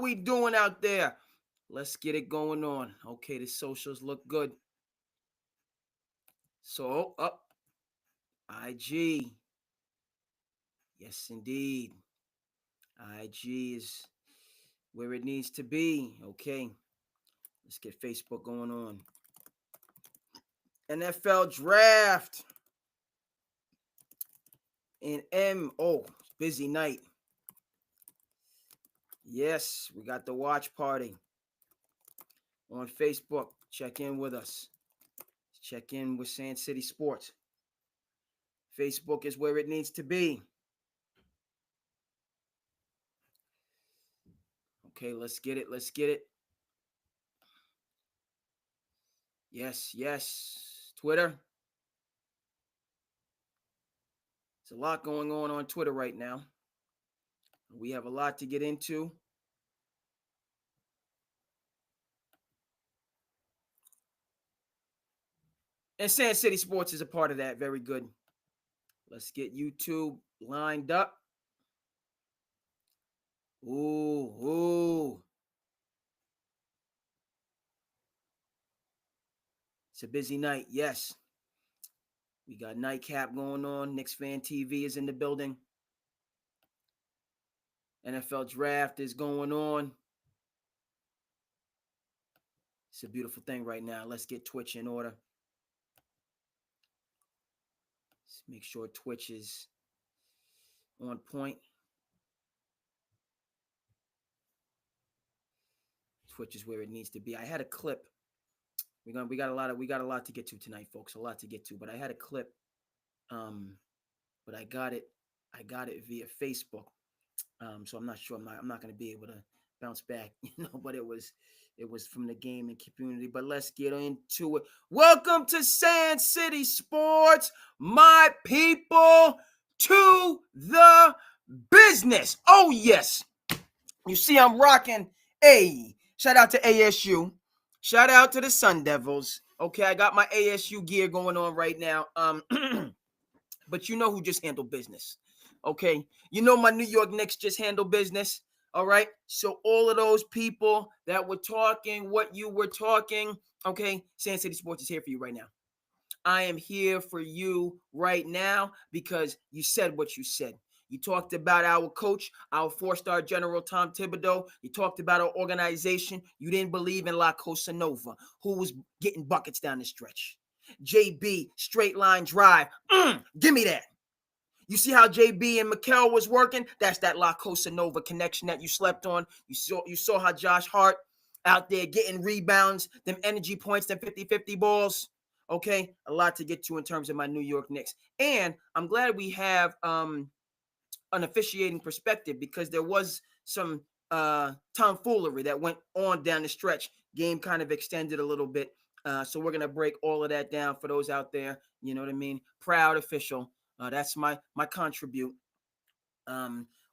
we doing out there? Let's get it going on. Okay, the socials look good. So, up, IG. Yes, indeed. IG is where it needs to be. Okay, let's get Facebook going on. NFL draft in busy night. Yes, we got the watch party on Facebook. Check in with us. Check in with SandCity Sports. Facebook is where it needs to be. Okay, let's get it. Let's get it. Yes, yes. Twitter. There's a lot going on Twitter right now. We have a lot to get into. And SandCity Sports is a part of that. Very good. Let's get YouTube lined up. Ooh. It's a busy night. Yes. We got Nightcap going on. Knicks Fan TV is in the building. NFL Draft is going on. It's a beautiful thing right now. Let's get Twitch in order. Let's make sure Twitch is on point. Twitch is where it needs to be. I had a clip. We got a lot to get to tonight, folks. A lot to get to. But I had a clip. But I got it via Facebook. So I'm not sure. I'm not going to be able to bounce back, But it was from the game and community. But let's get into it. Welcome to SandCity Sports, my people, to the business. Oh yes, you see, I'm rocking. Hey, shout out to ASU. Shout out to the Sun Devils. Okay, I got my ASU gear going on right now. But you know who just handled business. Okay, my New York Knicks just handled business. All right, so all of those people that were talking what you were talking, okay, SandCity Sports is here for you right now. I am here for you right now because you said what you said. You talked about our coach, our 4-star general, Tom Thibodeau. You talked about our organization. You didn't believe in La Cosa Nova, who was getting buckets down the stretch. JB, straight line drive. Give me that. You see how JB and Mikal was working? That's that La Cosa Nova connection that you slept on. You saw how Josh Hart out there getting rebounds, them energy points, them 50-50 balls. Okay, a lot to get to in terms of my New York Knicks. And I'm glad we have an officiating perspective because there was some tomfoolery that went on down the stretch. Game kind of extended a little bit. So we're going to break all of that down for those out there. You know what I mean? Proud official. That's my contribute.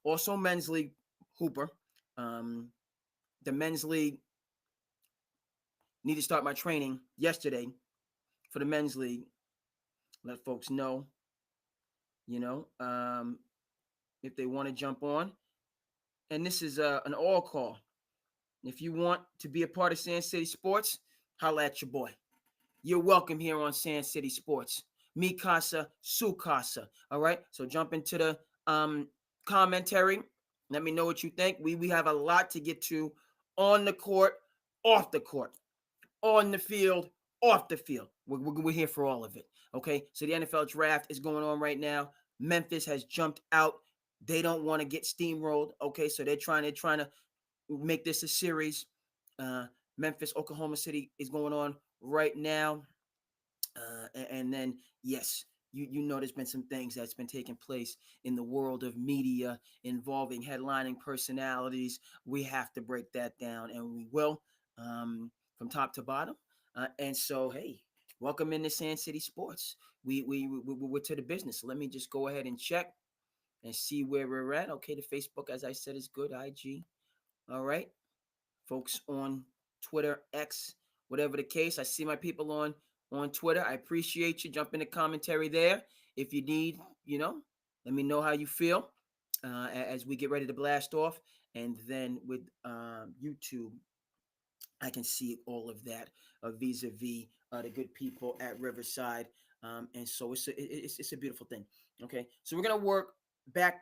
Also, men's league hooper. The men's league need to start my training yesterday for the men's league. Let folks know, if they want to jump on. And this is an all call. If you want to be a part of SandCity Sports, holla at your boy. You're welcome here on SandCity Sports. Mi casa, su casa. All right. So jump into the commentary. Let me know what you think. We have a lot to get to on the court, off the court, on the field, off the field. We're here for all of it. Okay. So the NFL draft is going on right now. Memphis has jumped out. They don't want to get steamrolled. Okay. So they're trying to make this a series. Memphis, Oklahoma City is going on right now. And then, yes, you know there's been some things that's been taking place in the world of media involving headlining personalities. We have to break that down, and we will from top to bottom. And so, hey, welcome into SandCity Sports. We're to the business. Let me just go ahead and check and see where we're at. Okay, the Facebook, as I said, is good. IG. All right. Folks on Twitter, X, whatever the case. I see my people on Twitter. I appreciate you. Jump in the commentary there. If you need, let me know how you feel as we get ready to blast off. and then with YouTube, I can see all of that vis-a-vis the good people at Riverside, and so it's a beautiful thing. Okay, so we're gonna work back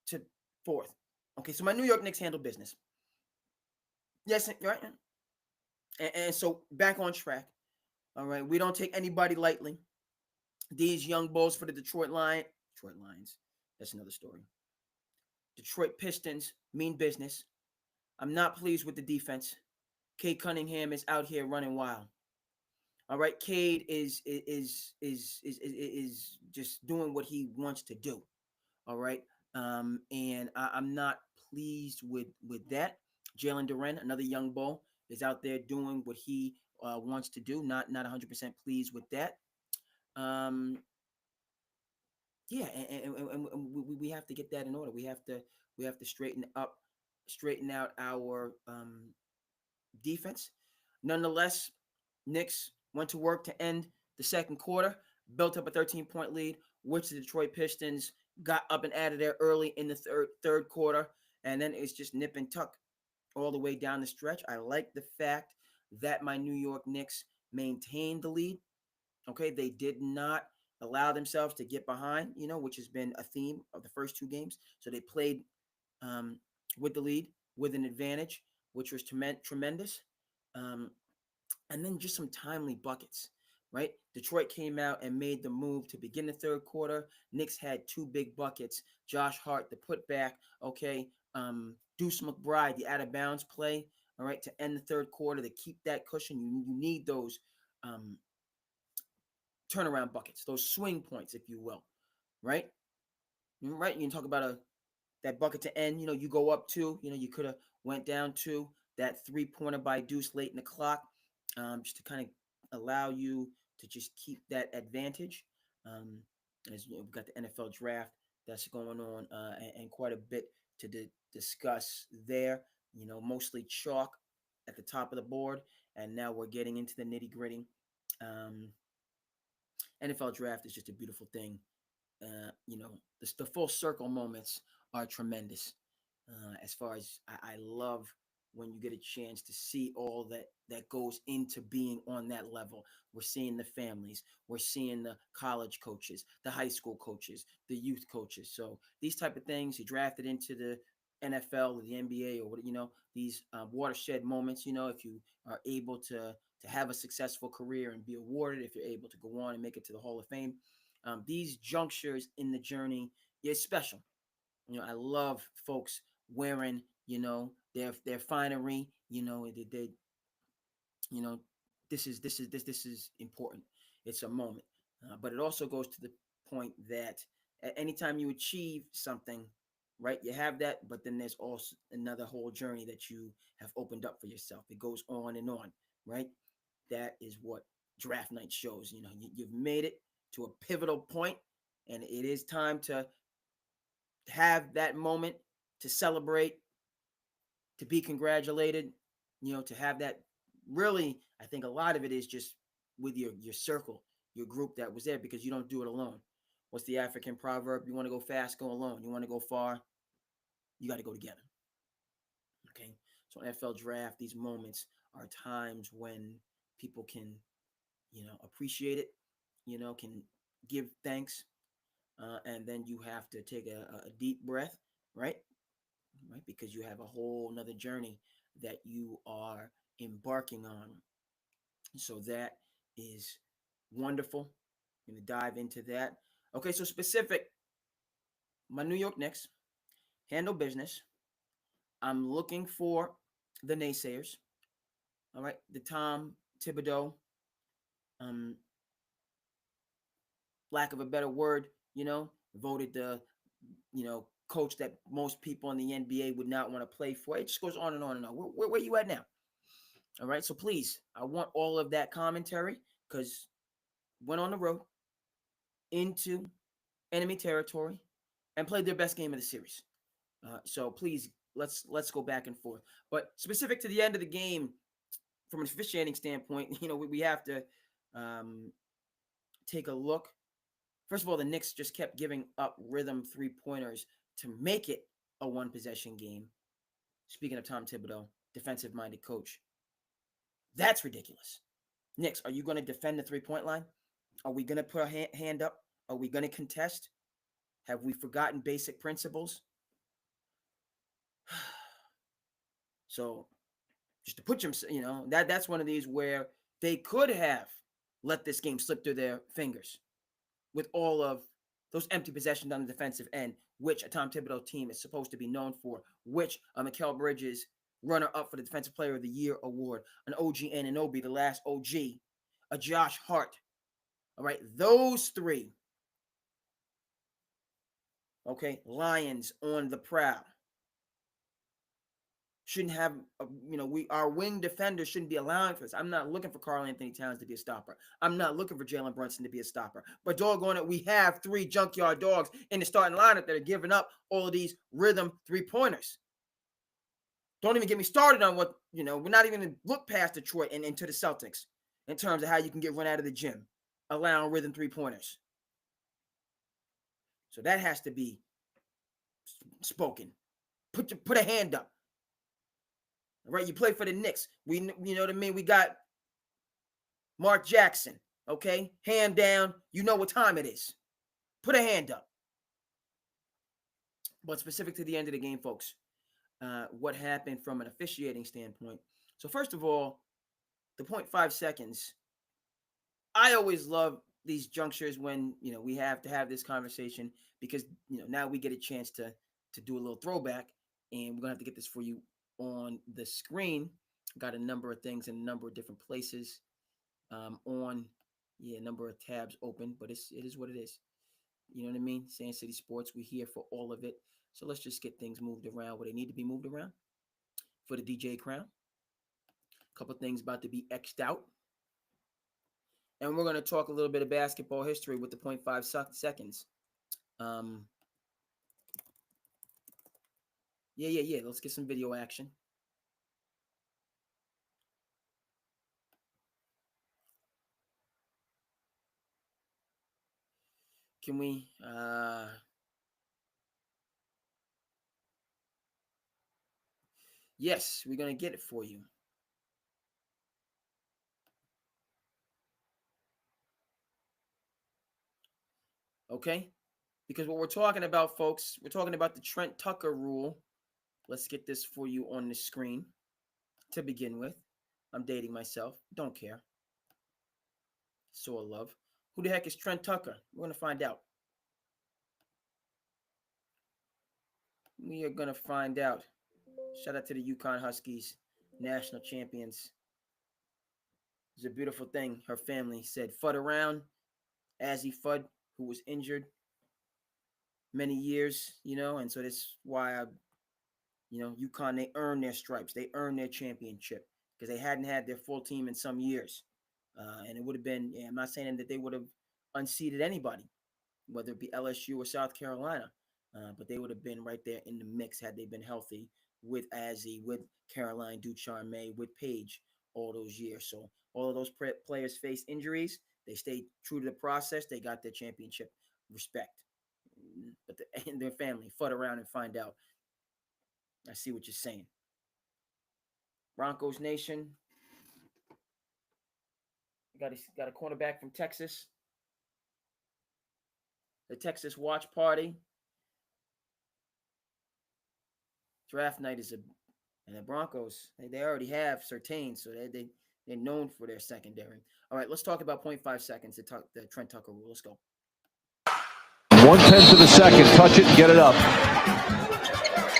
to fourth. Okay, so my New York Knicks handle business. Yes, right. And so back on track. All right, we don't take anybody lightly. These young bulls for the Detroit Lions. That's another story. Detroit Pistons mean business. I'm not pleased with the defense. Cade Cunningham is out here running wild. All right, Cade is just doing what he wants to do. All right, and I'm not pleased with that. Jalen Duren, another young bull, is out there doing what he wants to do. Not 100% pleased with that. Um, yeah, and we have to get that in order. We have to straighten out our defense. Nonetheless, Knicks went to work to end the second quarter, built up a 13-point lead, which the Detroit Pistons got up and out of there early in the third quarter, and then it's just nip and tuck all the way down the stretch. I like the fact that my New York Knicks maintained the lead. Okay, they did not allow themselves to get behind, which has been a theme of the first two games. So they played um, with the lead, with an advantage, which was tremendous. Um, and then just some timely buckets, right? Detroit came out and made the move to begin the third quarter. Knicks had two big buckets. Josh Hart, the putback, okay. Deuce McBride, the out of bounds play, all right, to end the third quarter to keep that cushion. You need those um, turnaround buckets, those swing points, if you will, right? Right. You can talk about that bucket to end. You go up two. You could have went down two. That 3-pointer by Deuce late in the clock, just to kind of allow you to just keep that advantage. Um, as we've got the NFL draft that's going on, and quite a bit to discuss there. Mostly chalk at the top of the board, and now we're getting into the nitty gritty. Um, NFL draft is just a beautiful thing. The full circle moments are tremendous. As far as I love when you get a chance to see all that goes into being on that level. We're seeing the families, we're seeing the college coaches, the high school coaches, the youth coaches. So these type of things, you drafted into the NFL or the NBA or what, these watershed moments. If you are able to have a successful career and be awarded, if you're able to go on and make it to the Hall of Fame, these junctures in the journey is special. I love folks wearing, their finery. They you know, this is important. It's a moment, but it also goes to the point that at any time you achieve something, right, you have that, but then there's also another whole journey that you have opened up for yourself. It goes on and on, right? That is what draft night shows. You've made it to a pivotal point, and it is time to have that moment to celebrate, to be congratulated, to have that. Really, I think a lot of it is just with your circle, your group that was there, because you don't do it alone. What's the African proverb? You want to go fast, go alone. You want to go far, you got to go together. Okay. So NFL draft, these moments are times when people can, appreciate it, can give thanks, and then you have to take a deep breath, right? Right, because you have a whole nother journey that you are embarking on. So that is wonderful. I'm going to dive into that. Okay, so specific, my New York Knicks handle business. I'm looking for the naysayers. All right, the Tom Thibodeau, um, lack of a better word, voted the, coach that most people in the NBA would not want to play for. It just goes on and on and on. Where you at now? All right, so please, I want all of that commentary, because went on the road into enemy territory and played their best game of the series. So please, let's go back and forth. But specific to the end of the game, from an officiating standpoint, we have to um, take a look. First of all, the Knicks just kept giving up rhythm 3-pointers to make it a one possession game. Speaking of Tom Thibodeau, defensive-minded coach. That's ridiculous. Knicks, are you going to defend the three-point line? Are we going to put a hand up? Are we going to contest? Have we forgotten basic principles? So just to put them, that's one of these where they could have let this game slip through their fingers with all of those empty possessions on the defensive end, which a Tom Thibodeau team is supposed to be known for, which a Mikal Bridges, runner-up for the Defensive Player of the Year award, an OG Anunoby, the last OG, a Josh Hart. All right, those three. Okay, Lions on the prowl. Shouldn't have, our wing defenders shouldn't be allowing for this. I'm not looking for Karl-Anthony Towns to be a stopper. I'm not looking for Jalen Brunson to be a stopper. But doggone it, we have 3 junkyard dogs in the starting lineup that are giving up all of these rhythm three-pointers. Don't even get me started on what, we're not even going to look past Detroit and into the Celtics in terms of how you can get run out of the gym, allowing rhythm three-pointers. So that has to be spoken. Put a hand up. All right, you play for the Knicks. You know what I mean? We got Mark Jackson, okay? Hand down. You know what time it is. Put a hand up. But specific to the end of the game, folks, what happened from an officiating standpoint. So first of all, the 0.5 seconds. I always love these junctures when, we have to have this conversation because, now we get a chance to do a little throwback, and we're going to have to get this for you on the screen. Got a number of things in a number of different places a number of tabs open, but it is what it is. You know what I mean? SandCity Sports, we're here for all of it. So let's just get things moved around where they need to be moved around for the DJ crown. A couple things about to be X'd out. And we're going to talk a little bit of basketball history with the 0.5 seconds. Yeah. Let's get some video action. Can we, yes, we're going to get it for you. Okay? Because what we're talking about, folks, we're talking about the Trent Tucker rule. Let's get this for you on the screen to begin with. I'm dating myself. Don't care. So love. Who the heck is Trent Tucker? We're going to find out. We are going to find out. Shout out to the UConn Huskies, national champions. It's a beautiful thing. Her family said Fudd around. Azzy Fudd, who was injured many years, and so that's why UConn, they earned their stripes. They earned their championship because they hadn't had their full team in some years. And it would have been, I'm not saying that they would have unseated anybody, whether it be LSU or South Carolina, but they would have been right there in the mix had they been healthy with Azzy, with Caroline Ducharme, with Paige all those years. So all of those players faced injuries. They stayed true to the process. They got their championship. Respect. But their family, Fudd around and find out. I see what you're saying. Broncos Nation. Got a cornerback from Texas. The Texas Watch Party. Draft night is and the Broncos, they already have Surtain, so they're known for their secondary. All right, let's talk about 0.5 seconds, the Trent Tucker rule. Let's go. 1/10 of the second. Touch it and get it up.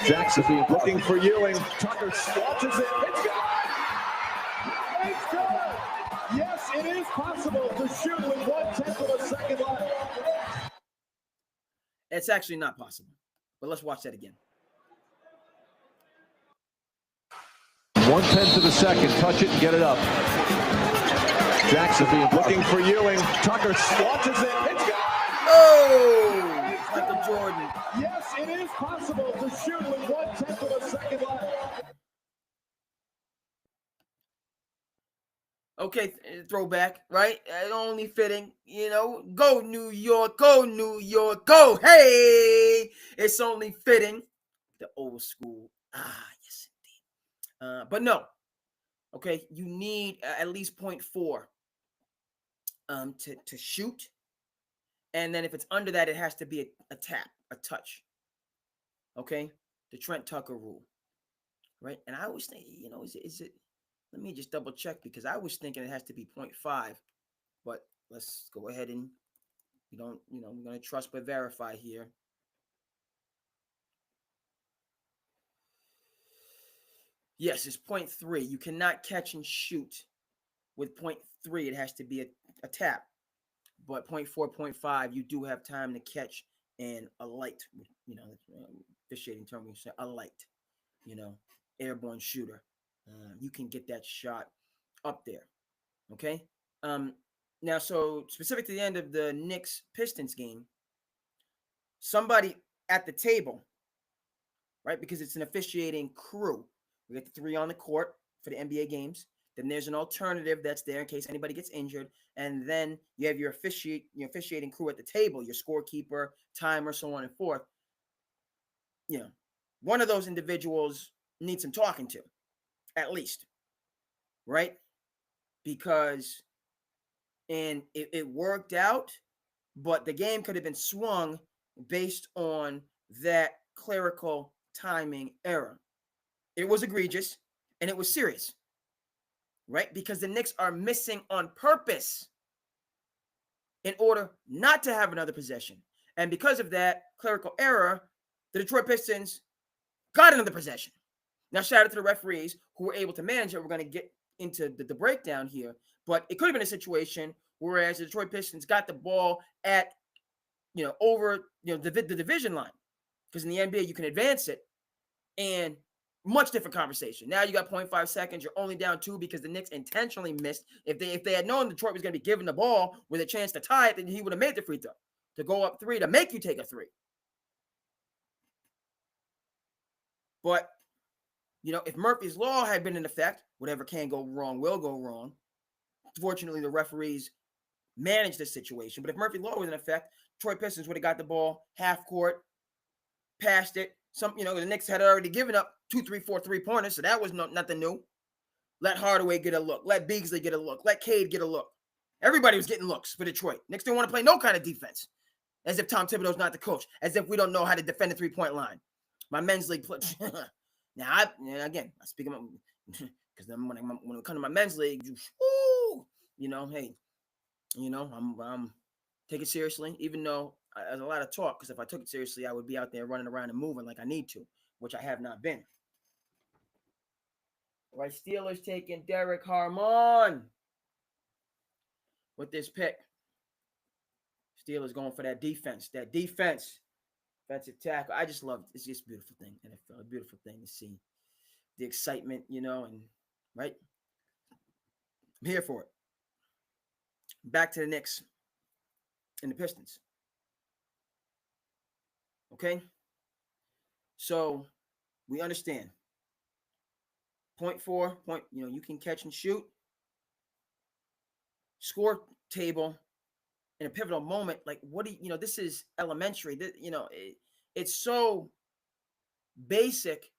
Jackson looking for Ewing. Tucker swatches it. It's good. It's good. Yes, it is possible to shoot with 1/10 of a second left. It's actually not possible, but let's watch that again. 1/10 of the second. Touch it and get it up. Jackson looking for Ewing. Tucker swatches it. It's good. Oh, Michael Jordan. Yes, it is possible to shoot with 1/10 of a second left. Okay, throwback, right? Only fitting, Go New York, go New York, go! Hey, it's only fitting. The old school. Yes, But no, okay, you need at least 0.4 to shoot. And then if it's under that, it has to be a tap, a touch. Okay? The Trent Tucker rule. Right? And I always think, is it, let me just double check because I was thinking it has to be 0.5. But let's go ahead and we're going to trust but verify here. Yes, it's 0.3. You cannot catch and shoot with 0.3. It has to be a tap. But 0.4, 0.5, you do have time to catch and alight. Officiating term, we say alight. Airborne shooter. You can get that shot up there. Okay. Now, so specific to the end of the Knicks Pistons game, somebody at the table, right? Because it's an officiating crew. We got the 3 on the court for the NBA games. Then there's an alternative that's there in case anybody gets injured. And then you have your officiating crew at the table, your scorekeeper, timer, so on and forth. One of those individuals needs some talking to, at least, right? Because, and it worked out, but the game could have been swung based on that clerical timing error. It was egregious, and it was serious, right? Because the Knicks are missing on purpose in order not to have another possession. And because of that clerical error, the Detroit Pistons got another possession. Now, shout out to the referees who were able to manage it. We're going to get into the breakdown here. But it could have been a situation whereas the Detroit Pistons got the ball at, over, the division line. Because in the NBA, you can advance it. And much different conversation. Now you got 0.5 seconds. You're only down 2 because the Knicks intentionally missed. If they had known Detroit was going to be given the ball with a chance to tie it, then he would have made the free throw to go up 3 to make you take a 3. But, if Murphy's Law had been in effect, whatever can go wrong will go wrong. Fortunately, the referees managed the situation. But if Murphy's Law was in effect, Detroit Pistons would have got the ball half court, passed it. The Knicks had already given up 2, 3, 4 3-pointers, so that was nothing new. Let Hardaway get a look. Let Beasley get a look. Let Cade get a look. Everybody was getting looks for Detroit. Knicks didn't want to play no kind of defense. As if Tom Thibodeau's not the coach. As if we don't know how to defend a 3-point line. My men's league play. Now, I speak about because then when it comes to my men's league, hey, I'm take it seriously, even though there's a lot of talk. Because if I took it seriously, I would be out there running around and moving like I need to, which I have not been. All right, Steelers taking Derek Harmon with this pick. Steelers going for that defense. Defensive tackle. I just love it. It's just a beautiful thing. NFL, a beautiful thing to see. The excitement, and right? I'm here for it. Back to the Knicks and the Pistons. Okay? So we understand. 0.4, you can catch and shoot. Score table in a pivotal moment. Like, what do you, this is elementary. It's so basic.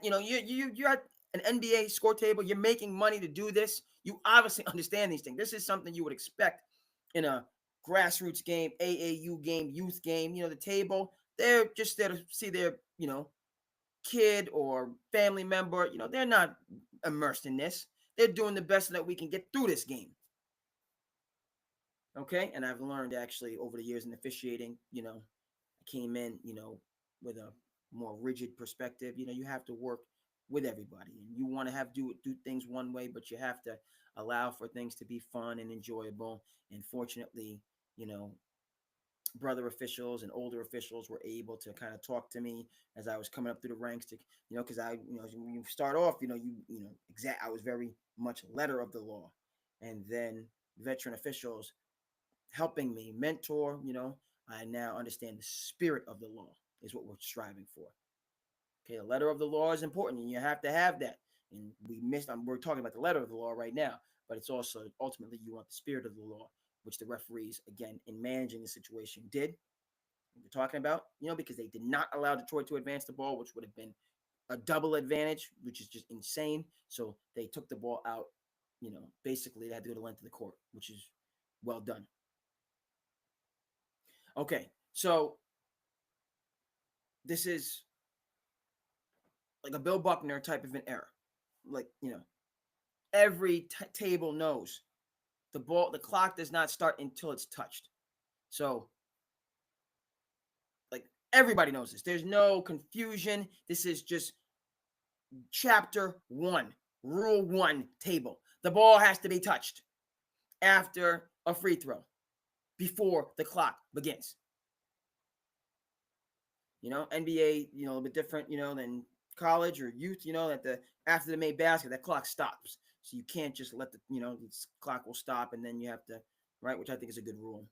You're at an NBA score table. You're making money to do this. You obviously understand these things. This is something you would expect in a grassroots game, AAU game, youth game. The table, they're just there to see their, kid or family member. They're not immersed in this. They're doing the best that we can get through this game. Okay. And I've learned actually over the years in officiating, I came in, with a more rigid perspective. You have to work with everybody, and you want to do things one way, but you have to allow for things to be fun and enjoyable. And fortunately, brother officials and older officials were able to kind of talk to me as I was coming up through the ranks to, because when you start off, I was very much letter of the law, and then veteran officials helping me mentor, I now understand the spirit of the law is what we're striving for. Okay, the letter of the law is important, and you have to have that. And we're talking about the letter of the law right now, but it's also ultimately you want the spirit of the law, which the referees, again, in managing the situation did. We're talking about, because they did not allow Detroit to advance the ball, which would have been a double advantage, which is just insane. So they took the ball out. Basically they had to go to the length of the court, which is well done. Okay, so this is like a Bill Buckner type of an error. Like, every table knows the clock does not start until it's touched. So, like, everybody knows this. There's no confusion. This is just chapter 1, rule 1 table. The ball has to be touched after a free throw before the clock begins. NBA, a little bit different, than college or youth, that after the made basket, that clock stops. So you can't just let the clock will stop and then you have to, right, which I think is a good rule.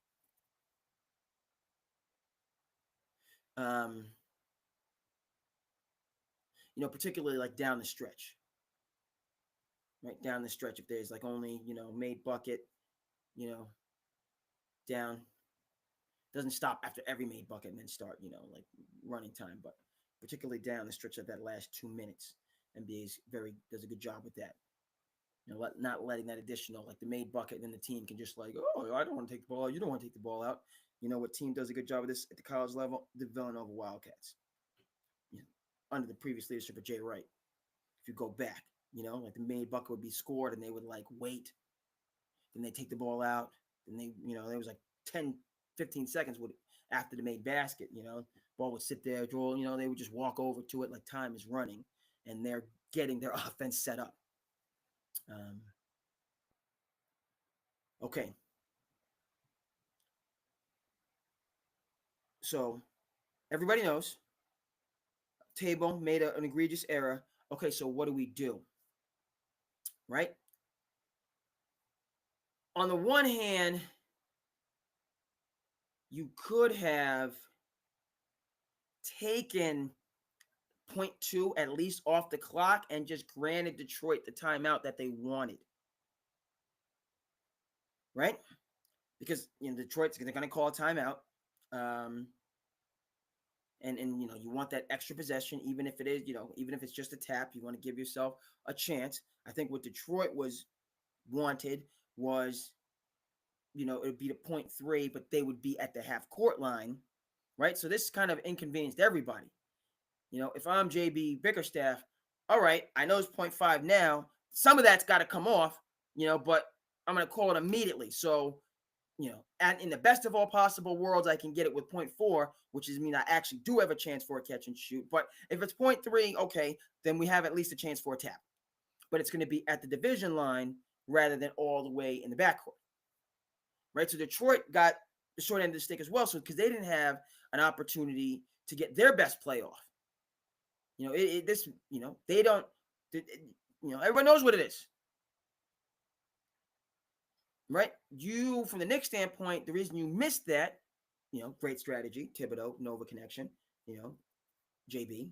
Particularly like down the stretch. Right down the stretch, if there's like only, made bucket, down, doesn't stop after every made bucket and then start, like running time, but particularly down the stretch of that last 2 minutes, NBA does a good job with that. Not letting that additional, like the made bucket, and then the team can just like, oh, I don't want to take the ball out. You don't want to take the ball out. What team does a good job of this at the college level? The Villanova Wildcats. Under the previous leadership of Jay Wright. If you go back, like the made bucket would be scored and they would like wait. Then they take the ball out. Then they, there was like 10, 15 seconds after the made basket, ball would sit there, draw, they would just walk over to it like time is running and they're getting their offense set up. Okay. So everybody knows table made an egregious error. Okay, so what do we do? Right? On the one hand, you could have taken 0.2 at least off the clock and just granted Detroit the timeout that they wanted. Right? Because Detroit's they're going to call a timeout. And you want that extra possession, even if it is, even if it's just a tap, you want to give yourself a chance. I think what Detroit wanted was, it would be the 0.3, but they would be at the half court line, right? So this kind of inconvenienced everybody. If I'm JB Bickerstaff, all right, I know it's 0.5 now. Some of that's got to come off, but I'm going to call it immediately. So, and in the best of all possible worlds, I can get it with 0.4, which is mean I actually do have a chance for a catch and shoot. But if it's 0.3, okay, then we have at least a chance for a tap. But it's going to be at the division line rather than all the way in the backcourt. Right? So Detroit got the short end of the stick as well. So because they didn't have an opportunity to get their best play off. They don't, everyone knows what it is. Right? You, from the Knicks standpoint, the reason you missed that, great strategy, Thibodeau, Nova connection, JB.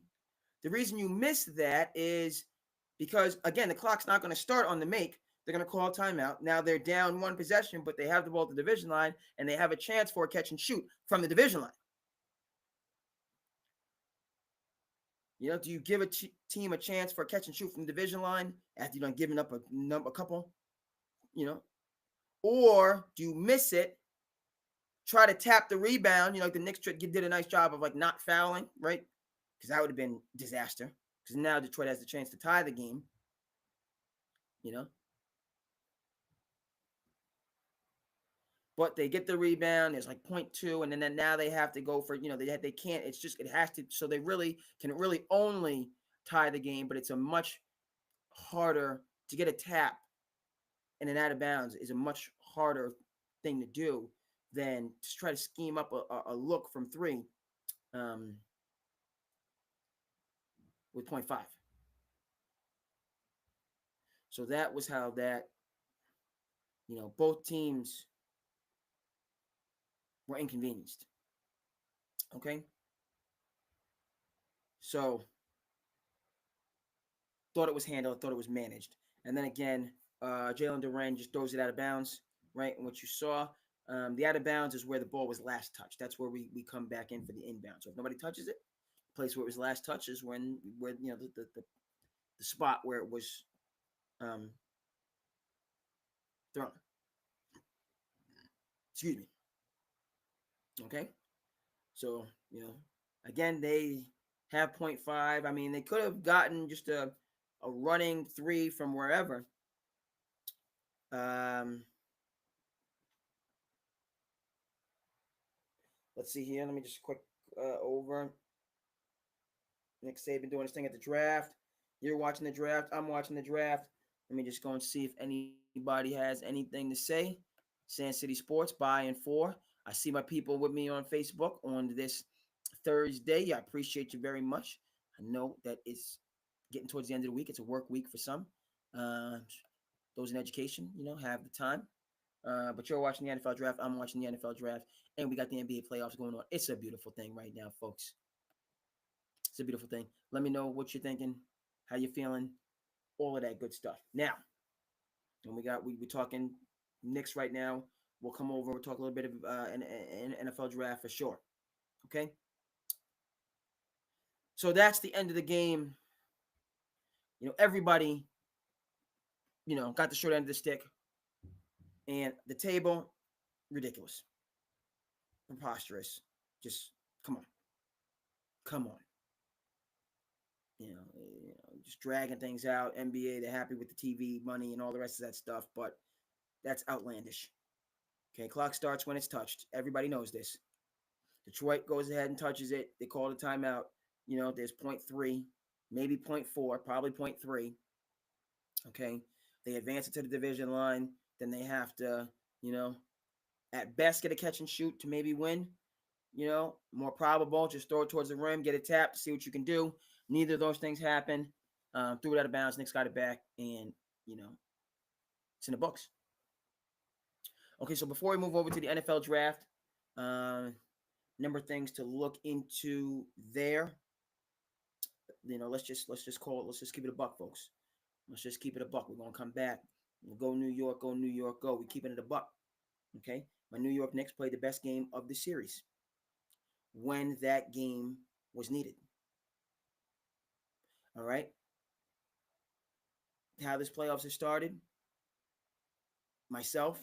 The reason you missed that is because, again, the clock's not going to start on the make. They're going to call a timeout. Now they're down one possession, but they have the ball at the division line, and they have a chance for a catch and shoot from the division line. Do you give a team a chance for a catch and shoot from the division line after you've given up a couple, Or do you miss it, try to tap the rebound, like the Knicks did a nice job of like not fouling, right? Because that would have been disaster. Because now Detroit has the chance to tie the game, But they get the rebound. There's like 0.2, and then now they have to go for, they can't. It's just, it has to. So they can only tie the game, but it's a much harder to get a tap and an out of bounds is a much harder thing to do than to try to scheme up a look from 3 with 0.5. So that was how that, both teams were inconvenienced. Okay. So thought it was handled, thought it was managed. And then again, Jalen Duren just throws it out of bounds, right? And what you saw, the out of bounds is where the ball was last touched. That's where we come back in for the inbound. So if nobody touches it, place where his last touches were where the spot where it was thrown. Excuse me. Okay, so again they have 0.5. I mean, they could have gotten just a running three from wherever. Let's see here. Let me just quick over. Nick Saban doing his thing at the draft. You're watching the draft. I'm watching the draft. Let me just go and see if anybody has anything to say. SandCity Sports, by and for. I see my people with me on Facebook on this Thursday. I appreciate you very much. I know that it's getting towards the end of the week. It's a work week for some. Those in education, have the time. But you're watching the NFL draft. I'm watching the NFL draft. And we got the NBA playoffs going on. It's a beautiful thing right now, folks. It's a beautiful thing. Let me know what you're thinking, how you're feeling, all of that good stuff. Now, and we're talking Knicks right now. We'll come over. We'll talk a little bit of an NFL draft for sure. Okay. So that's the end of the game. Everybody, got the short end of the stick. And the table, ridiculous. Preposterous. Just come on. Come on. Just dragging things out. NBA, they're happy with the TV money and all the rest of that stuff, but that's outlandish. Okay, clock starts when it's touched. Everybody knows this. Detroit goes ahead and touches it. They call the timeout. There's 0.3, maybe 0.4, probably 0.3. Okay, they advance it to the division line. Then they have to, at best get a catch and shoot to maybe win. More probable, just throw it towards the rim, get it tapped, see what you can do. Neither of those things happen. Threw it out of bounds. Knicks got it back, and it's in the books. Okay, so before we move over to the NFL draft, number of things to look into there. Let's just keep it a buck, folks. Let's just keep it a buck. We're gonna come back. We'll go New York, go New York, go. We're keeping it a buck. Okay, my New York Knicks played the best game of the series when that game was needed. All right. How this playoffs has started. Myself,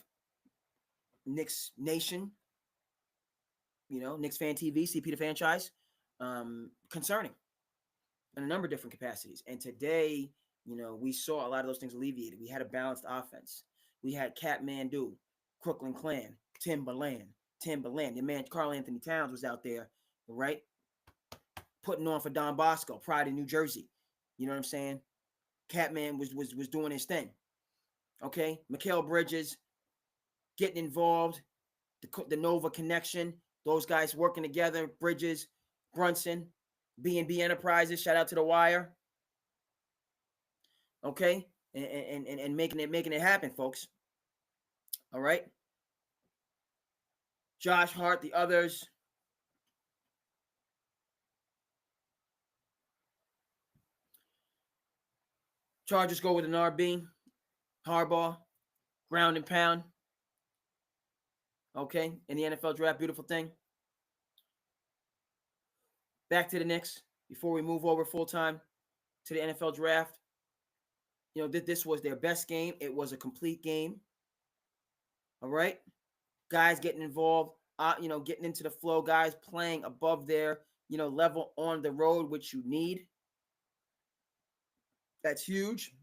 Knicks Nation, Knicks Fan TV, CP the franchise, concerning in a number of different capacities. And today, we saw a lot of those things alleviated. We had a balanced offense. We had Kathmandu, Crooklyn Clan, Timberland. The man Karl Anthony Towns was out there, right? Putting on for Don Bosco, Pride in New Jersey. You know what I'm saying? Catman was doing his thing. Okay, Mikal Bridges getting involved, the Nova connection, those guys working together, Bridges, Brunson, B&B Enterprises, shout out to The Wire. Okay, and making it happen, folks. All right. Josh Hart, the others. Chargers go with an RB. Harbaugh, ground and pound. Okay, in the NFL draft, beautiful thing. Back to the Knicks before we move over full time to the NFL draft. This was their best game. It was a complete game. All right, guys getting involved. Getting into the flow. Guys playing above their level on the road, which you need. That's huge.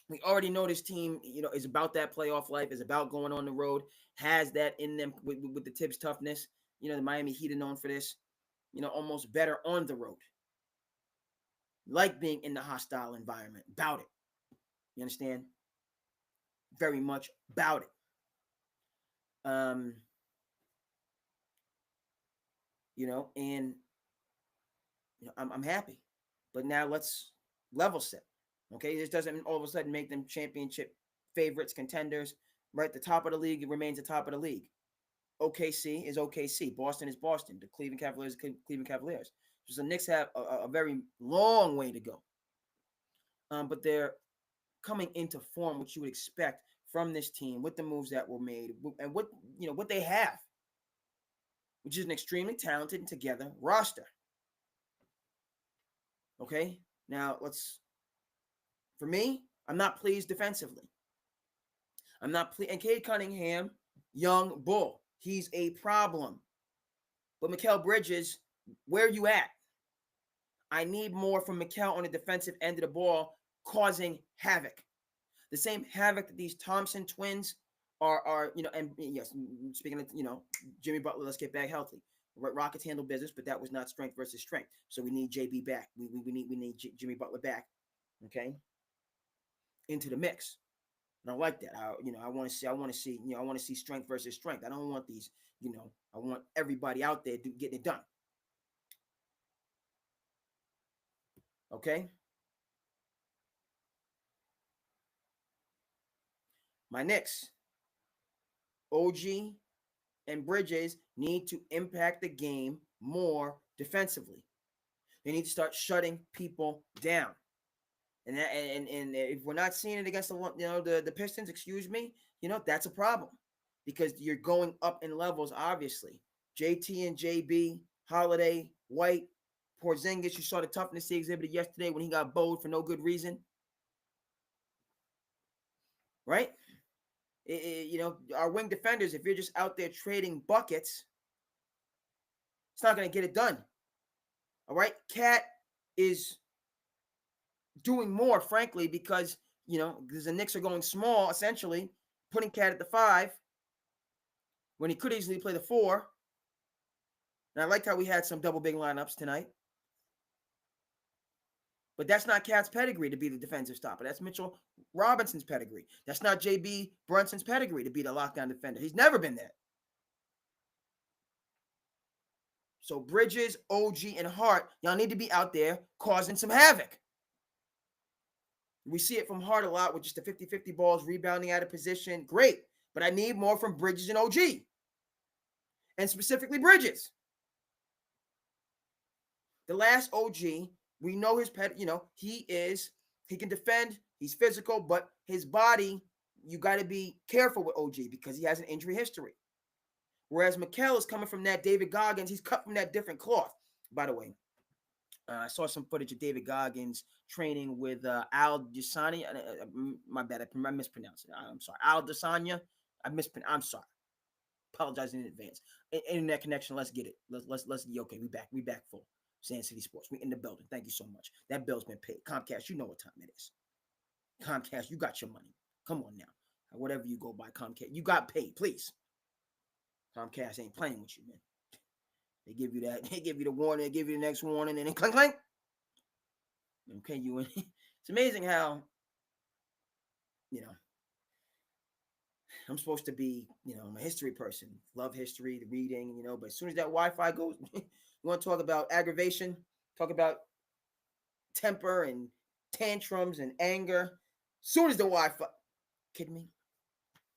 We already know this team, is about that playoff life, is about going on the road, has that in them with the Tibbs toughness. The Miami Heat are known for this, almost better on the road. Like being in the hostile environment, about it. You understand? Very much about it. And I'm happy. But now let's level set. Okay, this doesn't all of a sudden make them championship favorites, contenders. Right, the top of the league, it remains the top of the league. OKC is OKC. Boston is Boston. The Cleveland Cavaliers, Cleveland Cavaliers. So the Knicks have a very long way to go. But they're coming into form, which you would expect from this team with the moves that were made and what they have, which is an extremely talented and together roster. Okay, now for me, I'm not pleased defensively. I'm not pleased. And Cade Cunningham, young bull, he's a problem. But Mikal Bridges, where are you at? I need more from Mikal on the defensive end of the ball, causing havoc. The same havoc that these Thompson twins are and yes, speaking of, Jimmy Butler, let's get back healthy. Rockets handle business, but that was not strength versus strength. So we need JB back. We need Jimmy Butler back, okay, into the mix. And I like that. I want to see strength versus strength. I don't want these, I want everybody out there getting it done. Okay. My Knicks, OG and Bridges need to impact the game more defensively. They need to start shutting people down. And if we're not seeing it against the Pistons, excuse me, that's a problem because you're going up in levels. Obviously, JT and JB, Holiday, White, Porzingis. You saw the toughness he exhibited yesterday when he got bowled for no good reason, right? Our wing defenders. If you're just out there trading buckets, it's not going to get it done. All right, Cat is doing more, frankly, because the Knicks are going small, essentially, putting Cat at the 5 when he could easily play the 4. And I liked how we had some double big lineups tonight. But that's not Cat's pedigree to be the defensive stopper. That's Mitchell Robinson's pedigree. That's not J.B. Brunson's pedigree to be the lockdown defender. He's never been that. So Bridges, OG, and Hart, y'all need to be out there causing some havoc. We see it from Hart a lot with just the 50-50 balls, rebounding out of position. Great. But I need more from Bridges and OG. And specifically Bridges. The last OG, we know his he can defend, he's physical, but his body, you got to be careful with OG because he has an injury history. Whereas Mikal is coming from that David Goggins, he's cut from that different cloth. By the way, I saw some footage of David Goggins training with Al Desanya. My bad, I mispronounced it. I'm sorry. Al Desanya. I'm sorry. Apologizing in advance. Internet connection. Let's get it. Let's okay. We back full. SandCity Sports. We in the building. Thank you so much. That bill's been paid. Comcast, you know what time it is. Comcast, you got your money. Come on now. Whatever you go by, Comcast, you got paid. Please. Comcast ain't playing with you, man. They give you that. They give you the warning. They give you the next warning, and then clink, clink. Okay, you in. It's amazing how, I'm supposed to be, I'm a history person. Love history, the reading, but as soon as that Wi-Fi goes, you want to talk about aggravation, talk about temper and tantrums and anger. As soon as the Wi-Fi, kidding me?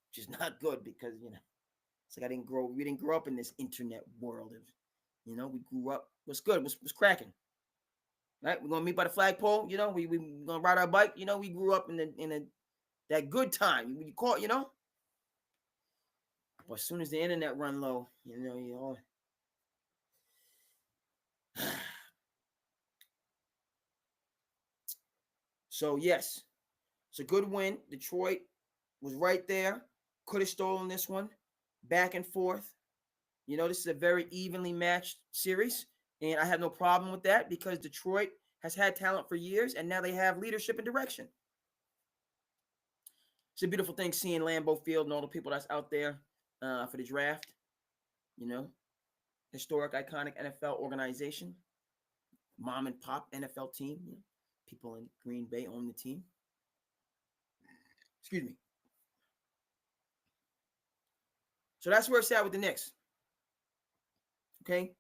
Which is not good because, it's like we didn't grow up in this internet world of, we grew up, what's good, what's cracking. Right? We're gonna meet by the flagpole, we gonna ride our bike, we grew up in that good time. You call it, But as soon as the internet run low, So yes, it's a good win. Detroit was right there. Could have stolen this one. Back and forth. This is a very evenly matched series, and I have no problem with that because Detroit has had talent for years, and now they have leadership and direction. It's a beautiful thing seeing Lambeau Field and all the people that's out there for the draft. Historic, iconic NFL organization, mom and pop NFL team. People in Green Bay own the team. Excuse me. So that's where it's at with the Knicks. Okay.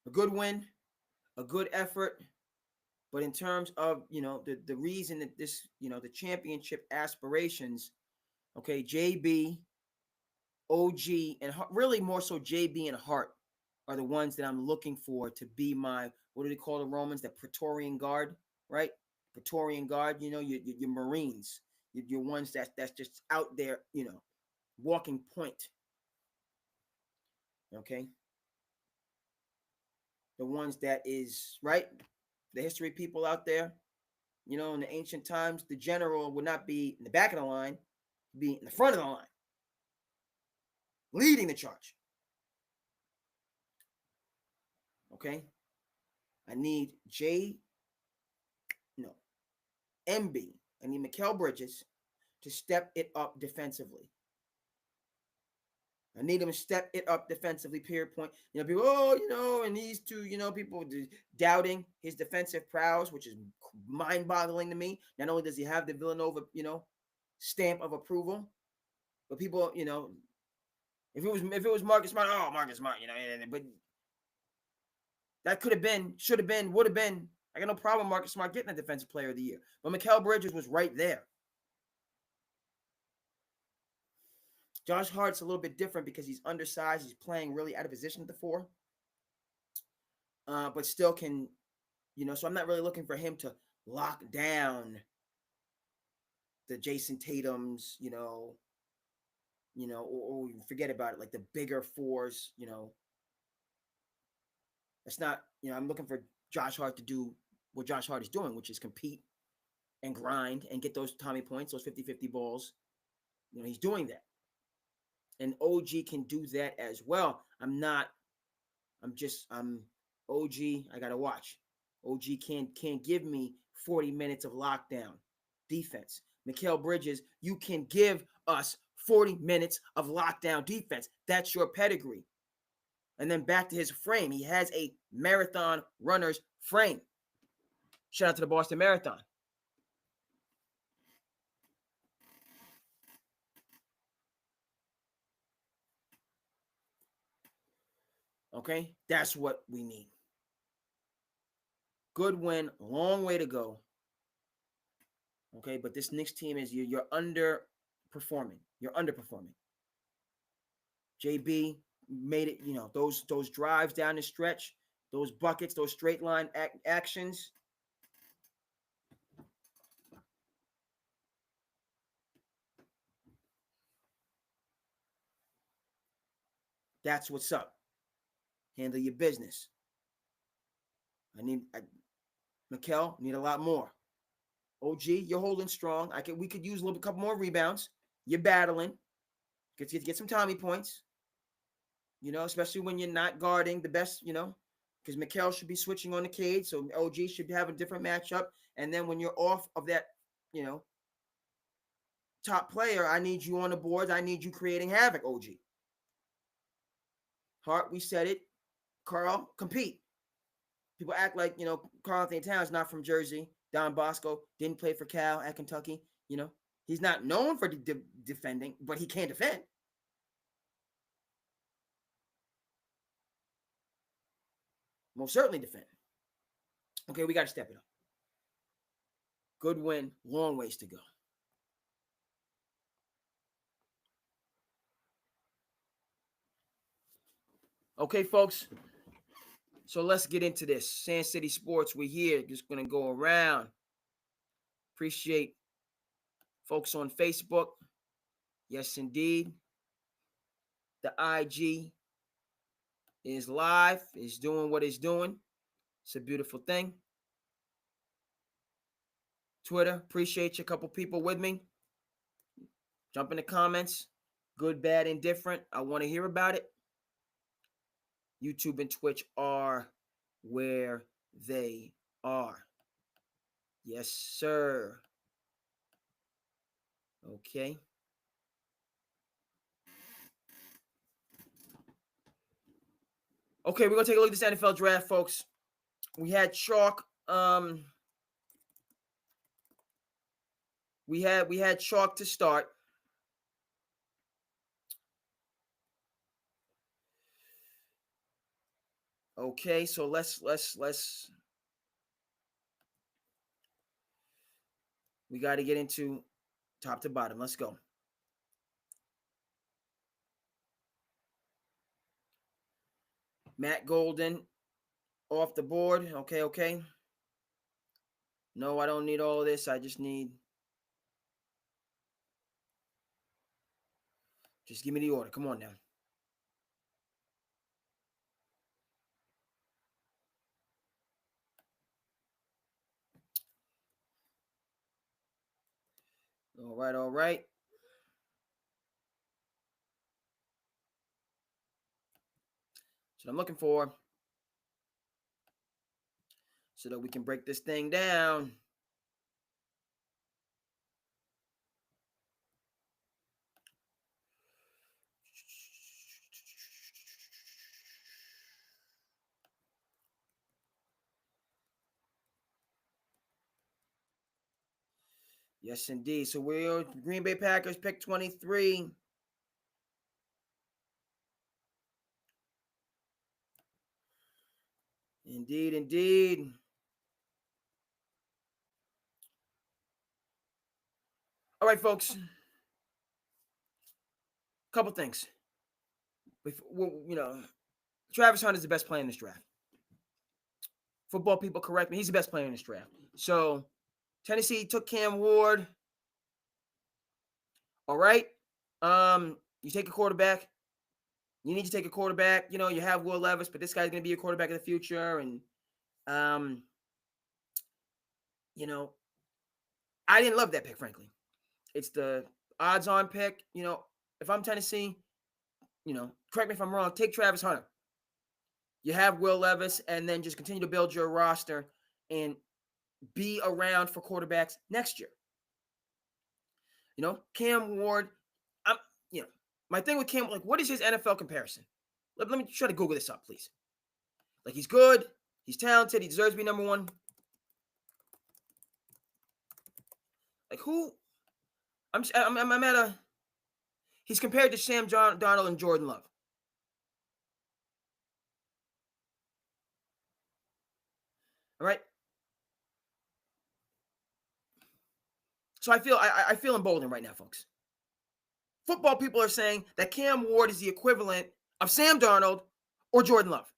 A good win, a good effort. But in terms of, the reason that this, the championship aspirations, okay, JB, OG, and really more so JB and Hart are the ones that I'm looking for to be my, what do they call the Romans? The Praetorian Guard, right? Praetorian Guard, your Marines, your ones that's just out there, walking point. Okay. the ones that is right, the history people out there, you know, in the ancient times, the general would not be in the back of the line, be in the front of the line, leading the charge. Okay, I need MB. I need Mikal Bridges to step it up defensively. I need him to step it up defensively, period, point. You know, people, and these two, people doubting his defensive prowess, which is mind-boggling to me. Not only does he have the Villanova, stamp of approval, but people, if it was Marcus Smart, Marcus Smart, but that could have been, should have been, would have been. I got no problem with Marcus Smart getting a Defensive Player of the Year. But Mikal Bridges was right there. Josh Hart's a little bit different because he's undersized. He's playing really out of position at the 4. But still can, so I'm not really looking for him to lock down the Jason Tatums, or forget about it, like the bigger 4s, That's not, I'm looking for Josh Hart to do what Josh Hart is doing, which is compete and grind and get those Tommy points, those 50-50 balls. He's doing that. And OG can do that as well. I'm OG, I got to watch. OG can't give me 40 minutes of lockdown defense. Mikal Bridges, you can give us 40 minutes of lockdown defense. That's your pedigree. And then back to his frame. He has a marathon runner's frame. Shout out to the Boston Marathon. Okay, that's what we need. Good win, long way to go. Okay, but this Knicks team is you're underperforming. You're underperforming. JB made it, those drives down the stretch, those buckets, those straight line actions. That's what's up. Handle your business. Mikal, need a lot more. OG, you're holding strong. We could use a couple more rebounds. You're battling. Get some Tommy points. Especially when you're not guarding the best, because Mikal should be switching on the Cade, so OG should have a different matchup. And then when you're off of that, top player, I need you on the boards. I need you creating havoc, OG. Hart, we said it. Carl, compete. People act like, Karl Anthony Towns not from Jersey. Don Bosco didn't play for Cal at Kentucky. He's not known for defending, but he can defend. Most certainly defend. Okay, we got to step it up. Good win, long ways to go. Okay, folks. So let's get into this. SandCity Sports, we're here. Just going to go around. Appreciate folks on Facebook. Yes, indeed. The IG is live. It's doing what it's doing. It's a beautiful thing. Twitter, appreciate you. A couple people with me. Jump in the comments. Good, bad, indifferent. I want to hear about it. YouTube and Twitch are where they are. Yes, sir. Okay. Okay, we're going to take a look at this NFL draft, folks. We had chalk. We had chalk to start. Okay, so let's we got to get into top to bottom. Let's go. Matt Golden off the board. Okay. No, I don't need all of this. I just need. Just give me the order. Come on now. All right, all right. That's what I'm looking for. So that we can break this thing down. Yes, indeed. So we're Green Bay Packers pick 23. Indeed, indeed. All right, folks. Couple things. Travis Hunter is the best player in this draft. Football people correct me. He's the best player in this draft. So Tennessee took Cam Ward. All right. You take a quarterback. You need to take a quarterback. You have Will Levis, but this guy's going to be your quarterback in the future. And, I didn't love that pick, frankly. It's the odds-on pick. If I'm Tennessee, correct me if I'm wrong, take Travis Hunter. You have Will Levis, and then just continue to build your roster and be around for quarterbacks next year. Cam Ward, my thing with Cam, what is his NFL comparison? Let me try to Google this up, please. He's good, he's talented, he deserves to be number one. Who? I'm at a. He's compared to Sam Darnold and Jordan Love. All right. So I feel emboldened right now, folks. Football people are saying that Cam Ward is the equivalent of Sam Darnold or Jordan Love.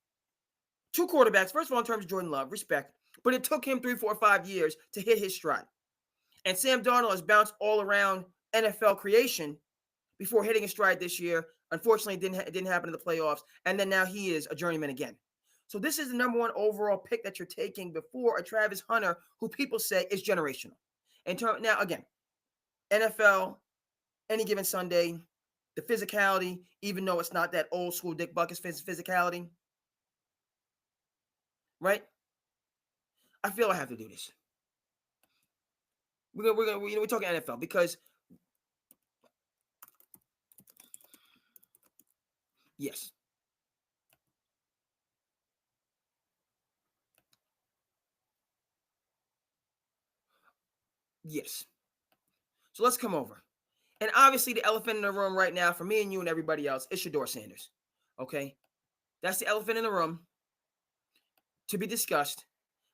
Two quarterbacks, first of all, in terms of Jordan Love, respect, but it took him 3, 4, 5 years to hit his stride. And Sam Darnold has bounced all around NFL creation before hitting his stride this year. Unfortunately, it didn't happen in the playoffs. And then now he is a journeyman again. So this is the number one overall pick that you're taking before a Travis Hunter, who people say is generational. Now, again, NFL, any given Sunday, the physicality, even though it's not that old school Dick Buckus physicality, right? I feel I have to do this. We're talking NFL because yes. Yes. So let's come over. And obviously the elephant in the room right now for me and you and everybody else is Shedeur Sanders. Okay? That's the elephant in the room to be discussed.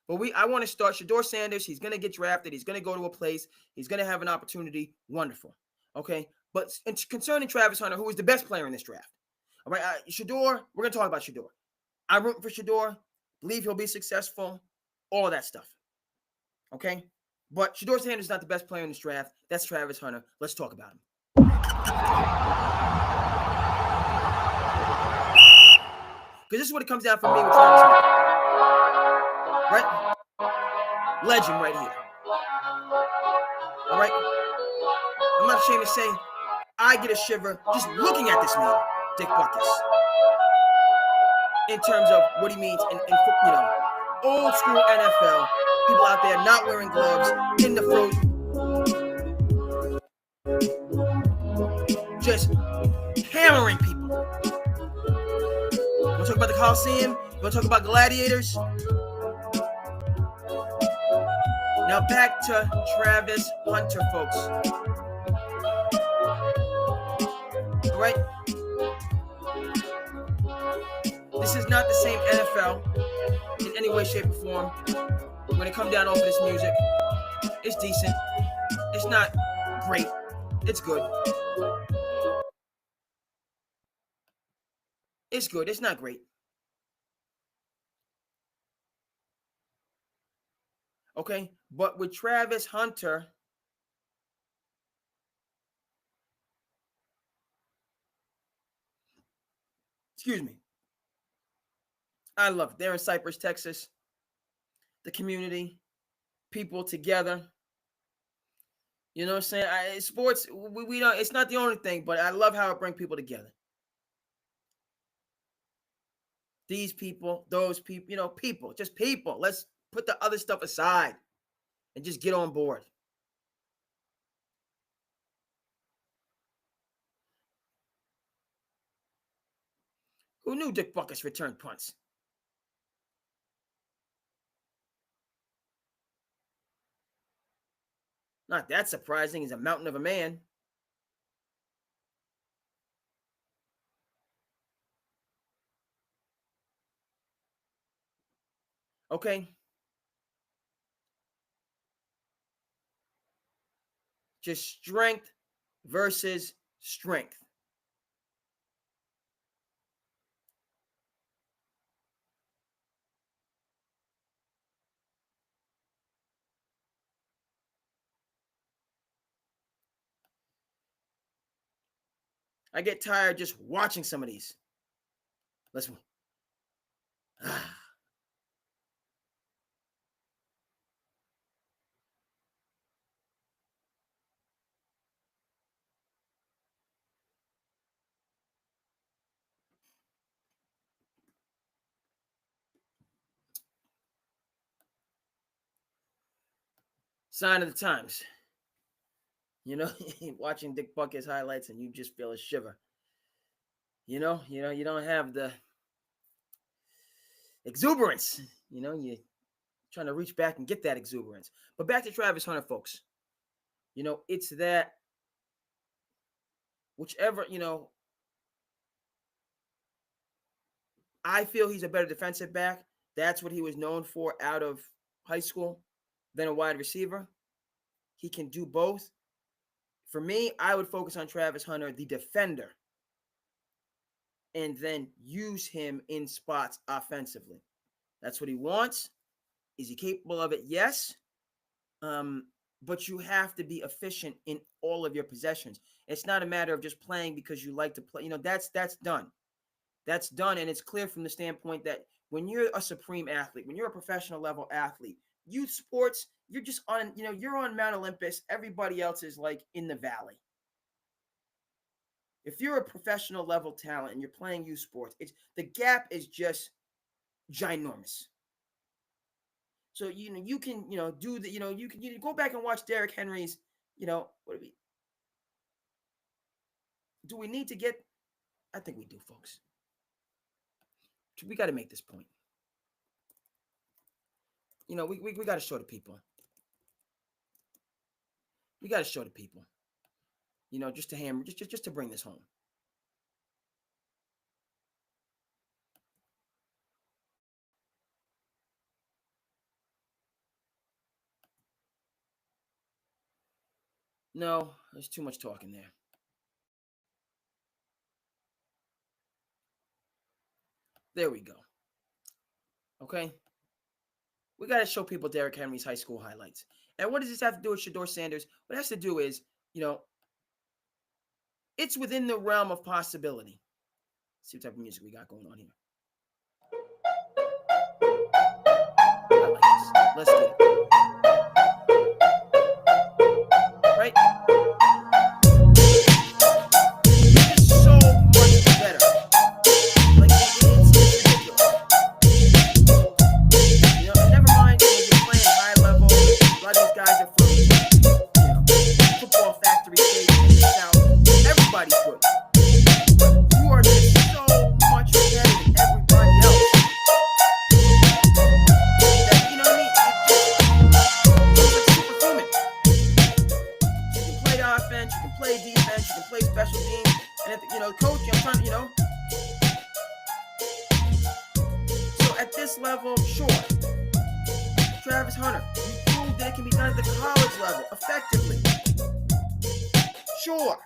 But I want to start Shedeur Sanders. He's going to get drafted. He's going to go to a place. He's going to have an opportunity. Wonderful. Okay? But concerning Travis Hunter, who is the best player in this draft. All right? Shedeur, we're going to talk about Shedeur. I'm rooting for Shedeur. Believe he'll be successful. All of that stuff. Okay? But Shedeur Sanders is not the best player in this draft. That's Travis Hunter. Let's talk about him. Because this is what it comes down for me with Travis Hunter. Right? Legend right here. All right? I'm not ashamed to say I get a shiver just looking at this man, Dick Buckus. In terms of what he means in old school NFL. People out there not wearing gloves, in the fruit. Just hammering people. You want to talk about the Coliseum? You want to talk about gladiators? Now back to Travis Hunter, folks. All right? This is not the same NFL in any way, shape, or form. When it comes down off of this music, it's decent. It's not great. It's good. It's good. It's not great. Okay? But with Travis Hunter, excuse me, I love it. They're in Cypress, Texas. The community, people together. You know what I'm saying? Sports, we don't. It's not the only thing, but I love how it brings people together. These people, those people, people, just people. Let's put the other stuff aside and just get on board. Who knew Dick Buckus returned punts? Not that surprising. He's a mountain of a man. Okay. Just strength versus strength. I get tired just watching some of these. Let's. Sign of the times. Watching Dick Buckus highlights and you just feel a shiver. You don't have the exuberance. You're trying to reach back and get that exuberance. But back to Travis Hunter, folks. It's that whichever, I feel he's a better defensive back. That's what he was known for out of high school than a wide receiver. He can do both. For me, I would focus on Travis Hunter, the defender, and then use him in spots offensively. That's what he wants. Is he capable of it? Yes. But you have to be efficient in all of your possessions. It's not a matter of just playing because you like to play. That's done. That's done, and it's clear from the standpoint that when you're a supreme athlete, when you're a professional level athlete, youth sports, you're just on, you're on Mount Olympus. Everybody else is like in the valley. If you're a professional level talent and you're playing youth sports, the gap is just ginormous. So you can do the you can go back and watch Derrick Henry's what do we need to get? I think we do, folks. We got to make this point. We got to show the people. We got to show the people. Just to hammer, just to bring this home. No, there's too much talking there. There we go. Okay. We got to show people Derrick Henry's high school highlights. And what does this have to do with Shedeur Sanders? What it has to do is, it's within the realm of possibility. Let's see what type of music we got going on here. I like this. Let's get it. Right? It's so much better. Like, it's ridiculous. Never mind when you're playing high level. A lot of these guys are from, football factory state in the South. Everybody's good. You are just so much better than everybody else. That, you know what I mean? It's superhuman. You can play offense, you can play defense, you can play special teams. And if, coach, I'm trying, So at this level, sure. Travis Hunter, you proved that it can be done at the college level effectively. Sure.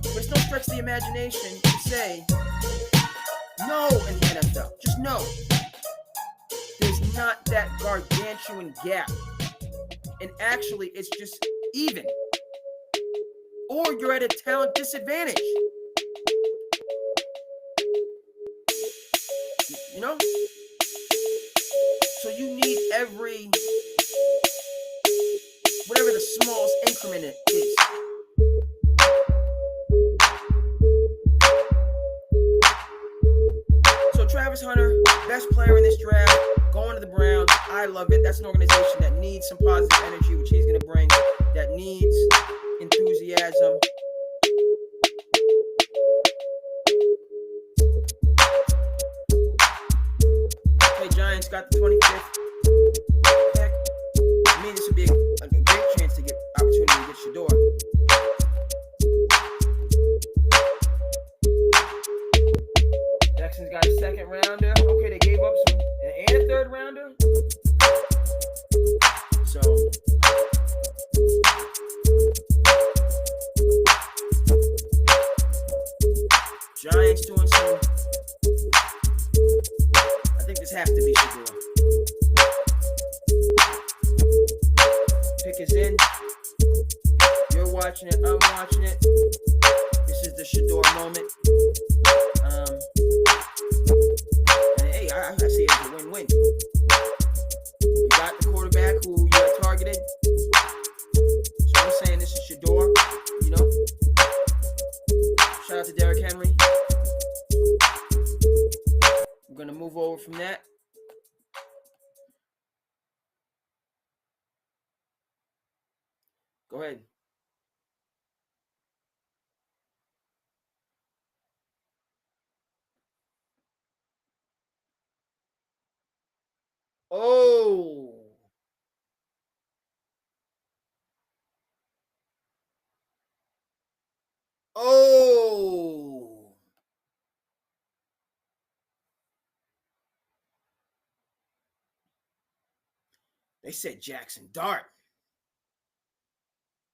But it's no stretch of the imagination to say no in the NFL. Just no. There's not that gargantuan gap. And actually, it's just even. Or you're at a talent disadvantage. So you need every for a minute, please. So Travis Hunter, best player in this draft, going to the Browns. I love it. That's an organization that needs some positive energy, which he's going to bring, that needs enthusiasm. Okay, Giants got the 25th pick. I mean, this would be a great chance to get opportunity to get Shedeur. Jackson's got a second rounder. Okay, they gave up some and a third rounder. So Giants doing some. I think this has to be Shedeur. Pick is in. You're watching it. I'm watching it. This is the Shedeur moment. And hey, I see it as a win-win. You got the quarterback who you had targeted. So I'm saying this is Shedeur. You know. Shout out to Derrick Henry. We're gonna move over from that. Go ahead. Oh. Oh. They said Jackson Dart.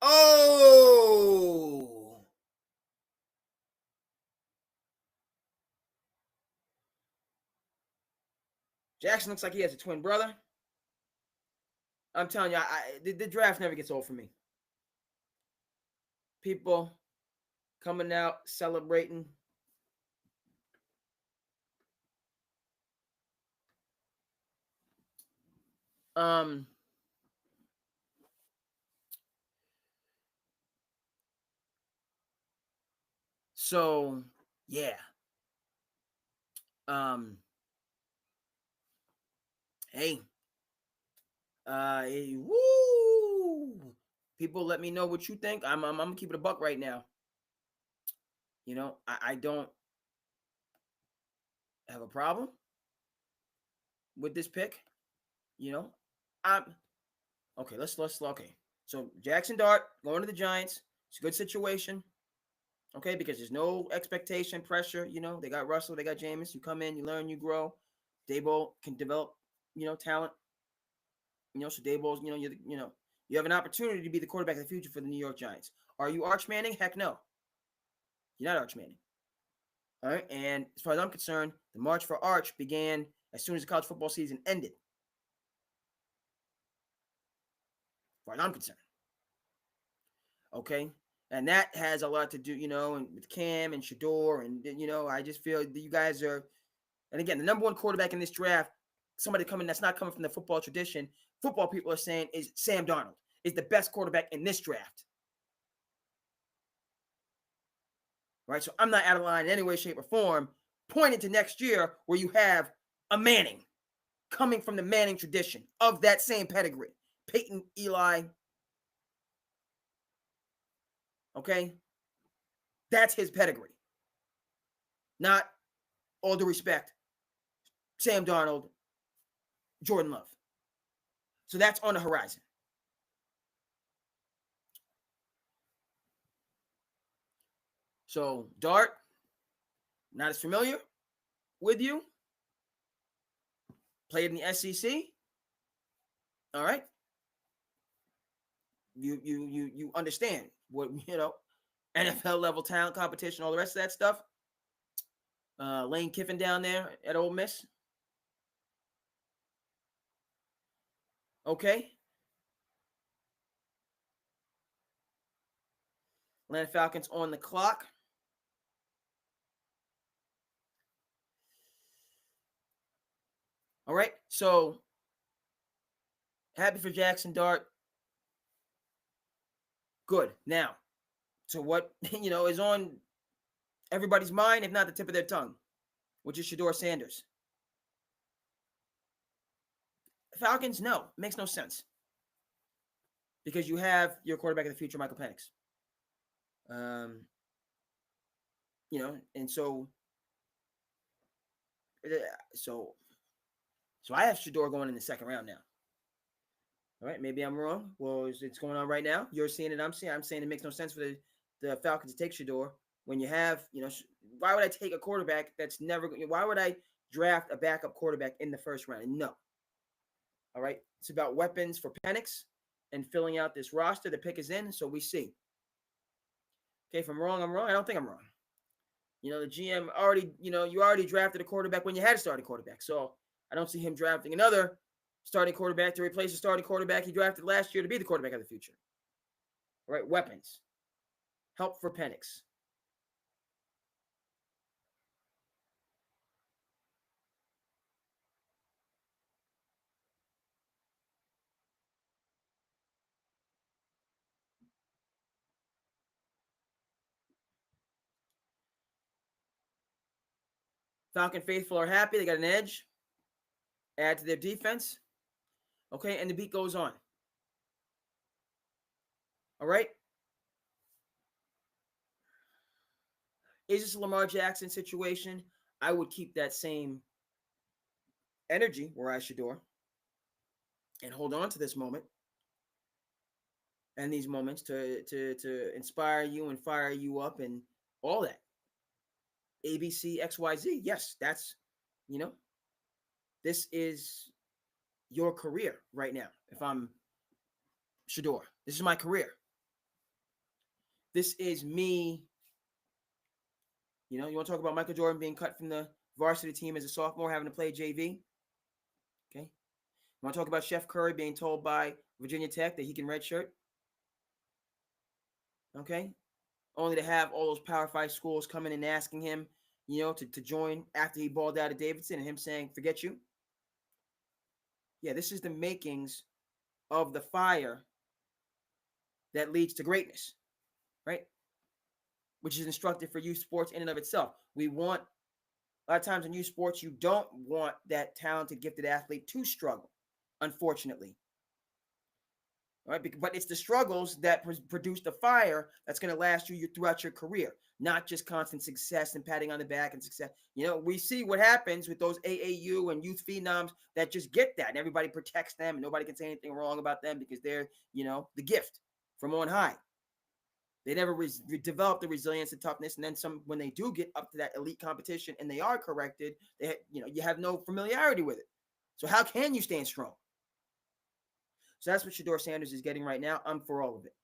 Oh. Jackson looks like he has a twin brother. I'm telling you, the draft never gets old for me. People coming out, celebrating. So, yeah. Hey. Woo! People, let me know what you think. I'm gonna keep it a buck right now. You know, I don't have a problem with this pick. You know, okay. Let's okay. So Jackson Dart going to the Giants. It's a good situation. Okay, because there's no expectation, pressure. You know, they got Russell, they got Jameis. You come in, you learn, you grow. Daboll can develop, talent. So Daboll's, you have an opportunity to be the quarterback of the future for the New York Giants. Are you Arch Manning? Heck no. You're not Arch Manning. All right, and as far as I'm concerned, the march for Arch began as soon as the college football season ended. As far as I'm concerned. Okay, and that has a lot to do, and with Cam and Shedeur, and I just feel that you guys are, and again, the number one quarterback in this draft, somebody that's not coming from the football tradition. Football people are saying is Sam Darnold is the best quarterback in this draft. Right, so I'm not out of line in any way, shape, or form, pointing to next year where you have a Manning coming from the Manning tradition of that same pedigree. Peyton, Eli. Okay? That's his pedigree. Not, all due respect, Sam Darnold, Jordan Love. So that's on the horizon. So Dart, not as familiar with you. Played in the SEC. All right. You understand what, NFL level talent competition, all the rest of that stuff. Lane Kiffin down there at Ole Miss. Okay. Atlanta Falcons on the clock. All right. So happy for Jackson Dart. Good. Now, to what is on everybody's mind, if not the tip of their tongue, which is Shedeur Sanders. Falcons, no, makes no sense because you have your quarterback of the future, Michael Penix. And so I have Shedeur going in the second round now. All right, maybe I'm wrong. Well, it's going on right now. You're seeing it. I'm saying it makes no sense for the Falcons to take Shedeur when you have, why would I take a quarterback that's never? Why would I draft a backup quarterback in the first round? No. All right, it's about weapons for Penix and filling out this roster. The pick is in, so we see. Okay, if I'm wrong, I'm wrong. I don't think I'm wrong. The GM already, you already drafted a quarterback when you had a starting quarterback. So I don't see him drafting another starting quarterback to replace the starting quarterback he drafted last year to be the quarterback of the future. All right, weapons. Help for Penix. Falcon faithful are happy. They got an edge. Add to their defense. Okay, and the beat goes on. All right. Is this a Lamar Jackson situation? I would keep that same energy where I Shedeur and hold on to this moment and these moments to inspire you and fire you up and all that. ABC, XYZ. Yes, that's, this is your career right now. If I'm Shedeur, this is my career. This is me. You want to talk about Michael Jordan being cut from the varsity team as a sophomore, having to play JV? Okay. You want to talk about Chef Curry being told by Virginia Tech that he can redshirt? Okay. Only to have all those Power 5 schools coming and asking him, to join after he balled out of Davidson and him saying, forget you. Yeah, this is the makings of the fire that leads to greatness, right? Which is instructive for youth sports in and of itself. We want, a lot of times in youth sports, you don't want that talented, gifted athlete to struggle, unfortunately. All right, but it's the struggles that produce the fire that's going to last you throughout your career, not just constant success and patting on the back and success. We see what happens with those AAU and youth phenoms that just get that, and everybody protects them, and nobody can say anything wrong about them because they're, the gift from on high. They never develop the resilience and toughness, and then some. When they do get up to that elite competition and they are corrected, you have no familiarity with it. So how can you stand strong? So that's what Shedeur Sanders is getting right now. I'm for all of it.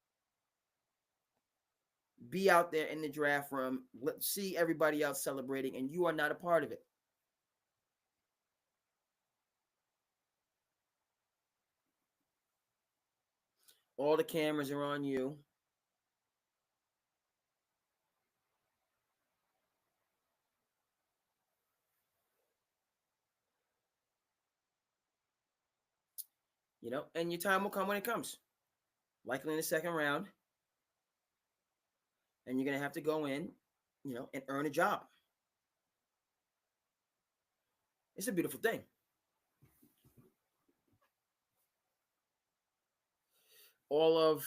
Be out there in the draft room. Let's see everybody else celebrating, and you are not a part of it. All the cameras are on you. And your time will come when it comes. Likely in the second round. And you're going to have to go in, and earn a job. It's a beautiful thing. All of,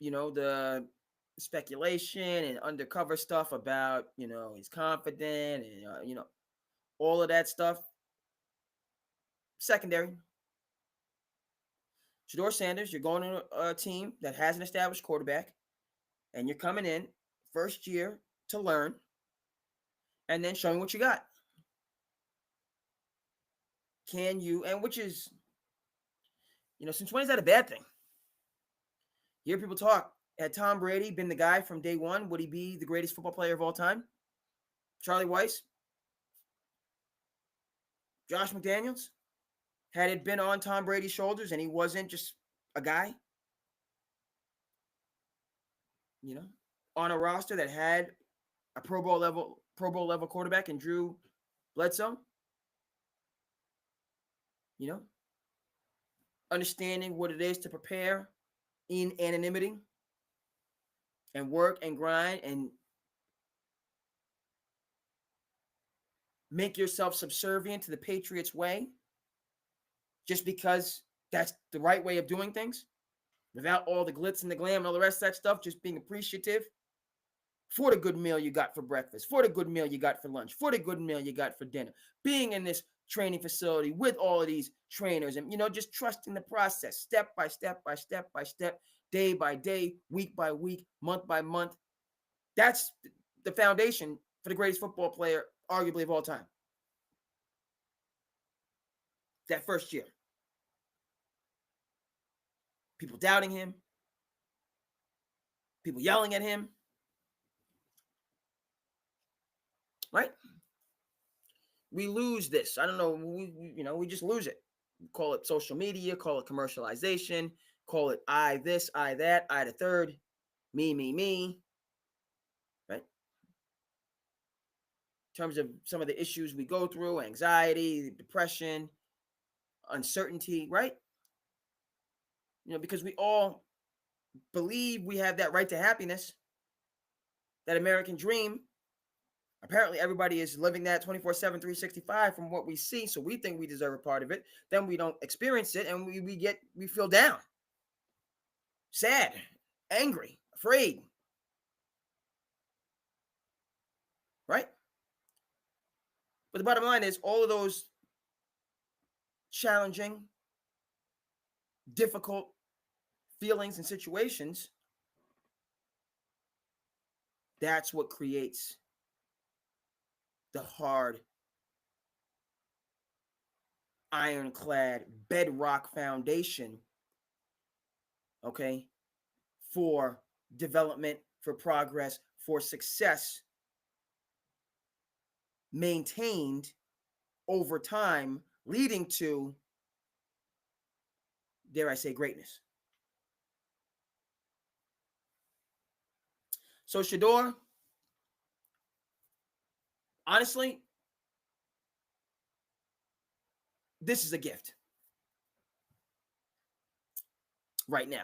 the speculation and undercover stuff about, he's confident and, all of that stuff. Secondary. Shedeur Sanders, you're going to a team that has an established quarterback, and you're coming in first year to learn and then showing what you got. Can you, and which is, since when is that a bad thing? You hear people talk. Had Tom Brady been the guy from day one, would he be the greatest football player of all time? Charlie Weiss? Josh McDaniels? Had it been on Tom Brady's shoulders and he wasn't just a guy, on a roster that had a Pro Bowl level quarterback in Drew Bledsoe, understanding what it is to prepare in anonymity and work and grind and make yourself subservient to the Patriots way just because that's the right way of doing things, without all the glitz and the glam and all the rest of that stuff, just being appreciative for the good meal you got for breakfast, for the good meal you got for lunch, for the good meal you got for dinner, being in this training facility with all of these trainers and, just trusting the process, step by step by step by step, day by day, week by week, month by month. That's the foundation for the greatest football player, arguably, of all time. That first year. People doubting him, people yelling at him, right? We lose this. I don't know. We just lose it. Call it social media, call it commercialization, call it I this, I that, I the third, me, right? In terms of some of the issues we go through, anxiety, depression, uncertainty, right? Because we all believe we have that right to happiness, that American dream. Apparently, everybody is living that 24/7, 365 from what we see. So we think we deserve a part of it. Then we don't experience it, and we feel down, sad, angry, afraid, right? But the bottom line is, all of those challenging, difficult feelings and situations, that's what creates the hard, ironclad, bedrock foundation, okay, for development, for progress, for success, maintained over time, leading to, dare I say, greatness. So Shedeur, honestly, this is a gift right now.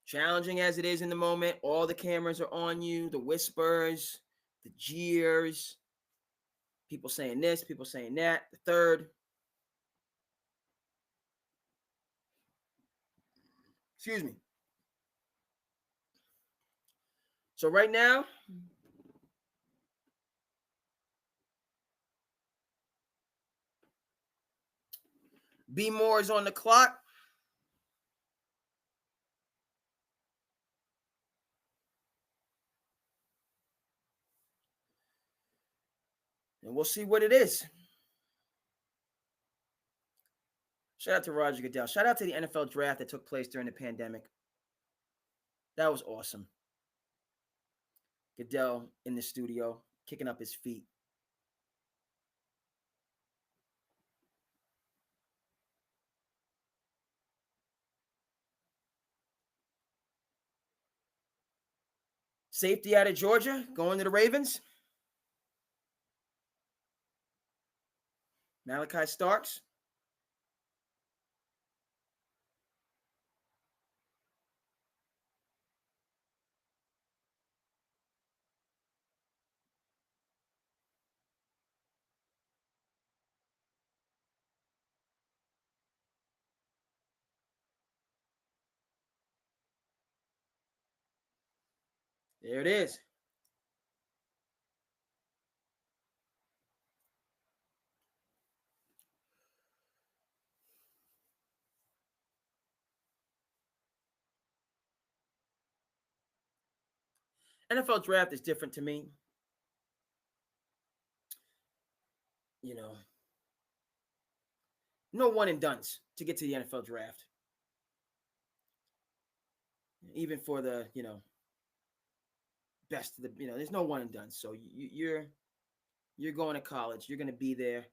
Challenging as it is in the moment, all the cameras are on you, the whispers, the jeers, people saying this, people saying that, the third. Excuse me. So right now, B Moore is on the clock. And we'll see what it is. Shout out to Roger Goodell. Shout out to the NFL draft that took place during the pandemic. That was awesome. Goodell in the studio, kicking up his feet. Safety out of Georgia, going to the Ravens. Malachi Starks. There it is. NFL draft is different to me. No one and dones to get to the NFL draft. Even for the, best of the, there's no one and done. So you're going to college. You're going to be there,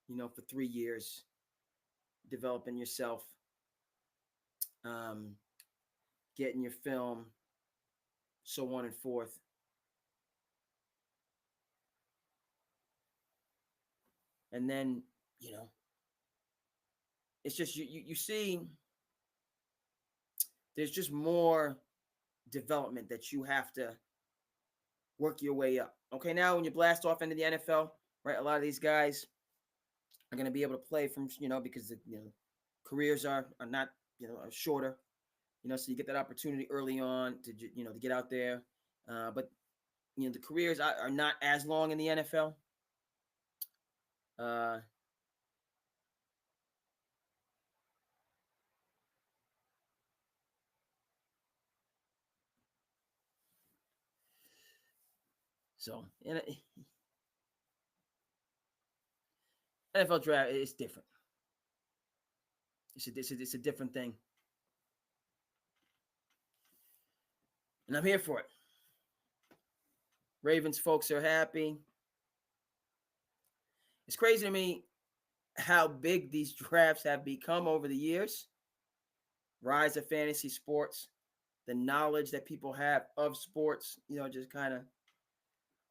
for 3 years, developing yourself, getting your film, so on and forth. And then, it's just you see there's just more development that you have to work your way up. Okay, now when you blast off into the NFL, right, a lot of these guys are going to be able to play from, because careers are not, are shorter, so you get that opportunity early on to, to get out there. But the careers are not as long in the NFL. So in NFL draft, it's different. It's a different thing, and I'm here for it. Ravens folks are happy. It's crazy to me how big these drafts have become over the years. Rise of fantasy sports, the knowledge that people have of sports, just kind of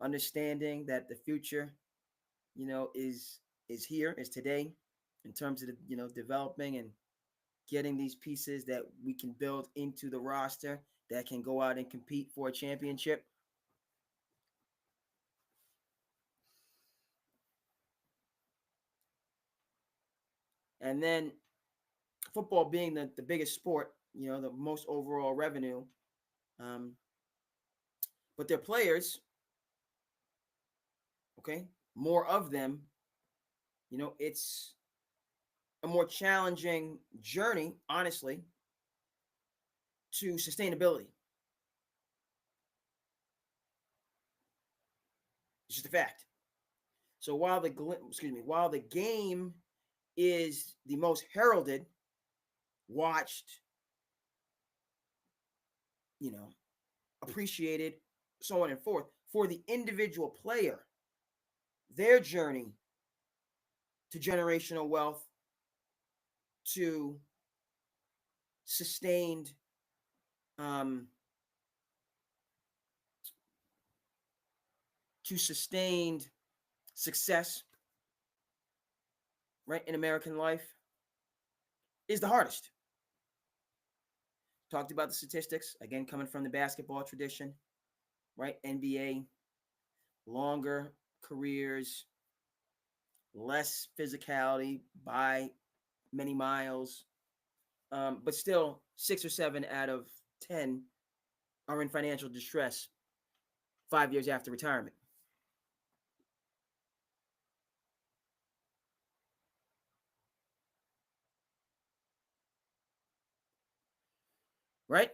understanding that the future, is here, is today, in terms of developing and getting these pieces that we can build into the roster that can go out and compete for a championship. And then football being the biggest sport, the most overall revenue. But their players, okay, more of them, it's a more challenging journey, honestly, to sustainability. It's just a fact. So while the game is the most heralded, watched, appreciated, so on and forth, for the individual player, their journey to generational wealth, to sustained success, right, in American life, is the hardest. Talked about the statistics, again, coming from the basketball tradition, right? NBA, longer careers, less physicality by many miles, but still 6 or 7 out of 10 are in financial distress 5 years after retirement. Right?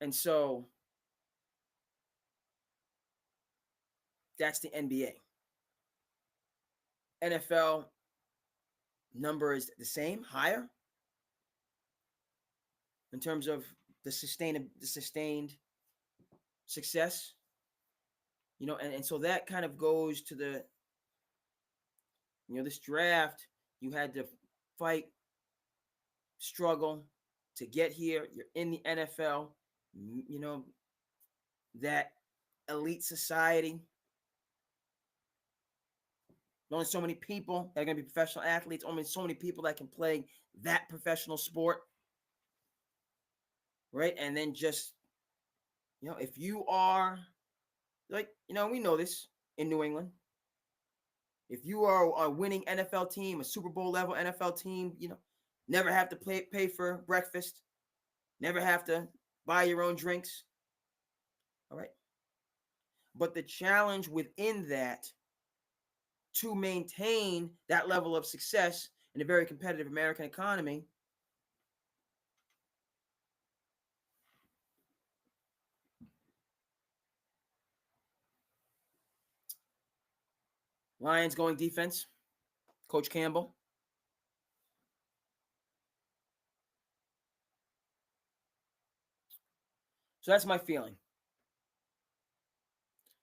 And so that's the NBA. NFL number is the same, higher, in terms of the sustained success. And so that kind of goes to this draft. You had to fight, struggle to get here. You're in the NFL, that elite society. Only so many people that are going to be professional athletes, only so many people that can play that professional sport, right? And then just, if you are, like, we know this in New England. If you are a winning NFL team, a Super Bowl level NFL team, never have to pay for breakfast, never have to buy your own drinks. All right. But the challenge within that, to maintain that level of success in a very competitive American economy, Lions going defense, Coach Campbell. So that's my feeling.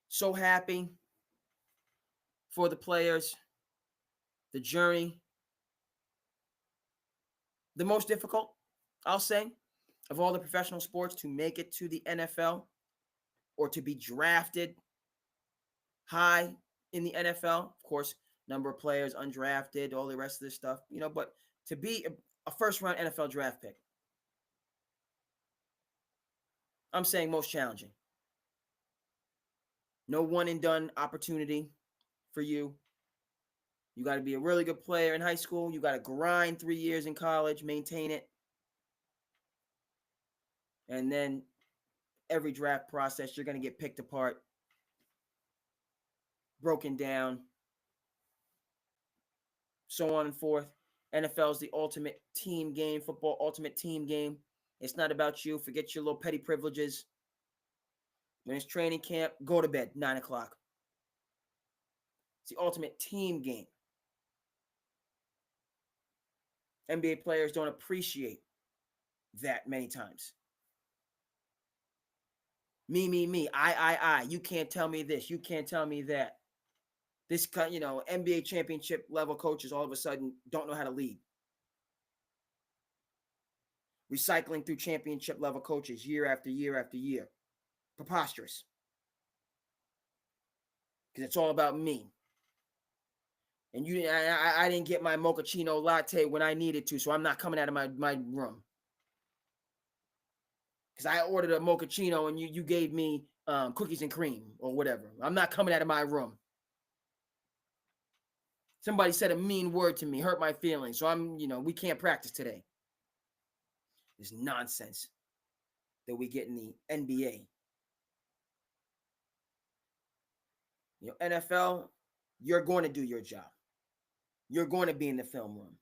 So happy for the players, the journey. The most difficult, I'll say, of all the professional sports to make it to the NFL or to be drafted high in the NFL. Of course, number of players undrafted, all the rest of this stuff, but to be a first round NFL draft pick, I'm saying most challenging. No one and done opportunity for you. You got to be a really good player in high school. You got to grind 3 years in college, maintain it. And then every draft process, you're going to get picked apart, broken down, so on and forth. NFL is the ultimate team game, football ultimate team game. It's not about you. Forget your little petty privileges. When it's training camp, go to bed, 9 o'clock. It's the ultimate team game. NBA players don't appreciate that many times. Me, I. You can't tell me this. You can't tell me that. This, NBA championship level coaches all of a sudden don't know how to lead. Recycling through championship level coaches year after year after year. Preposterous. Because it's all about me. And I didn't get my mochaccino latte when I needed to, so I'm not coming out of my room. Because I ordered a mochaccino and you gave me cookies and cream or whatever. I'm not coming out of my room. Somebody said a mean word to me, hurt my feelings, so we can't practice today. It's nonsense that we get in the NBA. NFL, you're going to do your job. You're going to be in the film room.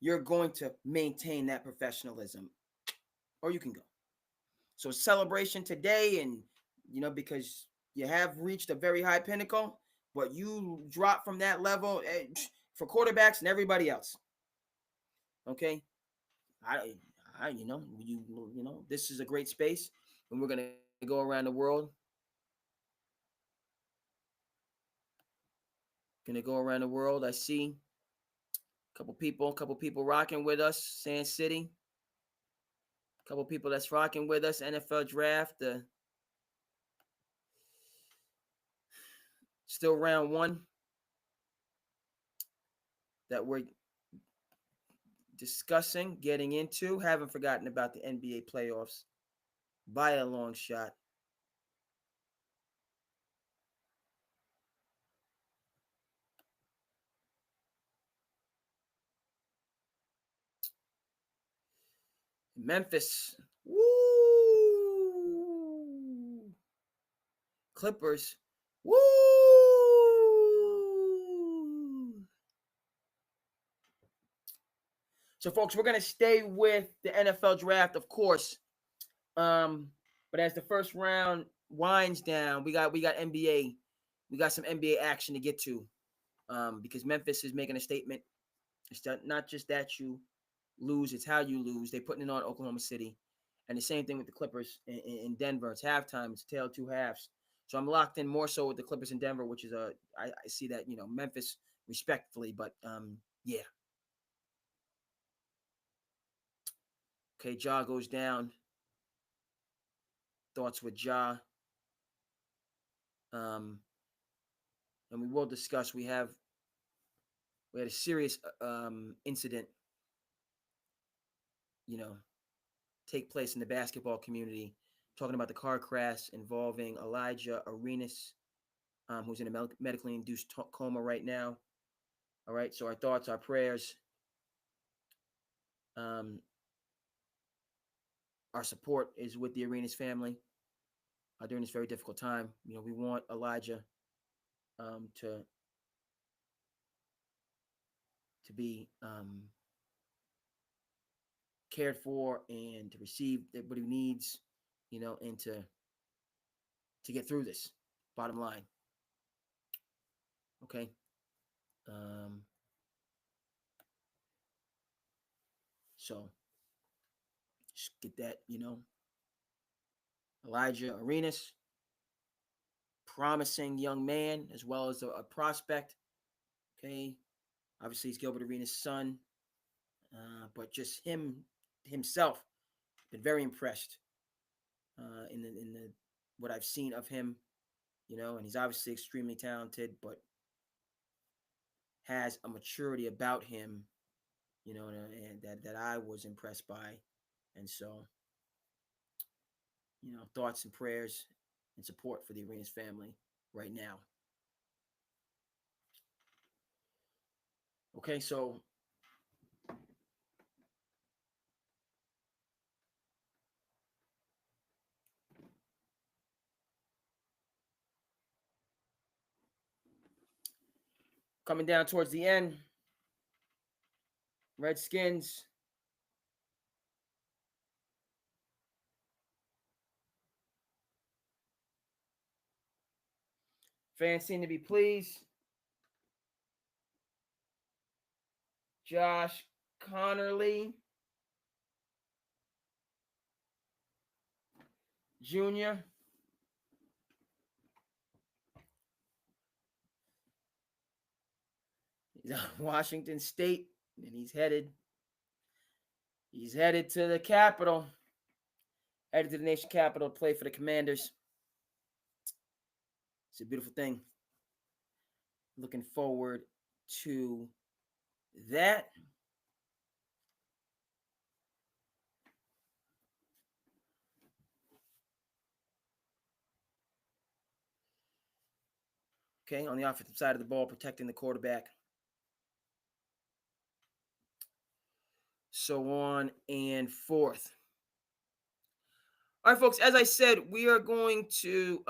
You're going to maintain that professionalism, or you can go. So celebration today, and because you have reached a very high pinnacle, but you drop from that level for quarterbacks and everybody else. Okay, this is a great space, and we're gonna go around the world. I see a couple people rocking with us. SandCity. A couple people that's rocking with us. NFL draft. Still round one that we're discussing, getting into. Haven't forgotten about the NBA playoffs by a long shot. Memphis. Woo! Clippers. Woo! So, folks, we're going to stay with the NFL draft, of course. But as the first round winds down, we got NBA. We got some NBA action to get to because Memphis is making a statement. It's not just that you lose, it's how you lose. They're putting it on Oklahoma City. And the same thing with the Clippers in Denver. It's halftime. It's a tale of two halves. So I'm locked in more so with the Clippers in Denver, which is I see that, Memphis respectfully, but yeah. Okay, Ja goes down. Thoughts with Ja. And we will discuss. We had a serious incident, take place in the basketball community, talking about the car crash involving Elijah Arenas, who's in a medically induced coma right now. All right, so our thoughts, our prayers, our support is with the Arenas family during this very difficult time. We want Elijah to be cared for and to receive what he needs, and to get through this. Bottom line. Okay. So just get that, Elijah Arenas, promising young man as well as a prospect. Okay. Obviously, he's Gilbert Arenas' son, but just himself, been very impressed in the what I've seen of him, and he's obviously extremely talented, but has a maturity about him, and that I was impressed by. And so, thoughts and prayers and support for the Arenas family right now. Okay, so coming down towards the end, Redskins. Fans seem to be pleased. Josh Connerly Jr. He's out of Washington State, and he's headed to the capital, headed to the nation capital to play for the Commanders. It's a beautiful thing. Looking forward to that. Okay, on the offensive side of the ball, protecting the quarterback. So on and forth. All right, folks, as I said, we are going to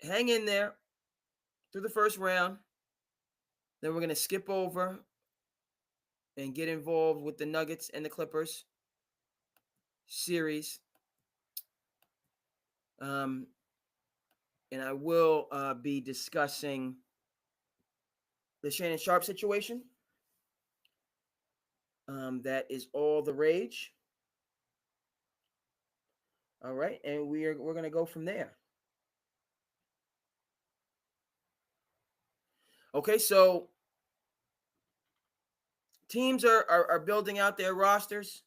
hang in there through the first round. Then we're going to skip over and get involved with the Nuggets and the Clippers series. And I will be discussing the Shannon Sharpe situation. That is all the rage. All right, and we're going to go from there. Okay, so teams are building out their rosters.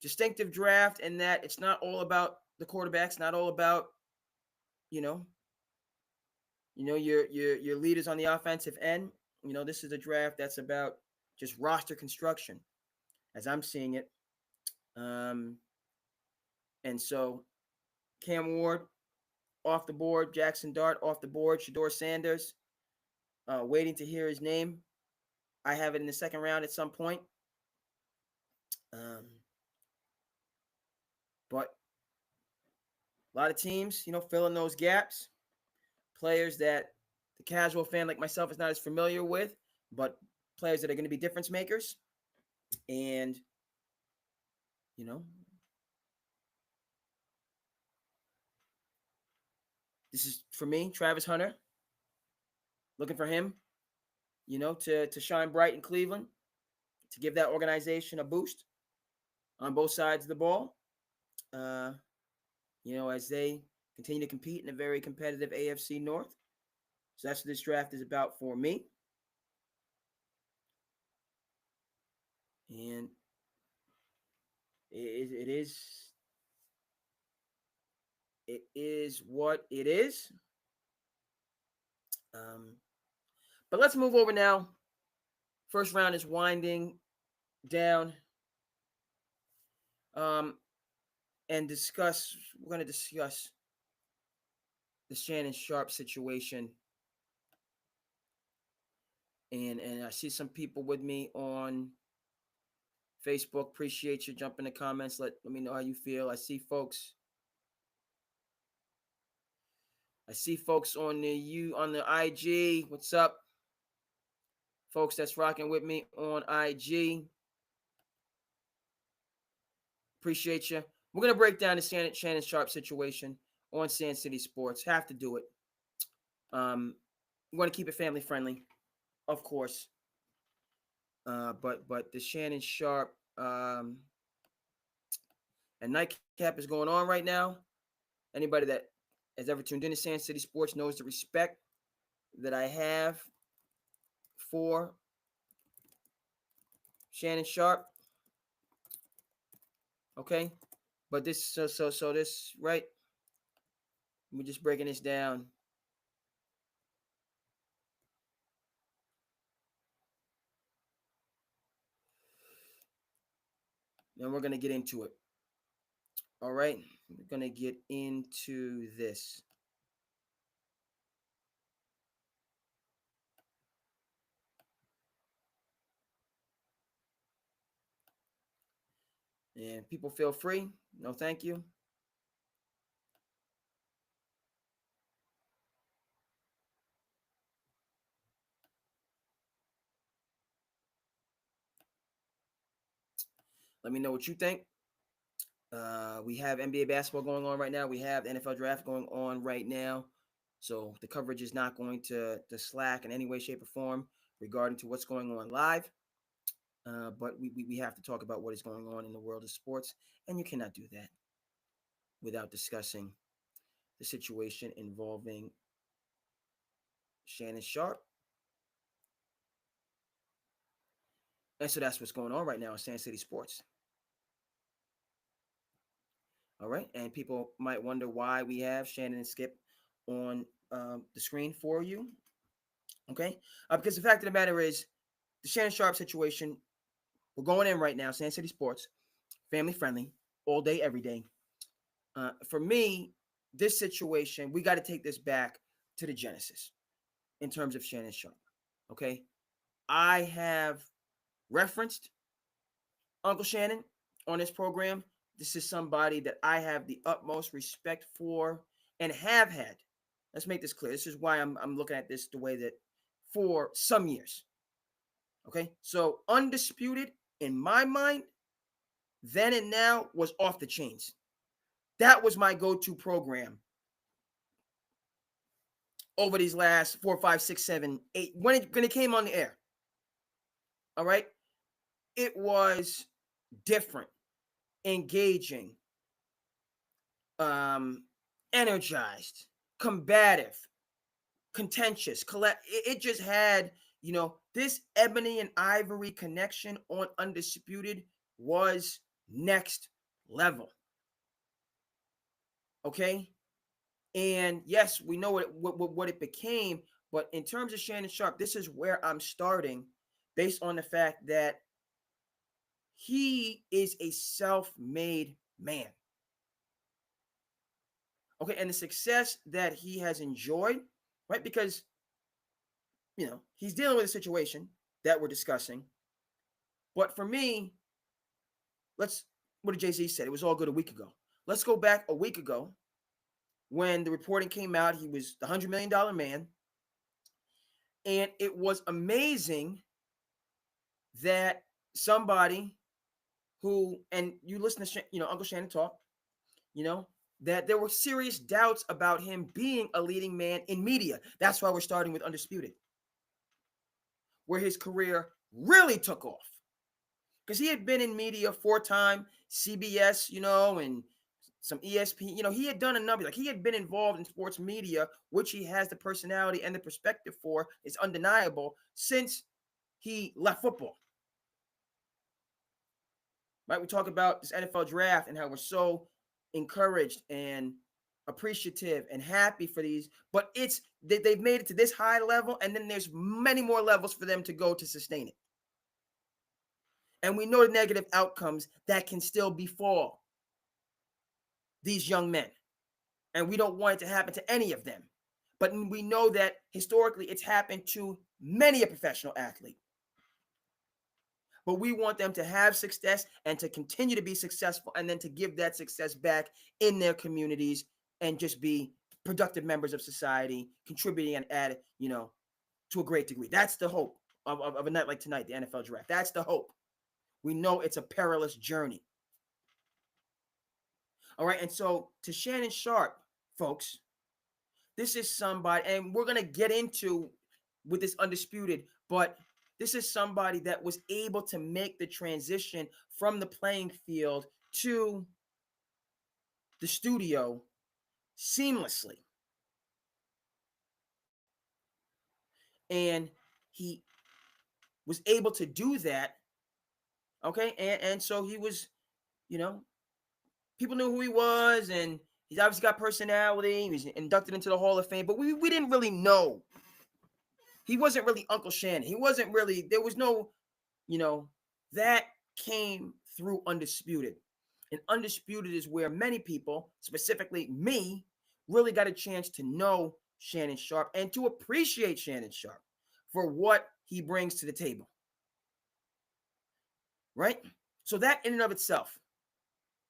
Distinctive draft, and that it's not all about the quarterbacks, not all about your leaders on the offensive end. This is a draft that's about just roster construction, as I'm seeing it. And so Cam Ward off the board, Jackson Dart off the board, Shedeur Sanders, waiting to hear his name. I have it in the second round at some point. But a lot of teams, filling those gaps. Players that the casual fan like myself is not as familiar with, but players that are going to be difference makers. And, this is for me, Travis Hunter. Looking for him, to shine bright in Cleveland, to give that organization a boost on both sides of the ball. As they continue to compete in a very competitive AFC North. So that's what this draft is about for me. And it is what it is. But let's move over now. First round is winding down. And we're going to discuss the Shannon Sharpe situation. And I see some people with me on Facebook. Appreciate you. Jump in the comments. Let me know how you feel. I see folks on the IG. What's up? Folks that's rocking with me on IG. Appreciate you. We're going to break down the Shannon Sharpe situation on SandCity Sports. Have to do it. We want to keep it family friendly, of course. But the Shannon Sharpe and nightcap is going on right now. Anybody that has ever tuned into SandCity Sports knows the respect that I have for Shannon Sharpe. Okay, but this so this right. We're just breaking this down. and we're going to get into it. All right, we're going to get into this. And people feel free. No, thank you. Let me know what you think. We have NBA basketball going on right now. We have the NFL draft going on right now. So the coverage is not going to slack in any way, shape, or form regarding to what's going on live. But we have to talk about what is going on in the world of sports. And you cannot do that without discussing the situation involving Shannon Sharpe. And so that's what's going on right now in SandCity Sports. All right. And people might wonder why we have Shannon and Skip on the screen for you. Okay. Because the fact of the matter is, the Shannon Sharpe situation, we're going in right now, SandCity Sports, family friendly, all day, every day. For me, this situation, we got to take this back to the genesis in terms of Shannon Sharpe. Okay. I have referenced Uncle Shannon on this program. This is somebody that I have the utmost respect for and have had. Let's make this clear. This is why I'm looking at this the way that for some years. Okay. So Undisputed, in my mind, then and now, was off the chains. That was my go-to program over these last 4, 5, 6, 7, 8, when it came on the air. All right. It was different, engaging, energized, combative, contentious. It just had, this ebony and ivory connection on Undisputed was next level. Okay. And yes, we know what it became, but in terms of Shannon Sharpe, this is where I'm starting based on the fact that he is a self-made man. Okay, and the success that he has enjoyed, right? Because, he's dealing with a situation that we're discussing. But for me, what did Jay-Z say? It was all good a week ago. Let's go back a week ago when the reporting came out. He was the $100 million man. And it was amazing that somebody who, and you listen to, Uncle Shannon talk, that there were serious doubts about him being a leading man in media. That's why we're starting with Undisputed, where his career really took off. Because he had been in media 4-time, CBS, and some ESPN. He had done a number. Like, he had been involved in sports media, which he has the personality and the perspective for. It's undeniable since he left football. Right? We talk about this NFL draft and how we're so encouraged and appreciative and happy for these, but they've made it to this high level, and then there's many more levels for them to go to sustain it. And we know the negative outcomes that can still befall these young men. And we don't want it to happen to any of them. But we know that historically it's happened to many a professional athlete. But we want them to have success and to continue to be successful, and then to give that success back in their communities and just be productive members of society, contributing and add, to a great degree. That's the hope of a night like tonight, the NFL draft. That's the hope. We know it's a perilous journey. All right. And so to Shannon Sharpe, folks, this is somebody, and we're going to get into with this Undisputed, but this is somebody that was able to make the transition from the playing field to the studio seamlessly. And he was able to do that. Okay. And so he was, people knew who he was, and he's obviously got personality. He was inducted into the Hall of Fame, but we didn't really know. He wasn't really Uncle Shannon. He wasn't really, there was no, that came through Undisputed. And Undisputed is where many people, specifically me, really got a chance to know Shannon Sharpe and to appreciate Shannon Sharpe for what he brings to the table. Right? So that in and of itself,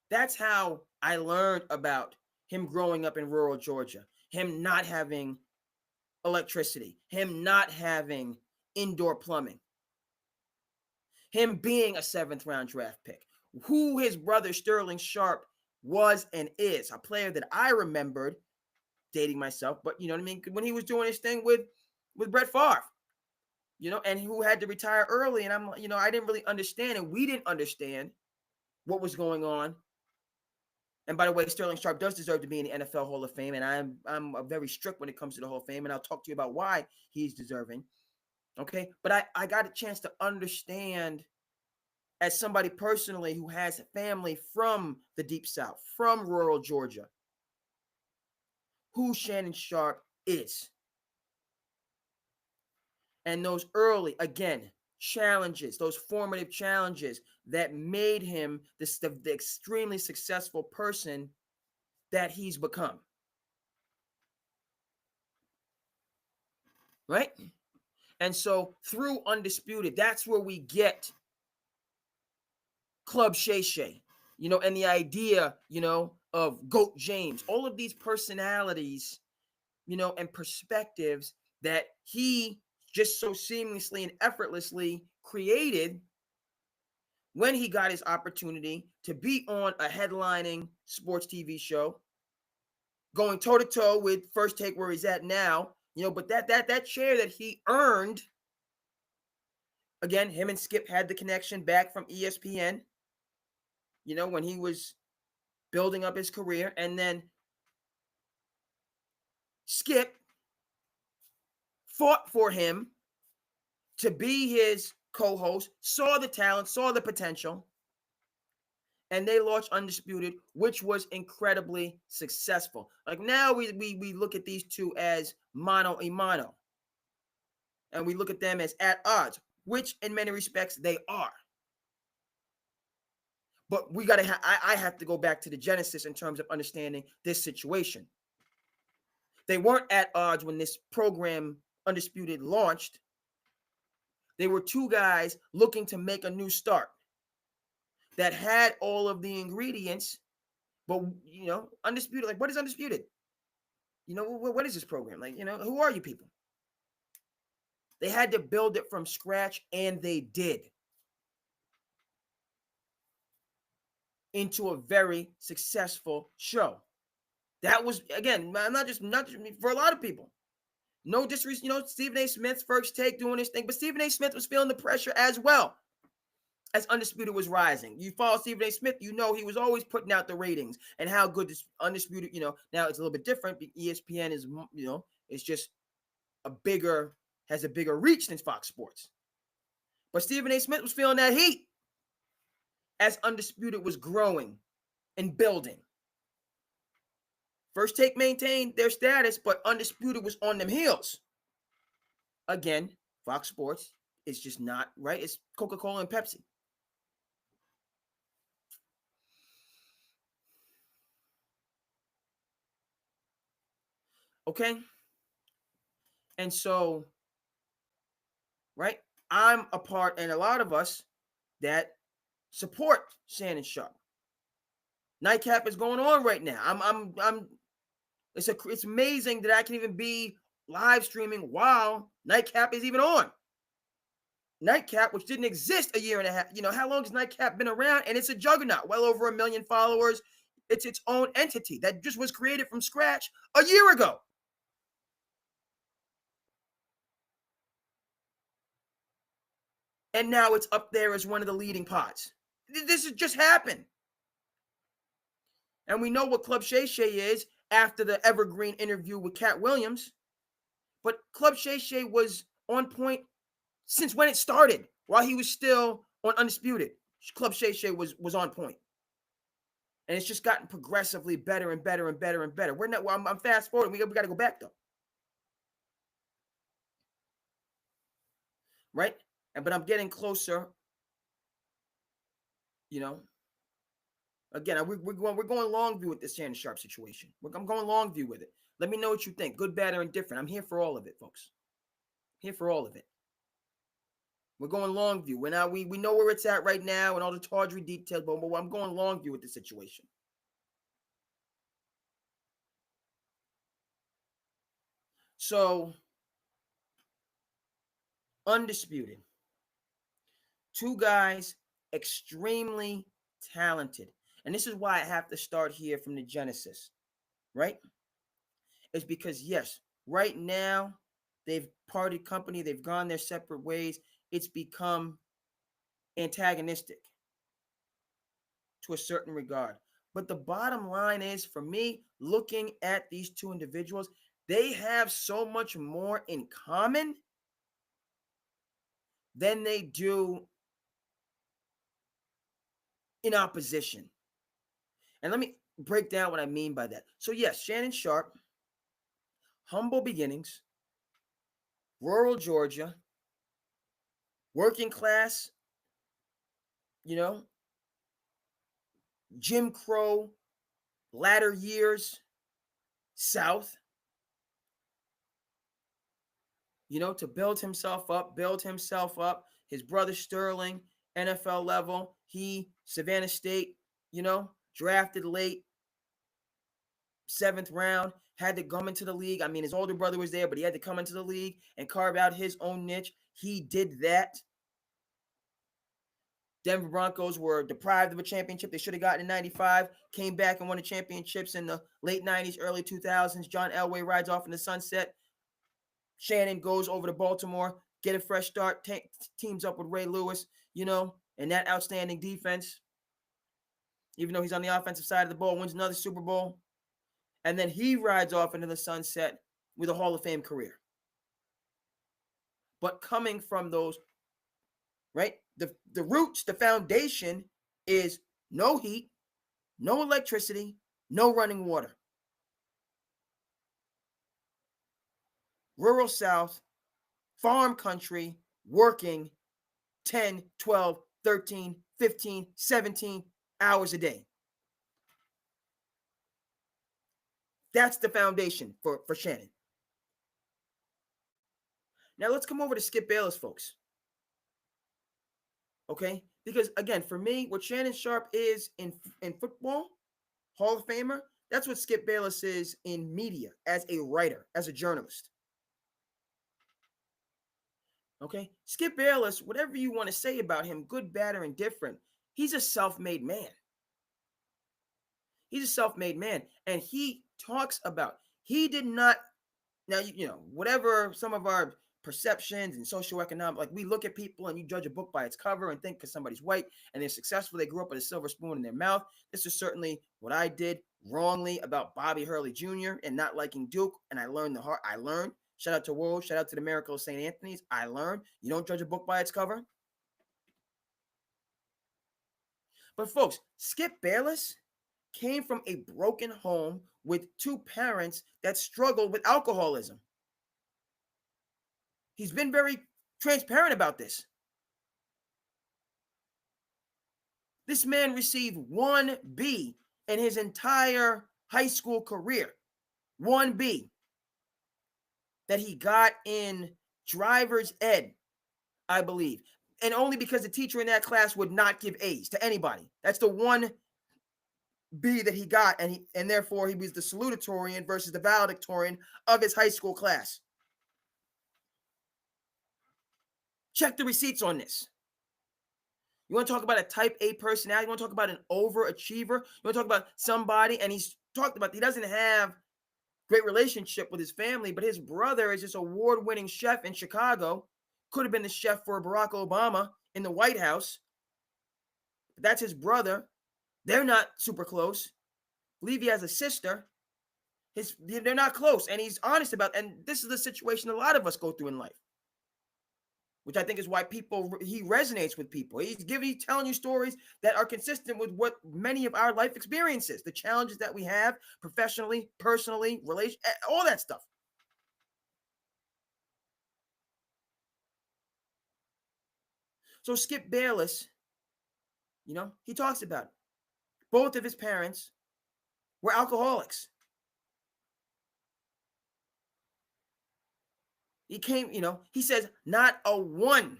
that's how I learned about him growing up in rural Georgia, him not having electricity, him not having indoor plumbing, him being a 7th round draft pick, who his brother Sterling Sharpe was and is, a player that I remembered, dating myself, but you know what I mean, when he was doing his thing with Brett Favre, you know, and who had to retire early. And I'm, you know, I didn't really understand, and we didn't understand what was going on. And by the way, Sterling Sharpe does deserve to be in the NFL Hall of Fame, and I'm very strict when it comes to the Hall of Fame, and I'll talk to you about why he's deserving. Okay, but I got a chance to understand, as somebody personally who has family from the Deep South, from rural Georgia, who Shannon Sharpe is. And those early, again, challenges, those formative challenges that made him the extremely successful person that he's become. Right? And so through Undisputed, that's where we get Club Shay Shay, you know, and the idea, you know, of Goat James, all of these personalities, you know, and perspectives that he just so seamlessly and effortlessly created when he got his opportunity to be on a headlining sports TV show, going toe to toe with First Take where he's at now, you know, but that chair that he earned, again, him and Skip had the connection back from ESPN, you know, when he was building up his career, and then Skip fought for him to be his co-host, saw the talent, saw the potential, and they launched Undisputed, which was incredibly successful. Like now we look at these two as mano a mano, and we look at them as at odds, which in many respects they are. But we gotta I have to go back to the genesis in terms of understanding this situation. They weren't at odds when this program Undisputed launched. They were two guys looking to make a new start that had all of the ingredients, but you know, Undisputed, like what is Undisputed? You know, what is this program? Like, you know, who are you people? They had to build it from scratch, and they did, into a very successful show. That was, again, not just for a lot of people. No disrespect, you know, Stephen A. Smith's First Take doing his thing, but Stephen A. Smith was feeling the pressure as well as Undisputed was rising. You follow Stephen A. Smith, you know he was always putting out the ratings and how good this Undisputed, you know, now it's a little bit different. ESPN is, you know, it's just has a bigger reach than Fox Sports. But Stephen A. Smith was feeling that heat as Undisputed was growing and building. First Take maintained their status, but Undisputed was on them heels. Again, Fox Sports is just not right. It's Coca-Cola and Pepsi. Okay? And so, right, I'm a part, and a lot of us that support Shannon Sharpe. Nightcap is going on right now. It's amazing that I can even be live streaming while Nightcap is even on. Nightcap, which didn't exist a year and a half. You know, how long has Nightcap been around? And it's a juggernaut, well over 1 million followers. It's its own entity that just was created from scratch a year ago. And now it's up there as one of the leading pods. This has just happened. And we know what Club Shay Shay is after the evergreen interview with Cat Williams. But Club Shay Shay was on point since when it started, while he was still on Undisputed. Club Shay Shay was on point. And it's just gotten progressively better and better and better and better. We're not, well, I'm fast forwarding. We got to go back, though. Right? But I'm getting closer You know, again, we're going long view with this Shannon Sharpe situation. I'm going long view with it. Let me know what you think, good, bad, or indifferent. I'm here for all of it, folks. Here for all of it. We're going long view. We're now we know where it's at right now and all the tawdry details, but I'm going long view with the situation. So, undisputed. Two guys extremely talented. And this is why I have to start here from the genesis, right? It's because, yes, right now they've parted company, they've gone their separate ways. It's become antagonistic to a certain regard. But the bottom line is, for me, looking at these two individuals, they have so much more in common than they do in opposition. And let me break down what I mean by that. So, yes, Shannon Sharpe, humble beginnings, rural Georgia, working class, you know, Jim Crow, latter years, South, to build himself up. His brother Sterling, NFL level, he, Savannah State, drafted late, 7th round, had to come into the league. I mean, his older brother was there, but he had to come into the league and carve out his own niche. He did that. Denver Broncos were deprived of a championship they should have gotten in 95, came back and won the championships in the late 90s, early 2000s. John Elway rides off in the sunset. Shannon goes over to Baltimore, get a fresh start, teams up with Ray Lewis, and that outstanding defense. Even though he's on the offensive side of the ball, wins another Super Bowl. And then he rides off into the sunset with a Hall of Fame career. But coming from those, right, the roots, the foundation is no heat, no electricity, no running water. Rural South, farm country, working 10, 12, 13, 15, 17 hours a day. That's the foundation for Shannon. Now let's come over to Skip Bayless, folks. Okay? Because again, for me, what Shannon Sharpe is in football, Hall of Famer, that's what Skip Bayless is in media, as a writer, as a journalist. Okay? Skip Bayless, whatever you want to say about him, good, bad, or indifferent, he's a self-made man. He's a self-made man. And he talks about, he did not, now, whatever some of our perceptions and socioeconomic, like we look at people and you judge a book by its cover and think because somebody's white and they're successful, they grew up with a silver spoon in their mouth. This is certainly what I did wrongly about Bobby Hurley Jr. and not liking Duke. And I learned shout out to Woe, shout out to the Miracle of St. Anthony's. I learned you don't judge a book by its cover. But folks, Skip Bayless came from a broken home with two parents that struggled with alcoholism. He's been very transparent about this. This man received 1B in his entire high school career. 1B that he got in driver's ed, I believe. And only because the teacher in that class would not give A's to anybody. That's the 1B that he got, and therefore he was the salutatorian versus the valedictorian of his high school class. Check the receipts on this. You want to talk about a type A personality? You want to talk about an overachiever? You want to talk about somebody, and he's talked about, he doesn't have great relationship with his family, but his brother is this award-winning chef in Chicago. Could have been the chef for Barack Obama in the White House. But that's his brother. They're not super close. I believe he has a sister. They're not close, and he's honest about it. And this is the situation a lot of us go through in life, which I think is why he resonates with people. He's telling you stories that are consistent with what many of our life experiences, the challenges that we have professionally, personally, all that stuff. So Skip Bayless He talks about it. Both of his parents were alcoholics. He came, he says not a one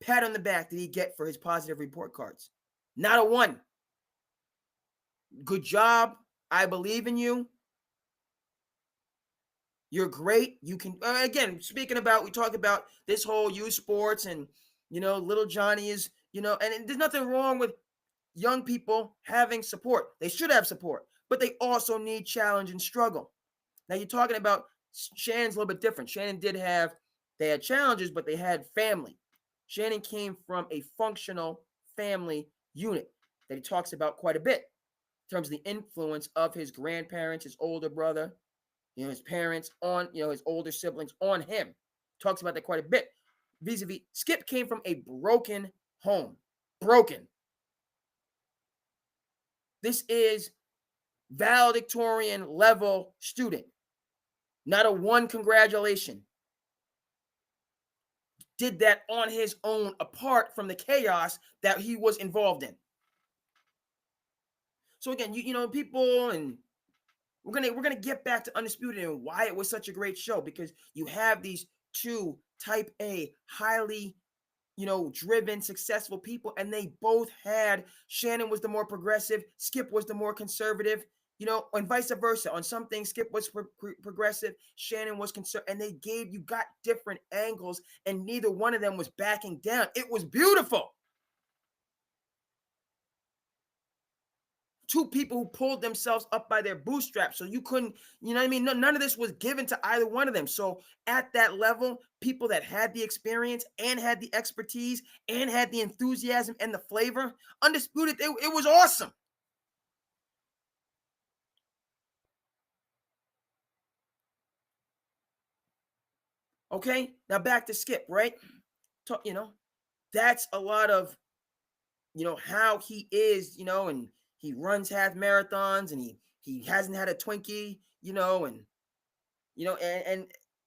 pat on the back did he get for his positive report cards. Not a one. Good job. I believe in you. You're great. You can, again, speaking about, we talk about this whole youth sports and, little Johnny is, and there's nothing wrong with young people having support. They should have support, but they also need challenge and struggle. Now you're talking about Shannon's a little bit different. They had challenges, but they had family. Shannon came from a functional family unit that he talks about quite a bit in terms of the influence of his grandparents, his older brother, his parents on, his older siblings on him. Talks about that quite a bit. Vis-a-vis, Skip came from a broken home. Broken. This is valedictorian level student. Not a one congratulation. Did that on his own apart from the chaos that he was involved in. So again, people, and we're gonna get back to Undisputed and why it was such a great show, because you have these two type A, highly, driven, successful people, and they both had, Shannon was the more progressive, Skip was the more conservative, and vice versa. On some things, Skip was progressive, Shannon was conservative, and you got different angles, and neither one of them was backing down. It was beautiful. Two people who pulled themselves up by their bootstraps. So you couldn't, none of this was given to either one of them. So at that level, people that had the experience and had the expertise and had the enthusiasm and the flavor, Undisputed, it was awesome. Okay, now back to Skip, right? That's a lot of, how he is, and he runs half marathons, and he hasn't had a Twinkie, and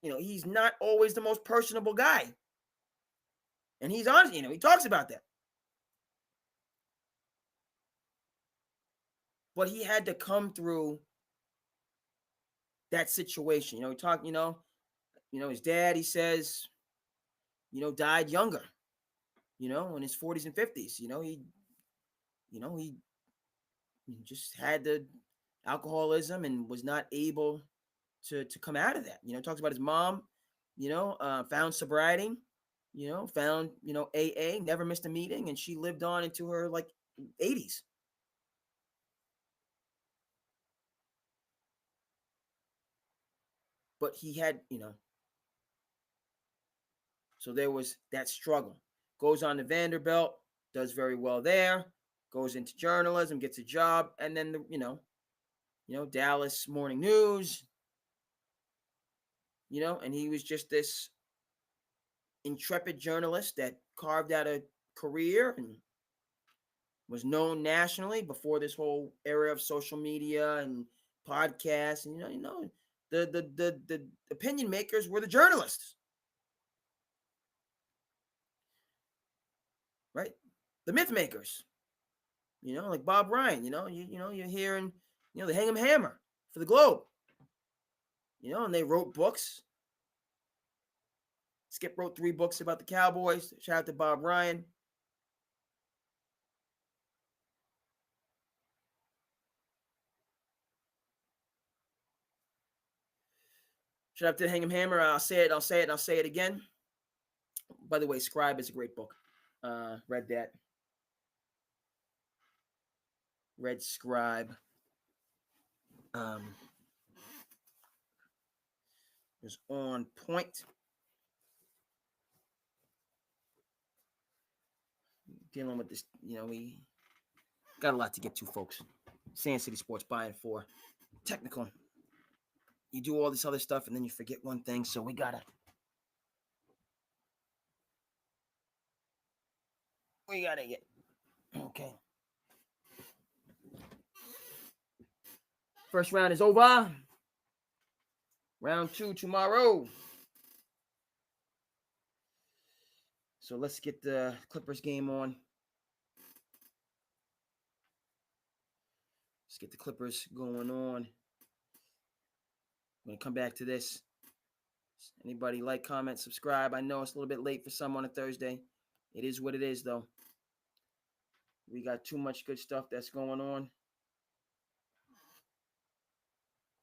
he's not always the most personable guy. And he's honest, he talks about that. But he had to come through that situation. He talked, his dad, he says, died younger, in his 40s and 50s. He just had the alcoholism and was not able to come out of that. Talks about his mom, found sobriety, found, AA, never missed a meeting, and she lived on into her 80s. But he had, so there was that struggle. Goes on to Vanderbilt, does very well there, goes into journalism, gets a job, and then Dallas Morning News, and he was just this intrepid journalist that carved out a career and was known nationally before this whole era of social media and podcasts. And the opinion makers were the journalists, right? The myth makers, like Bob Ryan. You're hearing, the Hang 'em Hammer for the Globe, and they wrote books. Skip wrote 3 books about the Cowboys. Shout out to Bob Ryan. Shout out to Hang 'em Hammer. I'll say it again. By the way, Scribe is a great book. Read that. Read Scribe. Was on point. Dealing with this, we got a lot to get to, folks. SandCity Sports by and for technical. You do all this other stuff and then you forget one thing, so we gotta get okay. First round is over. Round 2 tomorrow. So let's get the Clippers game on. Let's get the Clippers going on. I'm going to come back to this. Anybody like, comment, subscribe. I know it's a little bit late for some on a Thursday. It is what it is, though. We got too much good stuff that's going on.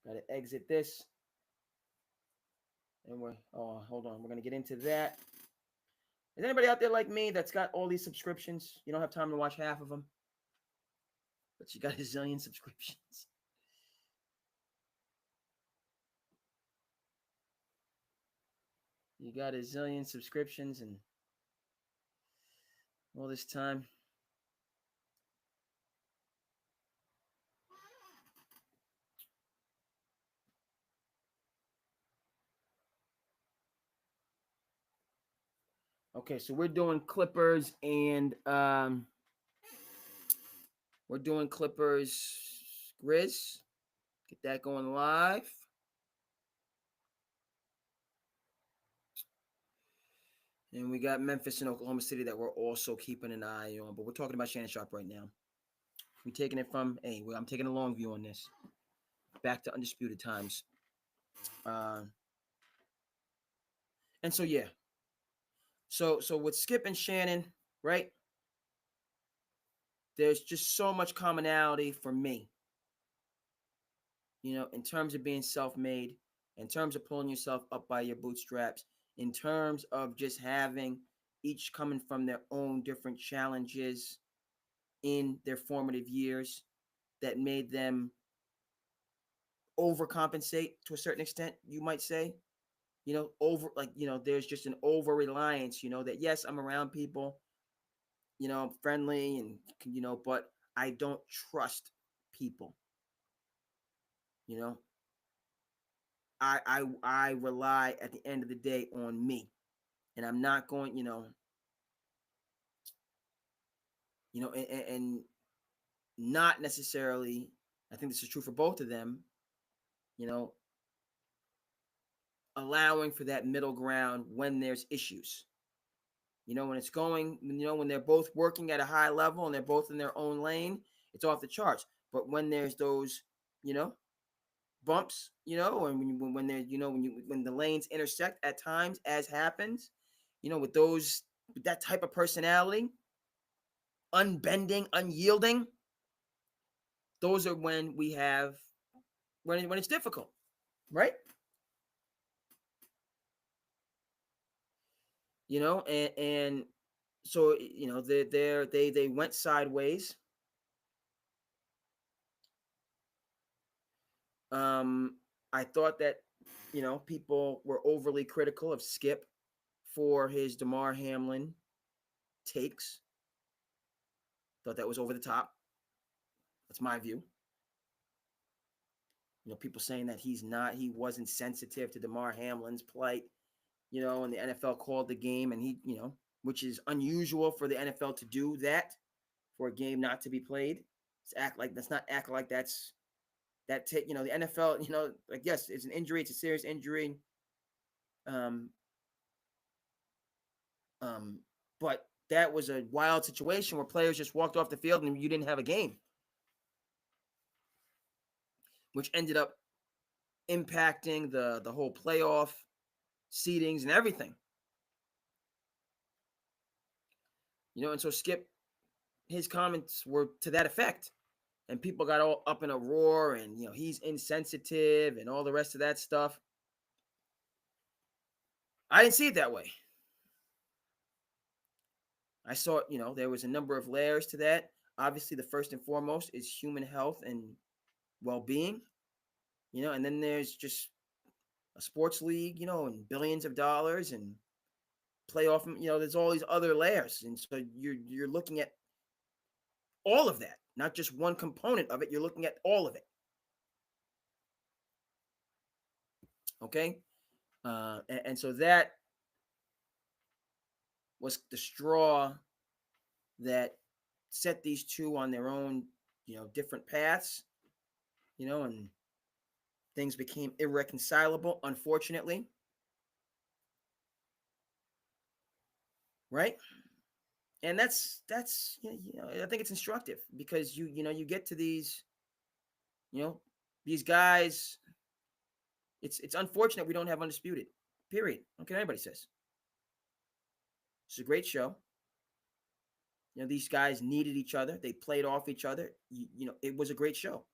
Got to exit this. And hold on. We're going to get into that. Is anybody out there like me that's got all these subscriptions? You don't have time to watch half of them, but you got a zillion subscriptions. You got a zillion subscriptions and all this time. Okay, so we're doing Clippers and we're doing Clippers Grizz. Get that going live. And we got Memphis and Oklahoma City that we're also keeping an eye on. But we're talking about Shannon Sharpe right now. We're taking it from, I'm taking a long view on this. Back to undisputed times. And so, yeah. So with Skip and Shannon, right? There's just so much commonality for me. In terms of being self-made, in terms of pulling yourself up by your bootstraps, in terms of just having each coming from their own different challenges in their formative years that made them overcompensate to a certain extent, you might say. There's just an over reliance, that yes, I'm around people, I'm friendly and, but I don't trust people. I rely at the end of the day on me, and I'm not going, and not necessarily. I think this is true for both of them. Allowing for that middle ground when there's issues. When it's going, when they're both working at a high level and they're both in their own lane, it's off the charts. But when there's those, bumps, and when they're, when the lanes intersect at times, as happens, with that type of personality, unbending, unyielding, those are when we have when it's difficult, right? And so they went sideways. I thought that people were overly critical of Skip for his DeMar Hamlin takes. Thought that was over the top. That's my view. People saying that he wasn't sensitive to DeMar Hamlin's plight, and the NFL called the game, and he, which is unusual for the NFL to do that, for a game not to be played. The NFL, like, yes, it's an injury, it's a serious injury. But that was a wild situation where players just walked off the field and you didn't have a game, which ended up impacting the whole playoff seedings and everything. And so Skip, his comments were to that effect. And people got all up in a roar and, he's insensitive and all the rest of that stuff. I didn't see it that way. I saw, there was a number of layers to that. Obviously, the first and foremost is human health and well-being, and then there's just a sports league, and billions of dollars and playoff, there's all these other layers. And so you're looking at all of that, not just one component of it. You're looking at all of it. Okay. And so that was the straw that set these two on their own, different paths, and things became irreconcilable, unfortunately. Right. And that's I think it's instructive because you get to these You know, these guys, it's unfortunate we don't have Undisputed. Period. I don't care what anybody says. It's a great show. You know, these guys needed each other. They played off each other. You know, it was a great show.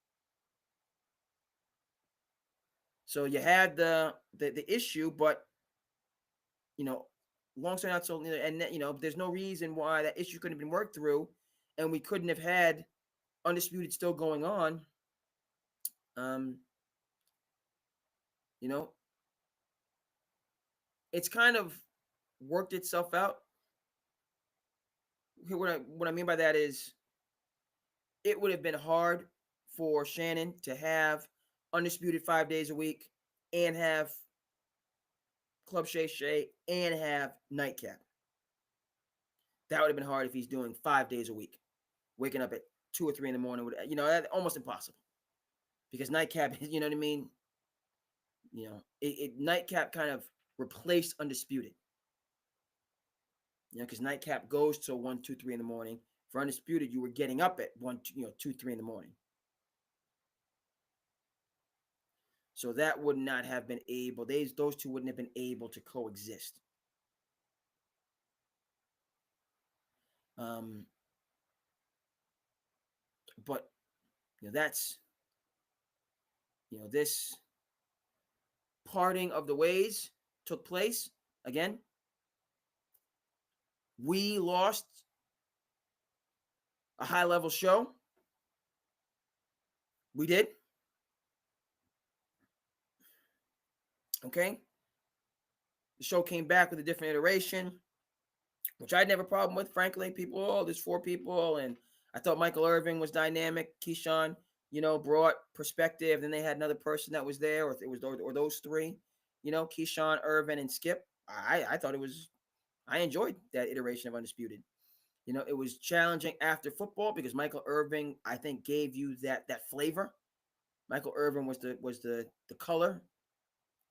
So you had the issue, but you know, long story not so, and you know, there's no reason why that issue couldn't have been worked through, and we couldn't have had Undisputed still going on. Um, you know, it's kind of worked itself out. What I mean by that is, it would have been hard for Shannon to have Undisputed 5 days a week and have Club Shay Shay and have Nightcap. That would have been hard if he's doing 5 days a week, waking up at 2 or 3 in the morning. You know, that's almost impossible because Nightcap, you know what I mean? You know, Nightcap kind of replaced Undisputed. You know, because Nightcap goes till 1, 2, 3 in the morning. For Undisputed, you were getting up at 2, 3 in the morning. So that would not have been able. Those two wouldn't have been able to coexist. But you know, that's this parting of the ways took place again. We lost a high level show. We did. Okay. The show came back with a different iteration, which I would never have a problem with. Frankly, there's 4 people, and I thought Michael Irvin was dynamic. Keyshawn, brought perspective. Then they had another person that was there, or it was or those 3, Keyshawn, Irvin, and Skip. I thought I enjoyed that iteration of Undisputed. It was challenging after football because Michael Irvin, I think, gave you that flavor. Michael Irvin was the color,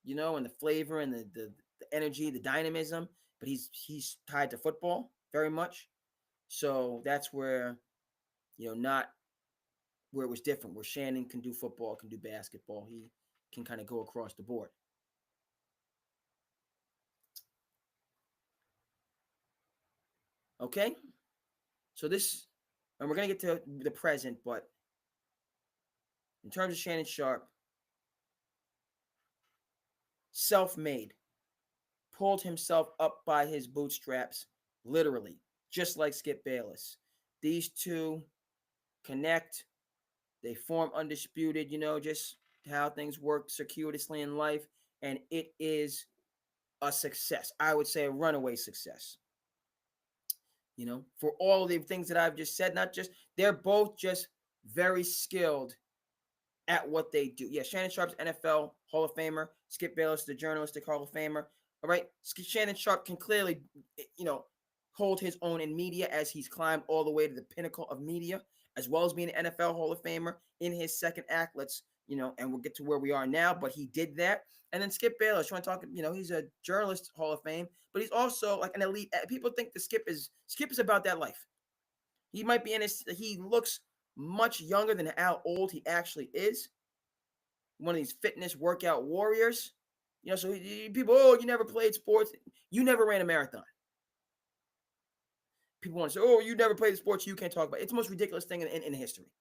and the flavor and the energy, the dynamism. But he's tied to football very much. So that's where, not where it was different, where Shannon can do football, can do basketball. He can kind of go across the board. Okay? So and we're going to get to the present, but in terms of Shannon Sharpe, self-made, pulled himself up by his bootstraps, literally, just like Skip Bayless. These two connect. They form Undisputed, just how things work circuitously in life. And it is a success. I would say a runaway success. For all the things that I've just said, they're both just very skilled at what they do. Yeah, Shannon Sharpe's NFL Hall of Famer. Skip Bayless, the journalistic Hall of Famer. All right, Shannon Sharpe can clearly, hold his own in media as he's climbed all the way to the pinnacle of media, as well as being an NFL Hall of Famer in his second act. And we'll get to where we are now, but he did that. And then Skip Bayless, you want to talk, he's a journalist Hall of Fame, but he's also like an elite. People think the Skip is about that life. He might be he looks much younger than how old he actually is. One of these fitness workout warriors. So people, you never played sports. You never ran a marathon. People want to say, you never played sports. You can't talk about it. It's the most ridiculous thing in history.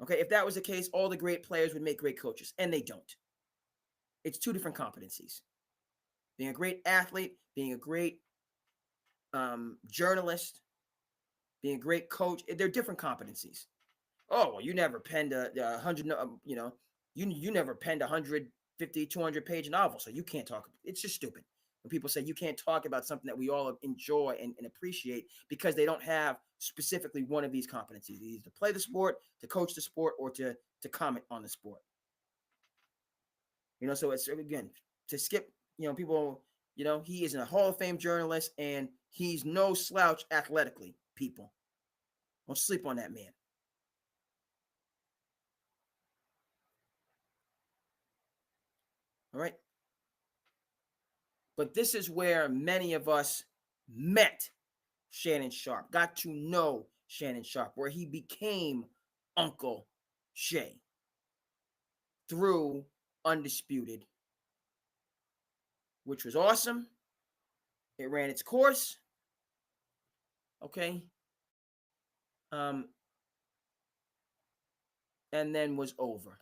Okay, if that was the case, all the great players would make great coaches, and they don't. It's 2 different competencies. Being a great athlete, being a great journalist, being a great coach, they're different competencies. Oh, well, you never penned a 100, you never penned a 150, 200-page novel, so you can't talk. It's just stupid. When people say you can't talk about something that we all enjoy and appreciate because they don't have specifically one of these competencies, either to play the sport, to coach the sport, or to comment on the sport. So it's, again, to Skip, people, he is a Hall of Fame journalist and he's no slouch athletically, people. Don't sleep on that man. All right. But this is where many of us met Shannon Sharpe, got to know Shannon Sharpe, where he became Uncle Shea through Undisputed, which was awesome. It ran its course. Okay. And then was over.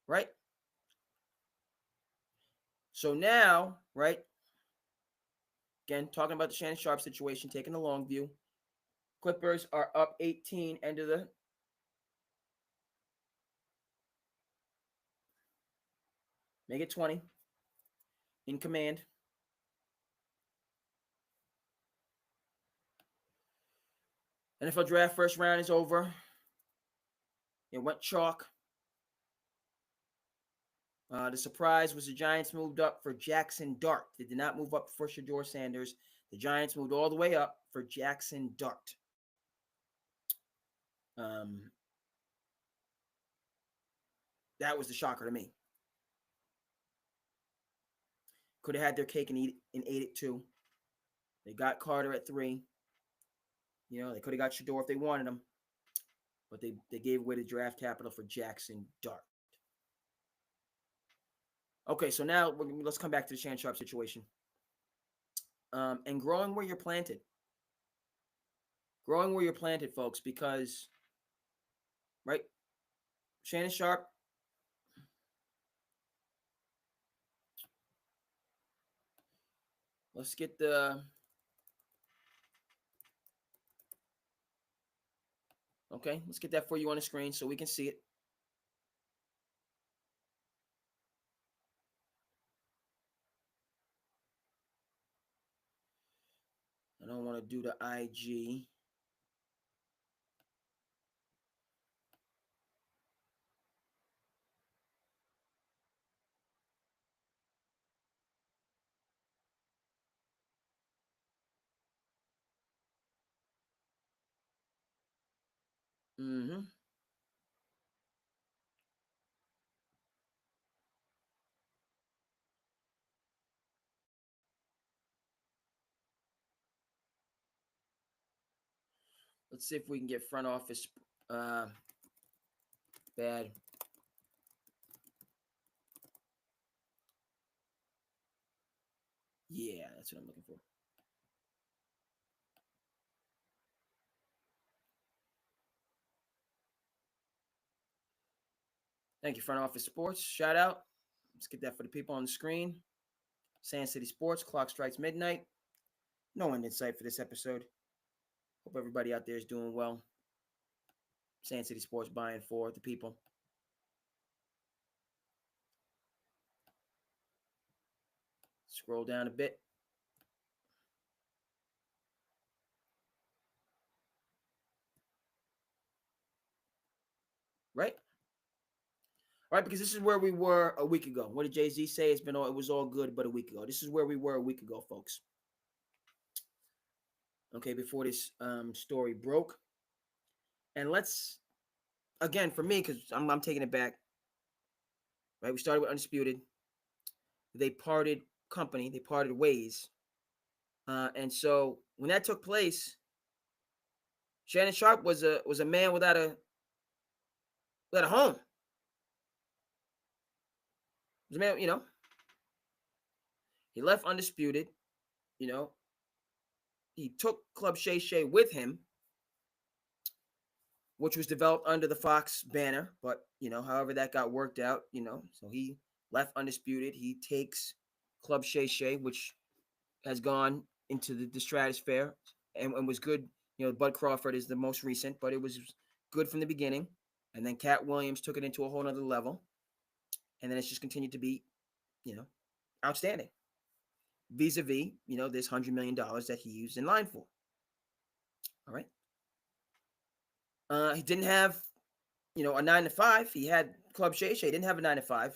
Right? So now, right? Again, talking about the Shannon Sharpe situation, taking the long view. Clippers are up 18, end of the make it 20. In command. NFL draft first round is over. It went chalk. The surprise was the Giants moved up for Jackson Dart. They did not move up for Shedeur Sanders. The Giants moved all the way up for Jackson Dart. That was the shocker to me. Could have had their cake and ate it too. They got Carter at 3. They could have got Shedeur if they wanted him. But they gave away the draft capital for Jackson Dart. Okay, so now let's come back to the Shannon Sharpe situation. And growing where you're planted. Growing where you're planted, folks, because, right, Shannon Sharpe, let's get the, okay, let's get that for you on the screen so we can see it. I don't want to do the IG. Let's see if we can get front office bad. Yeah, that's what I'm looking for. Thank you, Front Office Sports. Shout out. Let's get that for the people on the screen. SandCity Sports, clock strikes midnight. No end in sight for this episode. Hope everybody out there is doing well. SandCity Sports buying for the people. Scroll down a bit. Right? Right, because this is where we were a week ago. What did Jay-Z say? It was all good, but a week ago. This is where we were a week ago, folks. Okay, before this story broke. And let's, again, for me, because I'm taking it back. Right, we started with Undisputed. They parted company. They parted ways. And so when that took place, Shannon Sharpe was a man without a home. He was a man, he left Undisputed, he took Club Shay Shay with him, which was developed under the Fox banner, but however that got worked out, so he left Undisputed. He takes Club Shay Shay, which has gone into the stratosphere and was good. Bud Crawford is the most recent, but it was good from the beginning. And then Cat Williams took it into a whole nother level. And then it's just continued to be, outstanding. Vis-a-vis, this $100 million that he used in line for. All right. He didn't have, a 9-to-5. He had Club Shay Shay. Didn't have a 9-to-5.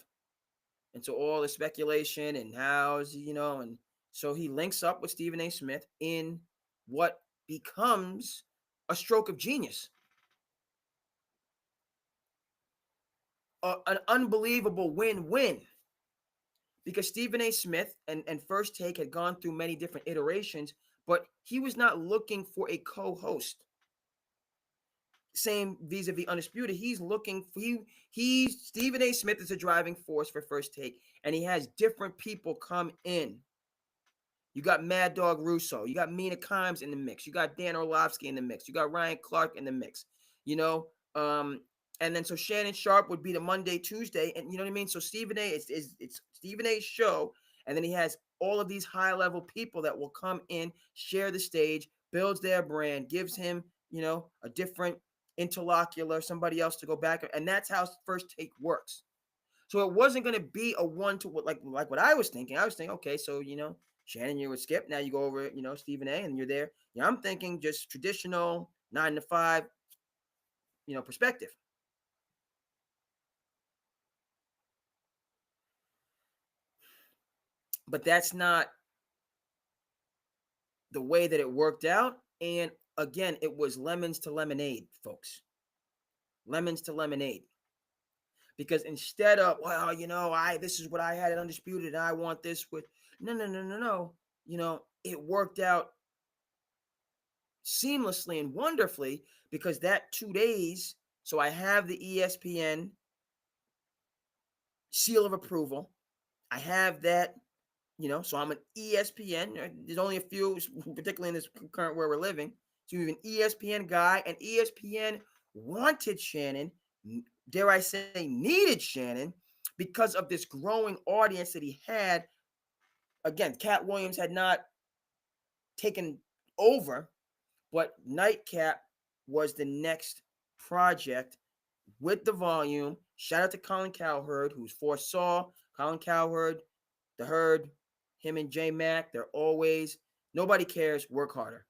And so all the speculation and how's, and so he links up with Stephen A. Smith in what becomes a stroke of genius. An unbelievable win-win. Because Stephen A. Smith and First Take had gone through many different iterations, but he was not looking for a co-host. same vis-a-vis Undisputed. He's looking for he's Stephen A. Smith is a driving force for First Take, and he has different people come in. You got Mad Dog Russo, you got Mina Kimes in the mix, you got Dan Orlovsky in the mix, you got Ryan Clark in the mix, you know. And then so Shannon Sharpe would be the Monday, Tuesday, and you know what I mean. So Stephen A. It's Stephen A.'s show, and then he has all of these high-level people that will come in, share the stage, builds their brand, gives him, you know, a different interlocutor, somebody else to go back, and that's how First Take works. So it wasn't going to be a one to like what I was thinking. I was thinking, okay, so you know, Shannon, you're with Skip. Now you go over, you know, Stephen A. and you're there. Yeah, I'm thinking just traditional 9 to 5, you know, perspective. But that's not the way that it worked out. And again, it was lemons to lemonade, folks. Lemons to lemonade. Because instead of, well, you know, this is what I had at Undisputed, and I want this with no. You know, it worked out seamlessly and wonderfully because that 2 days, so I have the ESPN seal of approval. I have that, you know, so I'm an ESPN. There's only a few, particularly in this current where we're living. So you're an ESPN guy, and ESPN wanted Shannon, dare I say, needed Shannon because of this growing audience that he had. Again, Cat Williams had not taken over, but Nightcap was the next project with the volume. Shout out to Colin Cowherd, who's foresaw. Colin Cowherd, the Herd, him and J Mac, they're always, nobody cares, work harder.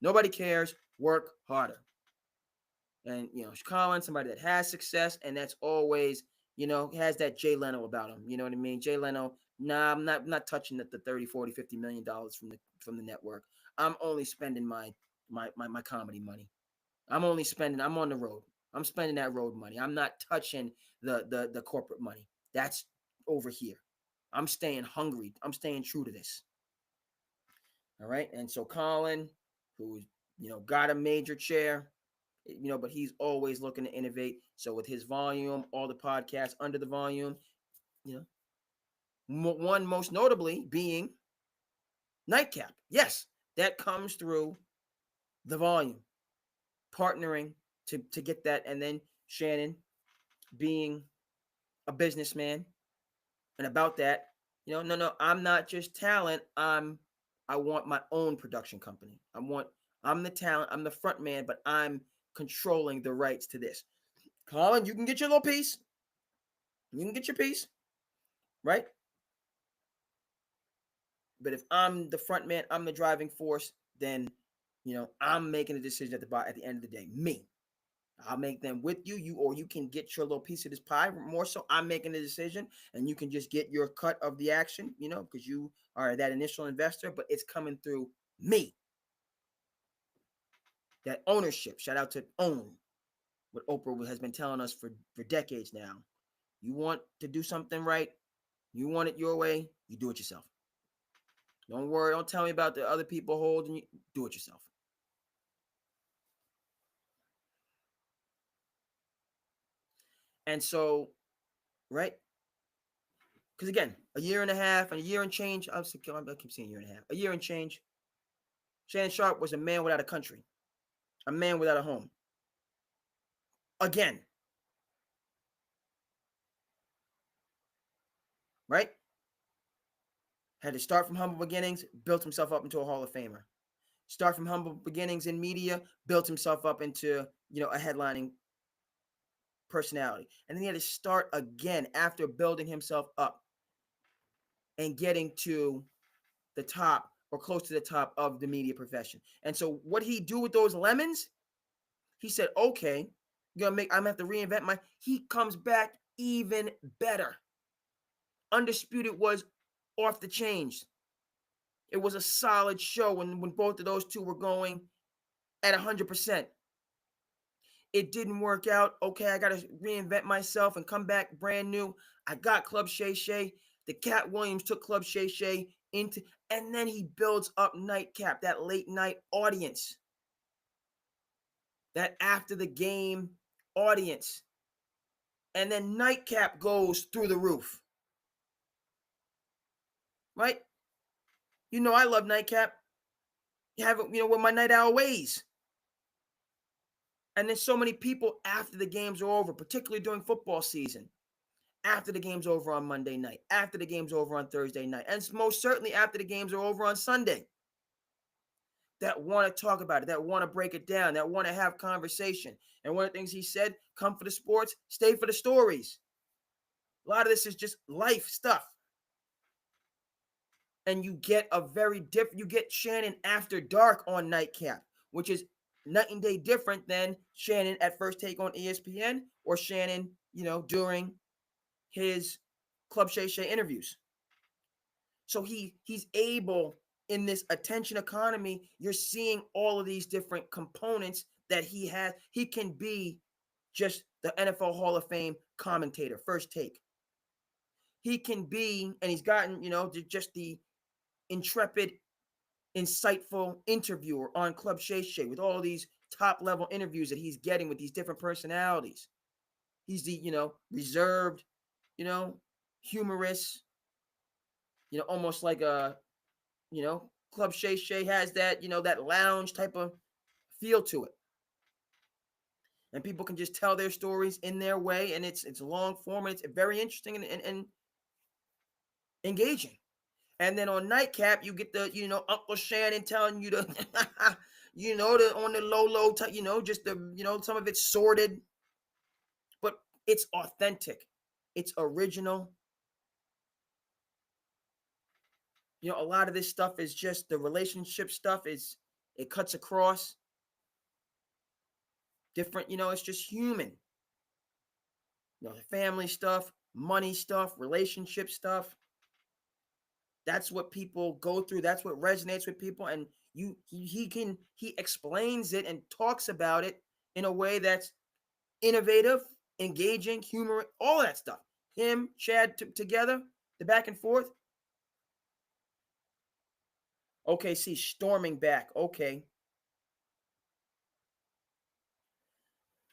Nobody cares, work harder. And, you know, Colin, somebody that has success, and that's always, you know, has that Jay Leno about him. You know what I mean? Jay Leno, nah, I'm not touching the 30, 40, $50 million from the network. I'm only spending my comedy money. I'm on the road. I'm spending that road money. I'm not touching the corporate money. That's over here. I'm staying hungry. I'm staying true to this. All right. And so Colin, who's, you know, got a major chair, you know, but he's always looking to innovate. So with his volume, all the podcasts under the volume, you know, one most notably being Nightcap. Yes, that comes through the volume, partnering to get that. And then Shannon being a businessman and about that, you know, no, I'm not just talent. I want my own production company. I'm the talent, I'm the front man, but I'm controlling the rights to this. Colin, you can get your little piece. You can get your piece, right? But if I'm the front man, I'm the driving force, then, you know, I'm making a decision at the end of the day. Me. I'll make them with you, or you can get your little piece of this pie. More so, I'm making the decision, and you can just get your cut of the action, you know, because you are that initial investor, but it's coming through me. That ownership. Shout out to Own, what Oprah has been telling us for decades now. You want to do something right, you want it your way, you do it yourself. Don't worry, don't tell me about the other people holding you. Do it yourself. And so, right? Because again, a year and a half and a year and change. I keep saying year and a half. A year and change. Shannon Sharpe was a man without a country, a man without a home. Again, right? Had to start from humble beginnings, built himself up into a Hall of Famer. Start from humble beginnings in media, built himself up into, you know, a headlining personality. And then he had to start again after building himself up and getting to the top or close to the top of the media profession. And so what he do with those lemons, he said, okay, I'm gonna have to reinvent he comes back even better. Undisputed was off the chains. It was a solid show when both of those two were going at 100%. It didn't work out. Okay, I got to reinvent myself and come back brand new. I got Club Shay Shay. The Cat Williams took Club Shay Shay into, and then he builds up Nightcap, that late night audience. that after the game audience. And then Nightcap goes through the roof. Right? You know I love Nightcap. You have it, with my night owl ways. And then so many people after the games are over, particularly during football season, after the game's over on Monday night, after the game's over on Thursday night, and most certainly after the games are over on Sunday, that want to talk about it, that want to break it down, that want to have conversation. And one of the things he said, come for the sports, stay for the stories. A lot of this is just life stuff. And you get you get Shannon after dark on Nightcap, which is night and day different than Shannon at First Take on ESPN or Shannon, during his Club Shay Shay interviews. So he's able, in this attention economy, you're seeing all of these different components that he has. He can be just the NFL Hall of Fame commentator, First Take. He can be, and he's gotten, just the intrepid, insightful interviewer on Club Shay Shay with all these top level interviews that he's getting with these different personalities. He's the, reserved, humorous, almost like a, Club Shay Shay has that, that lounge type of feel to it. And people can just tell their stories in their way, and it's long form, and it's very interesting and engaging. And then on Nightcap, you get the, Uncle Shannon telling you the, on the low, just the, some of it's sordid, but it's authentic. It's original. A lot of this stuff is just the relationship stuff it cuts across different, it's just human. The family stuff, money stuff, relationship stuff. That's what people go through. That's what resonates with people. And he explains it and talks about it in a way that's innovative, engaging, humor, all that stuff. Him, Chad together, the back and forth. OKC storming back. Okay.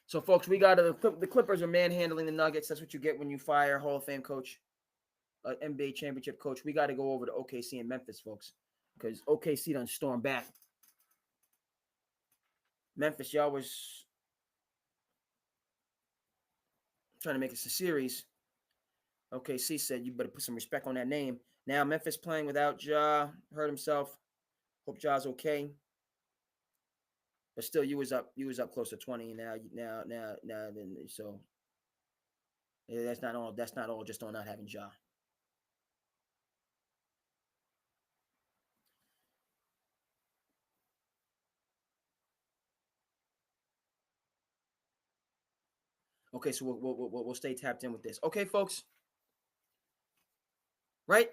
So, folks, we got the Clippers are manhandling the Nuggets. That's what you get when you fire Hall of Fame coach, NBA championship coach. We got to go over to OKC and Memphis, folks, because OKC done storm back. Memphis, y'all was trying to make us a series. OKC said you better put some respect on that name. Now Memphis playing without Ja, hurt himself. Hope Ja's okay. But still, you was up close to 20 now. So yeah, that's not all just on not having Ja. Okay, so we'll stay tapped in with this. Okay, folks. Right?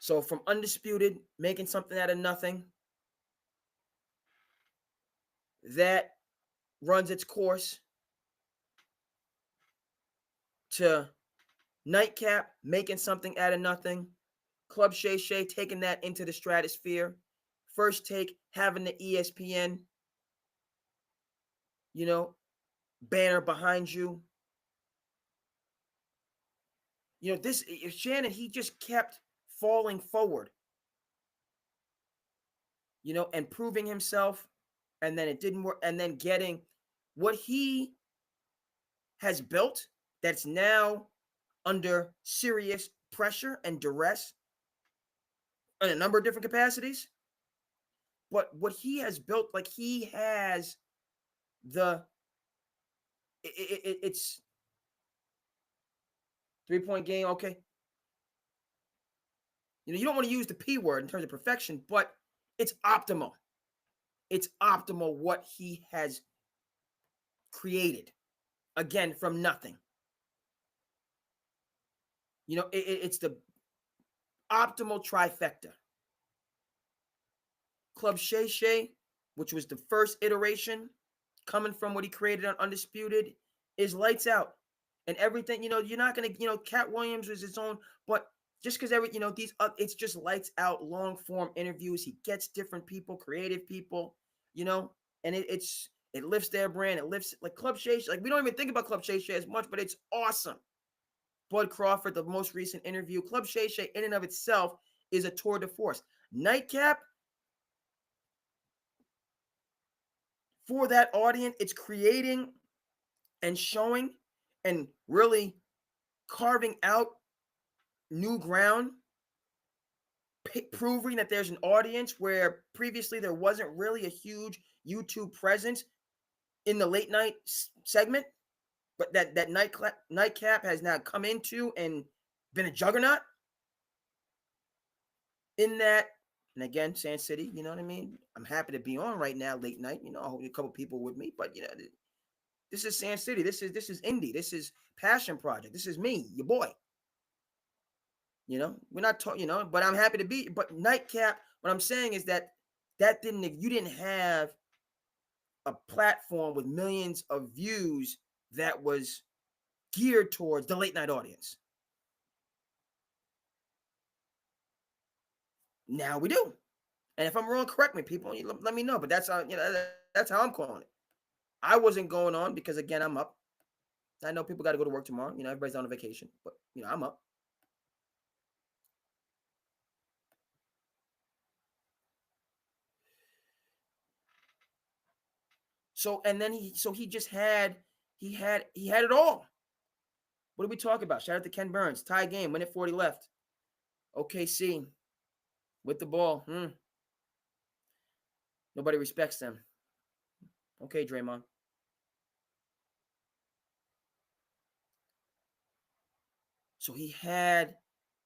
So from undisputed, making something out of nothing, that runs its course, to Nightcap making something out of nothing, Club Shay Shay taking that into the stratosphere, First Take having the ESPN, banner behind you. This Shannon, he just kept falling forward, and proving himself, and then it didn't work, and then getting what he has built that's now under serious pressure and duress in a number of different capacities. But what he has built, like he has it's 3-point game. Okay. You don't want to use the P word in terms of perfection, but it's optimal. It's optimal what he has created, again, from nothing. It's the optimal trifecta. Club Shay Shay, which was the first iteration, coming from what he created on Undisputed, is lights out. And everything, you're not going to, Cat Williams was his own, but just because these it's just lights out long form interviews. He gets different people, creative people, and it lifts their brand. It lifts like Club Shay. Like we don't even think about Club Shay as much, but it's awesome. Bud Crawford, the most recent interview. Club Shay in and of itself is a tour de force. Nightcap, for that audience, it's creating and showing and really carving out new ground, proving that there's an audience where previously there wasn't really a huge YouTube presence in the late night segment, but that nightcap has now come into and been a juggernaut in that. And again, SandCity, you know what I mean? I'm happy to be on right now, late night. I hope a couple people with me, but this is SandCity. This is indie. This is passion project. This is me, your boy. We're not talking, but I'm happy to be. But nightcap, what I'm saying is that you didn't have a platform with millions of views that was geared towards the late night audience. Now we do. And if I'm wrong, correct me, people. Let me know. But that's how that's how I'm calling it. I wasn't going on because again, I'm up. I know people got to go to work tomorrow. Everybody's on a vacation, but I'm up. So and then he just had it all. What did we talk about? Shout out to Ken Burns. Tie game, minute 40 left. OKC with the ball. Nobody respects them. Okay, Draymond. So he had,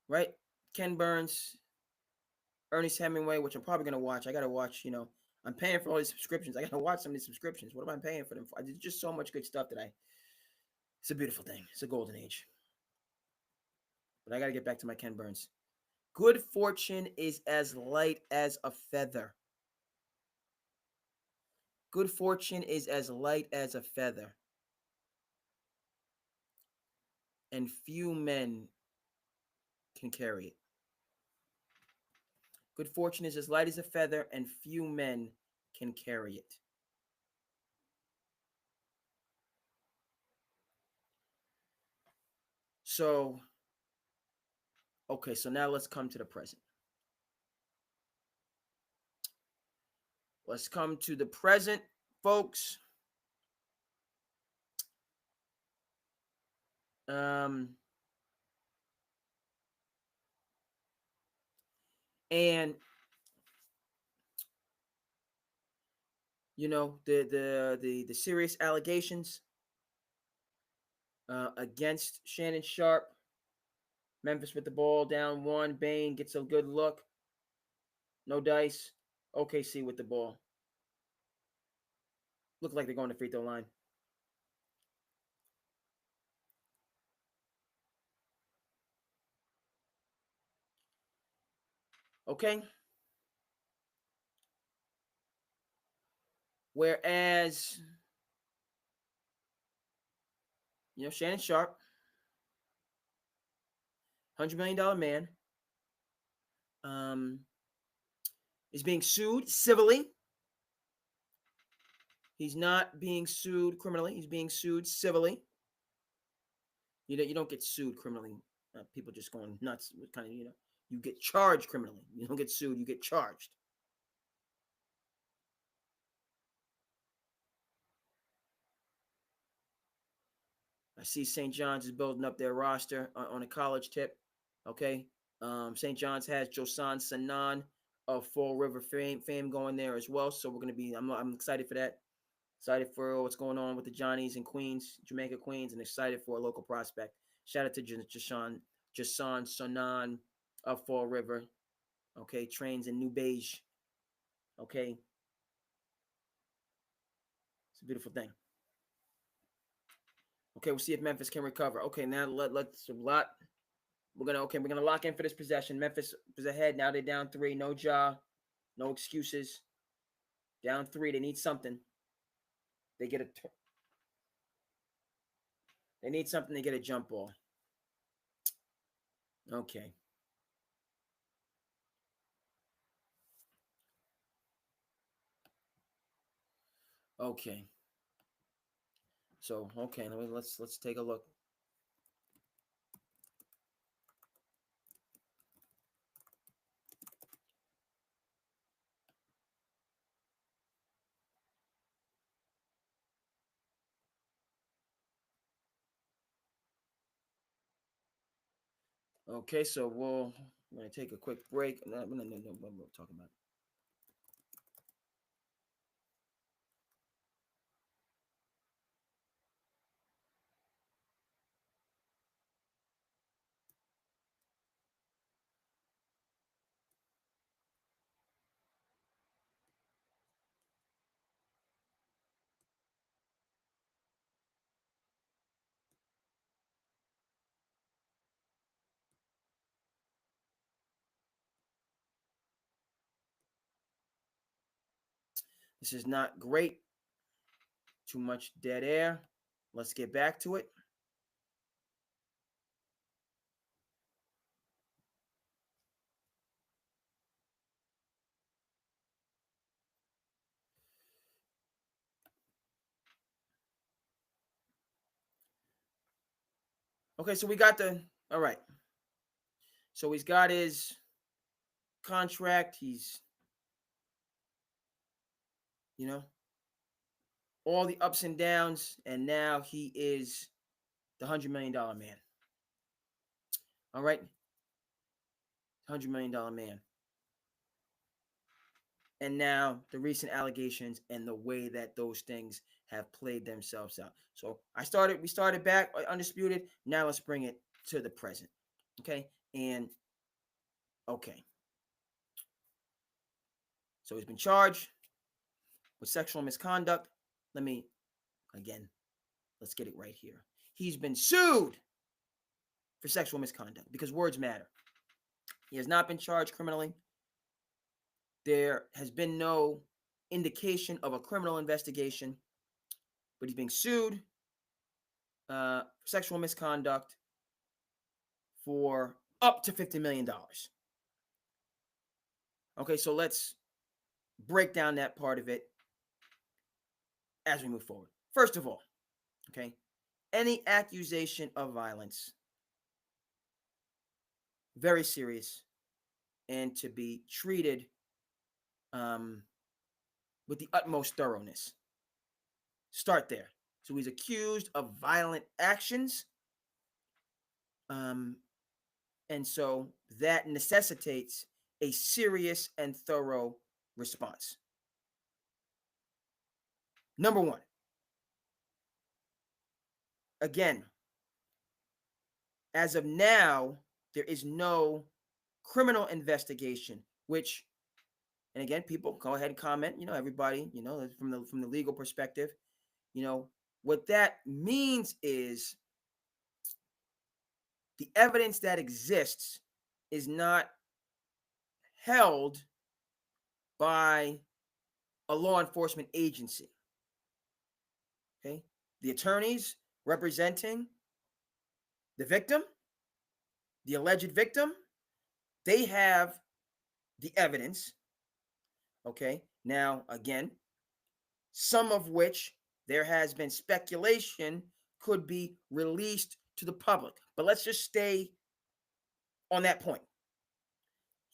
right, Ken Burns, Ernest Hemingway, which I'm probably going to watch. I got to watch, I'm paying for all these subscriptions. I got to watch some of these subscriptions. What am I paying for them for? There's just so much good stuff it's a beautiful thing. It's a golden age. But I got to get back to my Ken Burns. Good fortune is as light as a feather. Good fortune is as light as a feather. And few men can carry it. Good fortune is as light as a feather, and few men can carry it. So, okay, so now let's come to the present. Let's come to the present, folks. And the serious allegations against Shannon Sharpe. Memphis with the ball down one. Bane gets a good look. No dice. OKC with the ball. Look like they're going to free throw line. Okay. Whereas, Shannon Sharpe, $100 million man, is being sued civilly. He's not being sued criminally. He's being sued civilly. You don't get sued criminally. People just going nuts with kind of, you get charged criminally. You don't get sued, you get charged. I see St. John's is building up their roster on a college tip. Okay. St. John's has Josan Sanan of Fall River fame going there as well. So we're going to be, I'm excited for that. Excited for what's going on with the Johnnies in Queens, Jamaica, Queens, and excited for a local prospect. Shout out to Jason Sanan of Fall River. Okay. Trains in New Beige. Okay. It's a beautiful thing. Okay, we'll see if Memphis can recover. Okay, now let's a lot. We're gonna lock in for this possession. Memphis was ahead. Now they're down 3. No jaw, no excuses. Down 3. They need something. They need something to get a jump ball. Okay. Okay. So okay, let's take a look. Okay, so we're gonna take a quick break. No, we're talking about. This is not great. Too much dead air. Let's get back to it. Okay, so we got the all right. So he's got his contract. He's you know all the ups and downs, and now he is the $100 million man. All right, $100 million man. And now the recent allegations and the way that those things have played themselves out. So we started back undisputed. Now let's bring it to the present. Okay. And okay. So he's been charged with sexual misconduct. Let me, again, let's get it right here. He's been sued for sexual misconduct because words matter. He has not been charged criminally. There has been no indication of a criminal investigation, but he's being sued for sexual misconduct for up to $50 million. Okay, so let's break down that part of it as we move forward. First of all, okay, any accusation of violence, very serious, and to be treated with the utmost thoroughness. Start there. So he's accused of violent actions, and so that necessitates a serious and thorough response. Number one, again, as of now, there is no criminal investigation, which, and again, people go ahead and comment, everybody, from the legal perspective, what that means is the evidence that exists is not held by a law enforcement agency. Okay. The attorneys representing the victim, the alleged victim, they have the evidence. Okay. Now, again, some of which there has been speculation could be released to the public. But let's just stay on that point.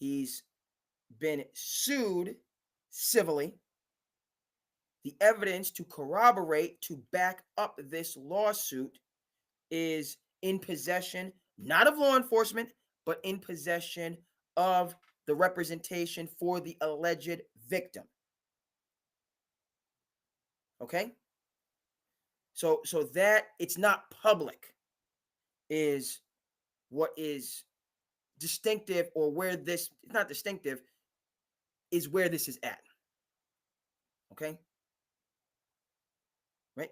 He's been sued civilly. The evidence to corroborate, to back up this lawsuit is in possession, not of law enforcement, but in possession of the representation for the alleged victim. Okay? So that it's not public is what is distinctive, or where this, it's not distinctive, is where this is at. Okay? Right?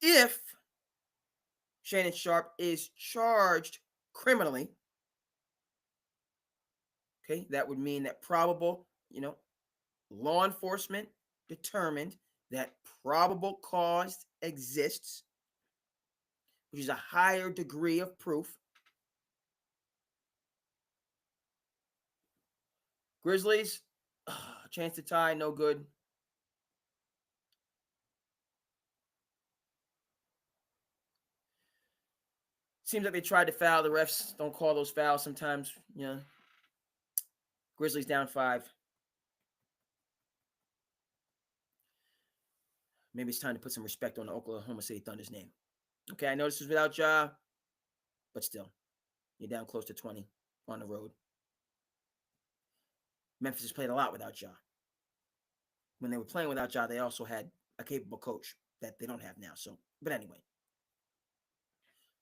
If Shannon Sharpe is charged criminally, okay, that would mean that law enforcement determined that probable cause exists, which is a higher degree of proof. Grizzlies, chance to tie, no good. Seems like they tried to foul. The refs don't call those fouls sometimes. Grizzlies down 5. Maybe it's time to put some respect on the Oklahoma City Thunder's name. Okay, I know this is without Ja, but still, you're down close to 20 on the road. Memphis has played a lot without Ja. When they were playing without Ja, they also had a capable coach that they don't have now. So, but anyway,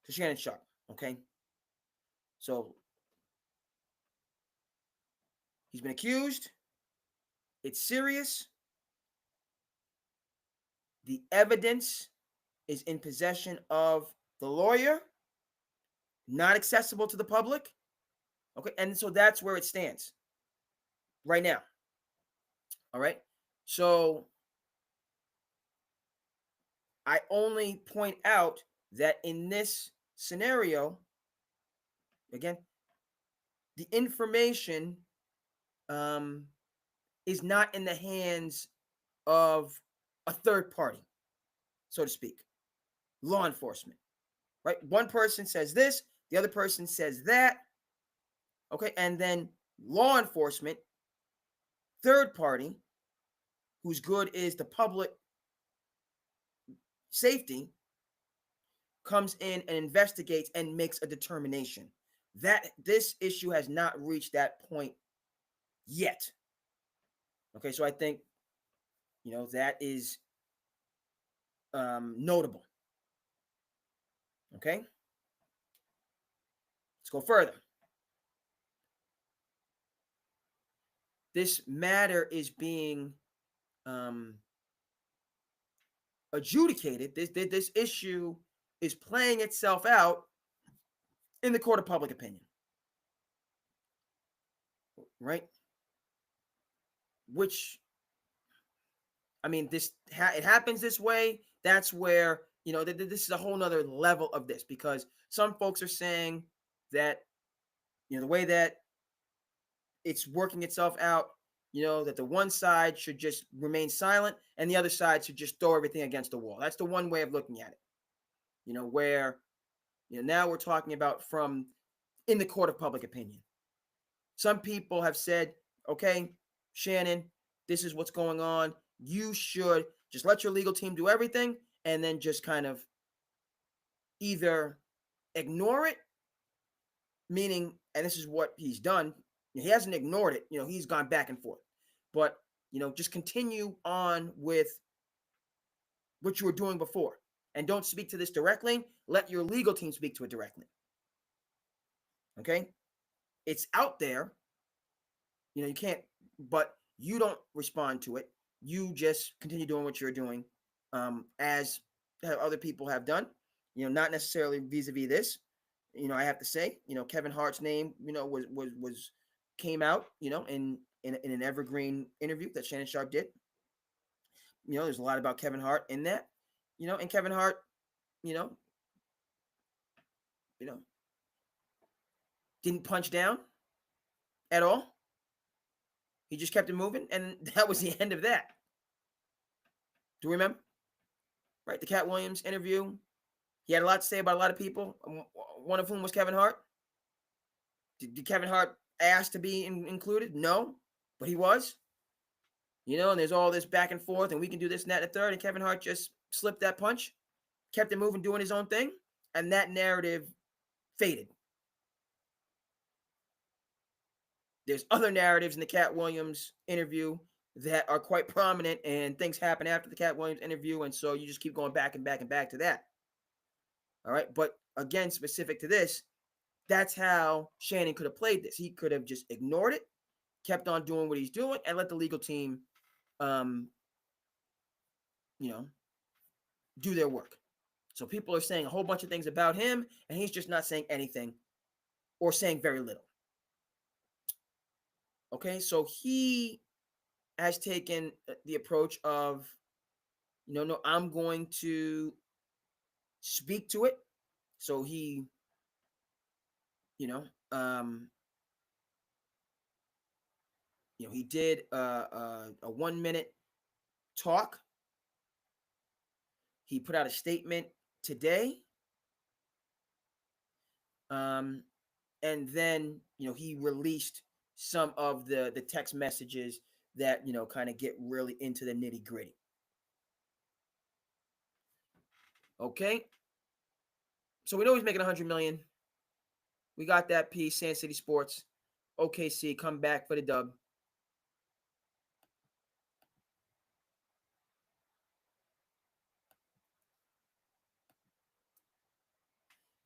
so Shannon Sharpe, okay? So he's been accused. It's serious. The evidence is in possession of the lawyer, not accessible to the public. Okay, and so that's where it stands right now. All right. So I only point out that in this scenario, again, the information is not in the hands of a third party, so to speak, law enforcement, right? One person says this, the other person says that, okay? And then law enforcement, third party, whose good is the public safety, comes in and investigates and makes a determination. That this issue has not reached that point yet. Okay, so I think, that is notable. Okay, let's go further. This matter is being adjudicated. This issue is playing itself out in the court of public opinion, right? Which, I mean, it happens this way. That's where, this is a whole nother level of this, because some folks are saying that, the way that it's working itself out, that the one side should just remain silent and the other side should just throw everything against the wall. That's the one way of looking at it, where, now we're talking about from in the court of public opinion. Some people have said, okay, Shannon, this is what's going on. You should just let your legal team do everything and then just kind of either ignore it, meaning, and this is what he's done. He hasn't ignored it. He's gone back and forth. But, just continue on with what you were doing before. And don't speak to this directly. Let your legal team speak to it directly. Okay? It's out there. You can't, but you don't respond to it. You just continue doing what you're doing, as other people have done. Not necessarily vis-a-vis this. I have to say, Kevin Hart's name, was came out, in an evergreen interview that Shannon Sharpe did. There's a lot about Kevin Hart in that, and Kevin Hart, didn't punch down at all. He just kept it moving, and that was the end of that. Do you remember? Right, the Cat Williams interview. He had a lot to say about a lot of people, one of whom was Kevin Hart. Did Kevin Hart ask to be included? No, but he was. And there's all this back and forth, and we can do this and that and the third, and Kevin Hart just slipped that punch, kept it moving, doing his own thing, and that narrative faded. There's other narratives in the Cat Williams interview that are quite prominent, and things happen after the Cat Williams interview, and so you just keep going back and back and back to that. All right, but again, specific to this, that's how Shannon could have played this. He could have just ignored it, kept on doing what he's doing, and let the legal team, do their work. So people are saying a whole bunch of things about him, and he's just not saying anything or saying very little. Okay, so he has taken the approach of, no, I'm going to speak to it. So he, he did a 1 minute talk. He put out a statement today. And then he released some of the text messages that kind of get really into the nitty gritty. Okay, so we know he's making 100 million. We got that piece. SandCity Sports, OKC come back for the dub.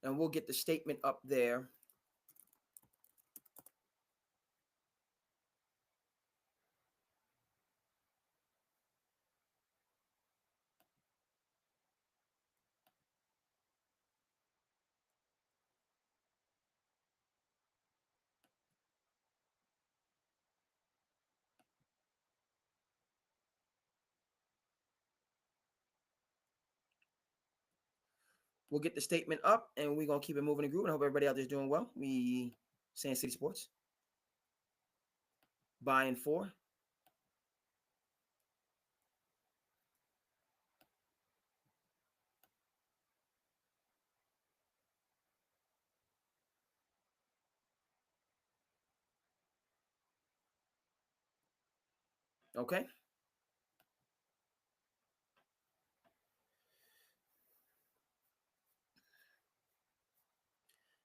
And we'll get the statement up there. We'll get the statement up, and we're going to keep it moving and grooving. I hope everybody out there is doing well. We, SandCity Sports, buying 4. Okay.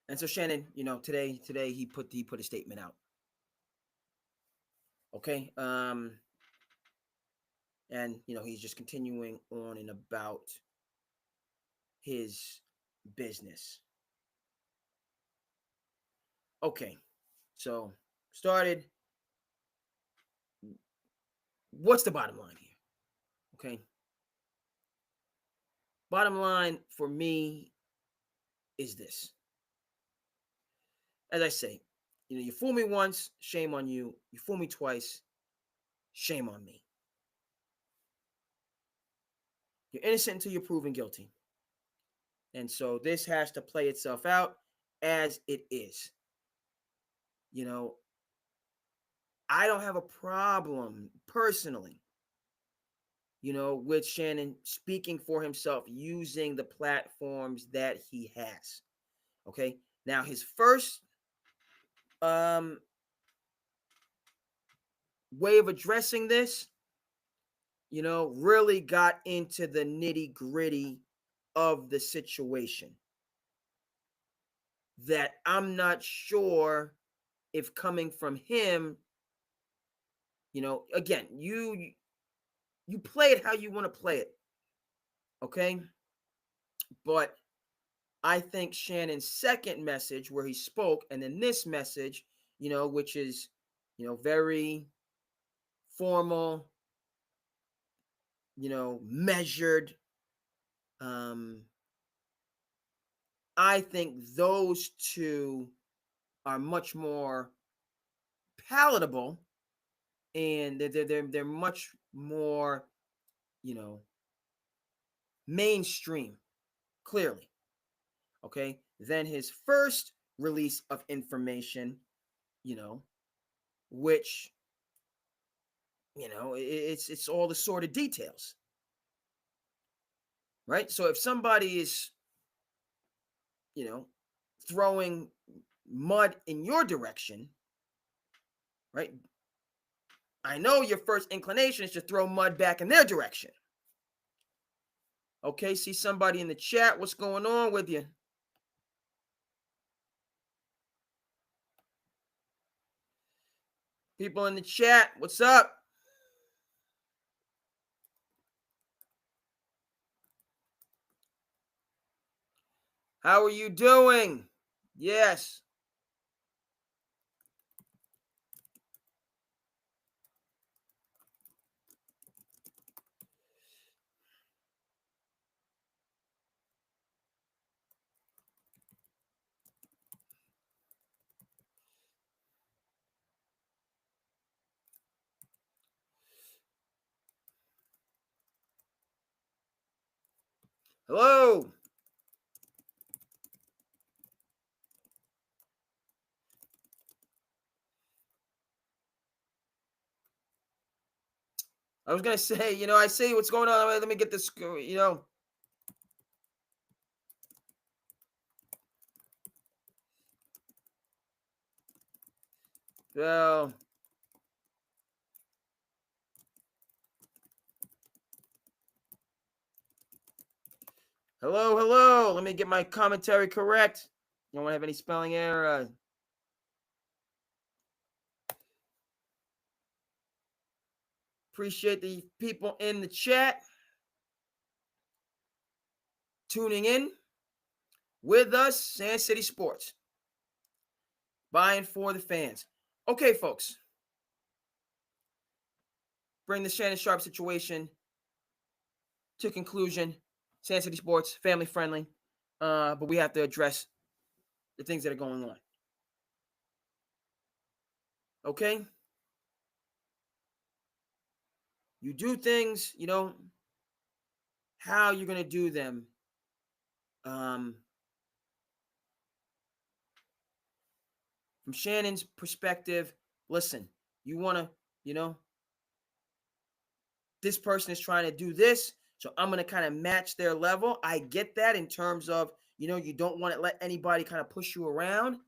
And so Shannon, today he put a statement out. Okay. And he's just continuing on and about his business. Okay. So started. What's the bottom line here? Okay. Bottom line for me is this. As I say, you fool me once, shame on you. You fool me twice, shame on me. You're innocent until you're proven guilty. And so this has to play itself out as it is. I don't have a problem personally, with Shannon speaking for himself, using the platforms that he has. Okay. Now his first way of addressing this, really got into the nitty gritty of the situation that I'm not sure if coming from him, again, you play it how you want to play it. Okay. But I think Shannon's second message where he spoke, and then this message, which is, very formal, measured. I think those two are much more palatable, and they're much more, mainstream, clearly. Okay, than his first release of information, which, it's all the sort of details, right? So if somebody is, throwing mud in your direction, right? I know your first inclination is to throw mud back in their direction. Okay, see somebody in the chat. What's going on with you? People in the chat, what's up? How are you doing? Yes. Hello. I was going to say, I see what's going on. Let me get this, Well, hello. Let me get my commentary correct. You don't want to have any spelling error. Appreciate the people in the chat tuning in with us. SandCity Sports. Buying for the fans. Okay, folks. Bring the Shannon Sharpe situation to conclusion. SandCity Sports, family friendly. But we have to address the things that are going on. Okay? You do things, how you're going to do them. From Shannon's perspective, listen, you want to, this person is trying to do this, so I'm going to kind of match their level. I get that in terms of, you don't want to let anybody kind of push you around.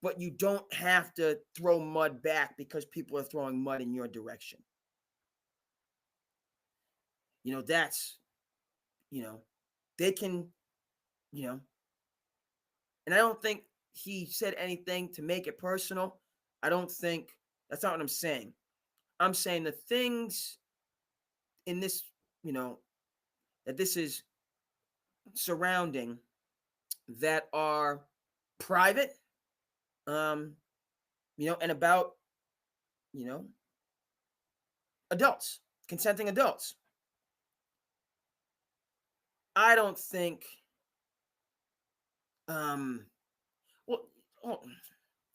But you don't have to throw mud back because people are throwing mud in your direction. That's, they can, and I don't think he said anything to make it personal. I don't think, that's not what I'm saying. I'm saying the things in this, that this is surrounding that are private, and about, adults, consenting adults. I don't think, well,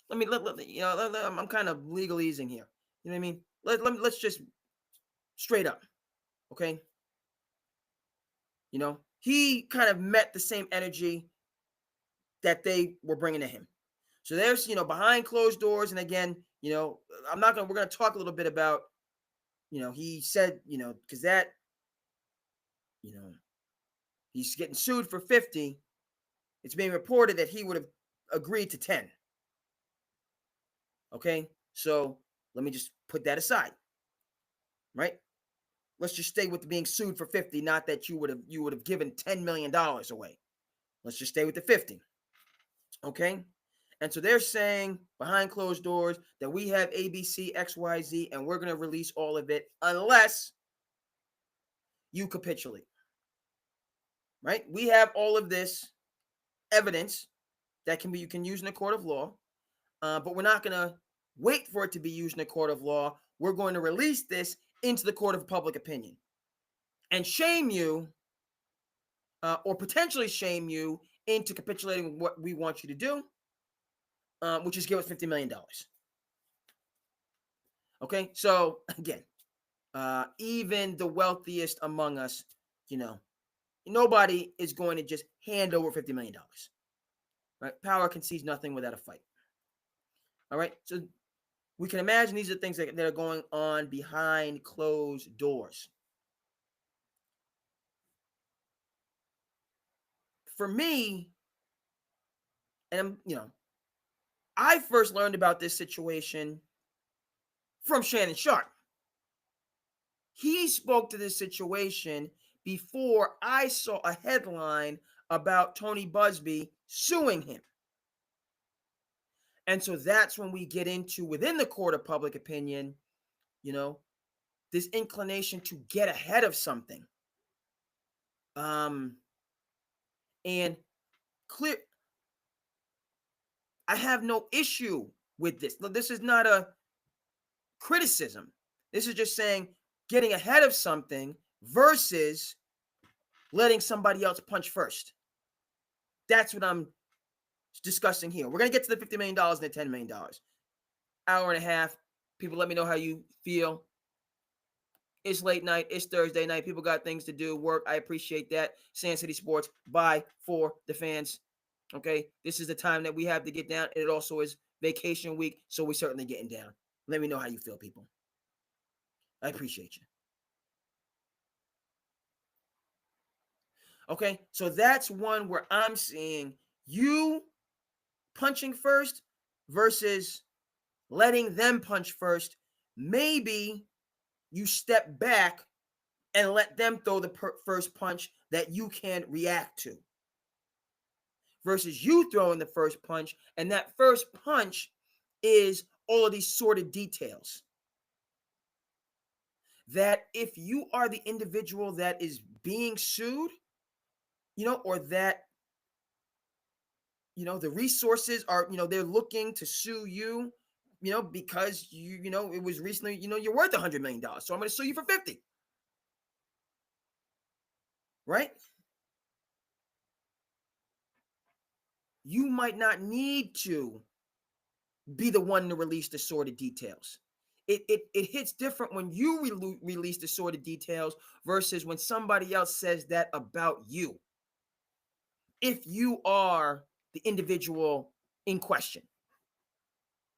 I'm kind of legalese here. You know what I mean? Let's just straight up, okay? He kind of met the same energy that they were bringing to him. So there's, behind closed doors, and again, we're gonna talk a little bit about, he said, because that, he's getting sued for 50. It's being reported that he would have agreed to 10. Okay, so let me just put that aside, right? Let's just stay with being sued for 50, not that you would have given $10 million away. Let's just stay with the 50. Okay? And so they're saying behind closed doors that we have ABC, XYZ, and we're going to release all of it unless you capitulate. Right? We have all of this evidence that you can use in a court of law, but we're not going to wait for it to be used in a court of law. We're going to release this into the court of public opinion and shame you, or potentially shame you into capitulating what we want you to do, which is give us $50 million. Okay, so again, even the wealthiest among us, nobody is going to just hand over $50 million. Right? Power concedes nothing without a fight. All right, so we can imagine these are things that are going on behind closed doors. For me, and I first learned about this situation from Shannon Sharpe. He spoke to this situation before I saw a headline about Tony Busby suing him. And so that's when we get into, within the court of public opinion, this inclination to get ahead of something. And clear, I have no issue with this. This is not a criticism. This is just saying getting ahead of something versus letting somebody else punch first. That's what I'm discussing here. We're going to get to the $50 million and the $10 million. Hour and a half. People, let me know how you feel. It's late night. It's Thursday night. People got things to do, work. I appreciate that. SandCity Sports, buy for the fans. Okay? This is the time that we have to get down. It also is vacation week, so we're certainly getting down. Let me know how you feel, people. I appreciate you. Okay? So that's one where I'm seeing you punching first versus letting them punch first. Maybe you step back and let them throw the first punch that you can react to, versus you throwing the first punch, and that first punch is all of these sordid details. That if you are the individual that is being sued, or that, the resources are, they're looking to sue you, because it was recently, you're worth $100 million. So I'm going to sue you for 50. Right? You might not need to be the one to release the sordid details. It hits different when you release the sordid details versus when somebody else says that about you. If you are the individual in question,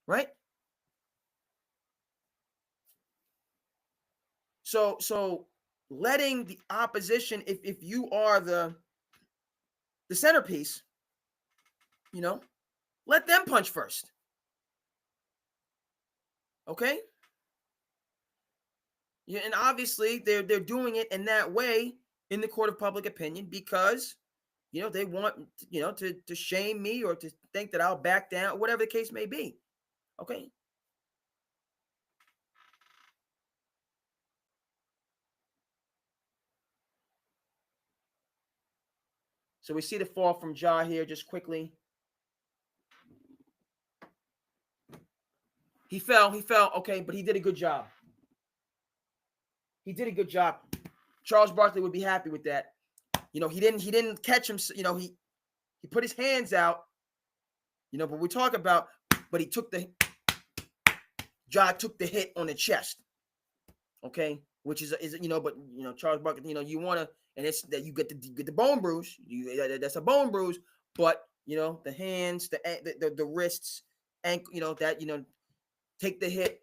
right? So letting the opposition, if you are the centerpiece, let them punch first. Okay? Yeah, and obviously they're doing it in that way in the court of public opinion because they want to shame me or to think that I'll back down, whatever the case may be. Okay. So we see the fall from Ja here just quickly. He fell, okay, but he did a good job. He did a good job. Charles Barkley would be happy with that. He didn't catch him, he put his hands out, but we talk about, but he took Ja took the hit on the chest. Okay, which is but Charles Barkley, you want to, and it's that you get the bone bruise. That's a bone bruise, but the hands, the wrists, ankle, that take the hit,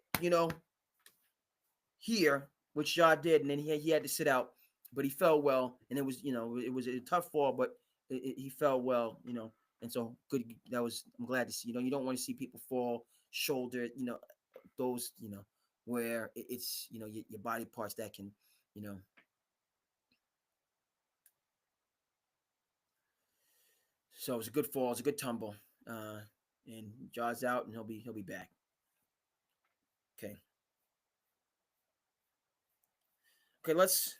here, which Ja did, and then he had to sit out, but he fell well, and it was it was a tough fall, but he fell well, and so good. I'm glad to see. You don't want to see people fall shoulder, those where it's your body parts that can so it was a good fall, it's a good tumble, and Ja's out, and he'll be back. Okay, let's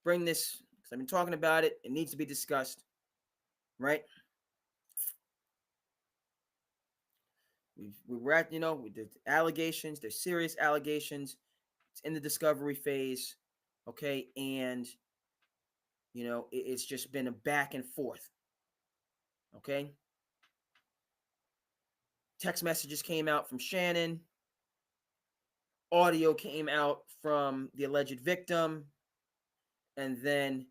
bring this, because I've been talking about it. It needs to be discussed, right? We're at with the allegations. There's serious allegations. It's in the discovery phase, okay, and it's just been a back and forth. Okay, text messages came out from Shannon. Audio came out from the alleged victim, and then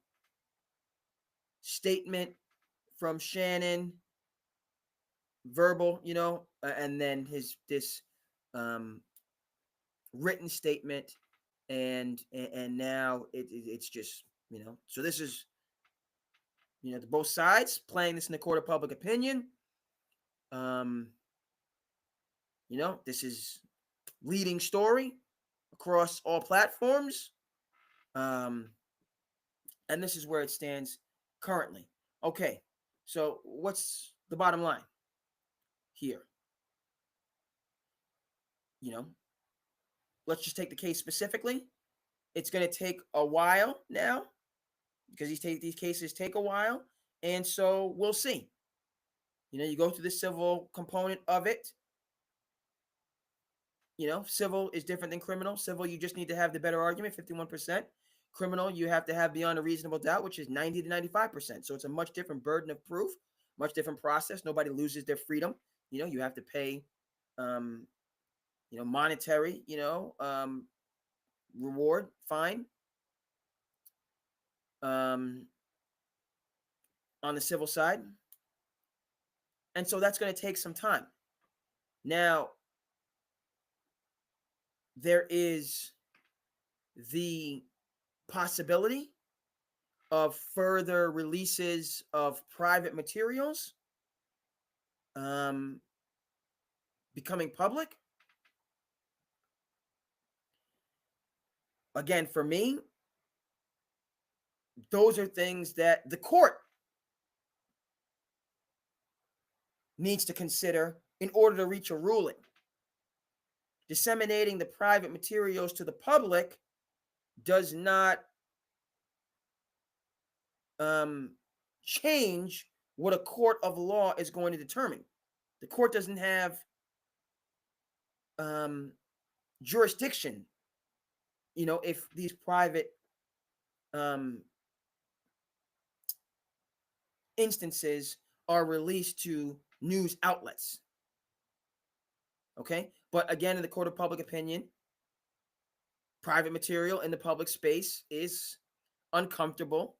statement from Shannon, verbal, and then this written statement, and now it's just so this is the both sides playing this in the court of public opinion. This is leading story across all platforms, and this is where it stands currently. Okay, so what's the bottom line here? Let's just take the case specifically. It's going to take a while now because these cases take a while, and so we'll see. You go through the civil component of it. Civil is different than criminal. Civil, you just need to have the better argument, 51%. Criminal, you have to have beyond a reasonable doubt, which is 90 to 95%. So it's a much different burden of proof, much different process. Nobody loses their freedom. You have to pay, monetary, reward, fine. On the civil side. And so that's going to take some time. Now, there is the possibility of further releases of private materials. becoming public, again, for me, those are things that the court needs to consider in order to reach a ruling. Disseminating the private materials to the public does not change what a court of law is going to determine. The court doesn't have jurisdiction, if these private instances are released to news outlets. Okay? But again, in the court of public opinion, private material in the public space is uncomfortable,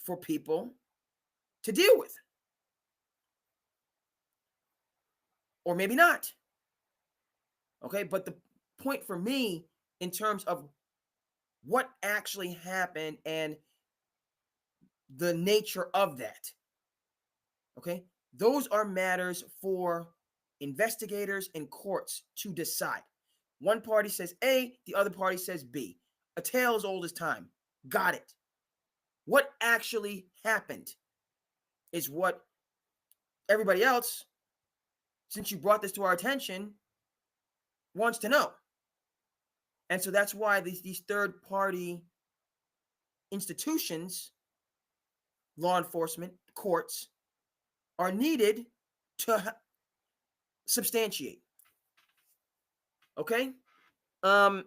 for people to deal with. Or maybe not. Okay? But the point for me in terms of what actually happened and the nature of that, okay, those are matters for investigators and courts to decide. One party says A, the other party says B. A tale as old as time. Got it. What actually happened is what everybody else, since you brought this to our attention, wants to know. And so that's why these third-party institutions, law enforcement, courts, are needed to substantiate. Okay? And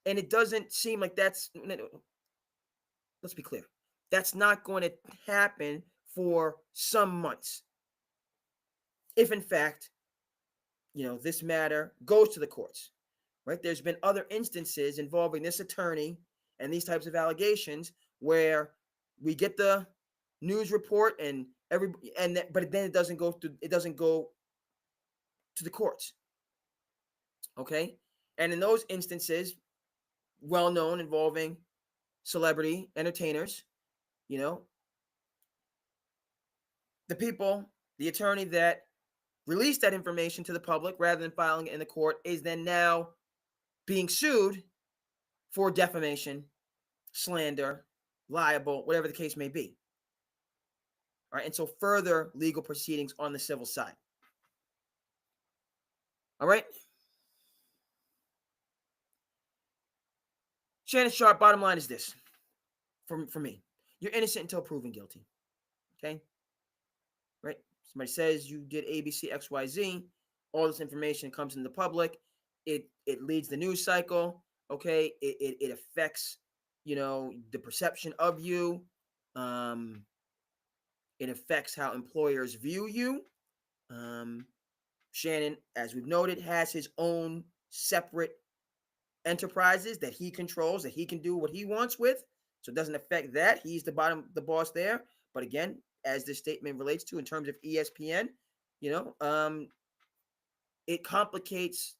it doesn't seem like let's be clear. That's not going to happen for some months. If in fact, this matter goes to the courts, right? There's been other instances involving this attorney and these types of allegations where we get the news report but then it doesn't go to the courts. Okay? And in those instances, well known, involving celebrity entertainers, the attorney that released that information to the public rather than filing it in the court is then now being sued for defamation, slander, liable, whatever the case may be. All right, and so further legal proceedings on the civil side. All right. Shannon Sharpe, bottom line is this for me. You're innocent until proven guilty. Okay? Right? Somebody says you did ABC, XYZ. All this information comes in the public. It leads the news cycle. Okay? It affects, the perception of you. It affects how employers view you. Shannon, as we've noted, has his own separate enterprises that he controls, that he can do what he wants with. So it doesn't affect that. He's the boss there. But again, as this statement relates to in terms of ESPN, it complicates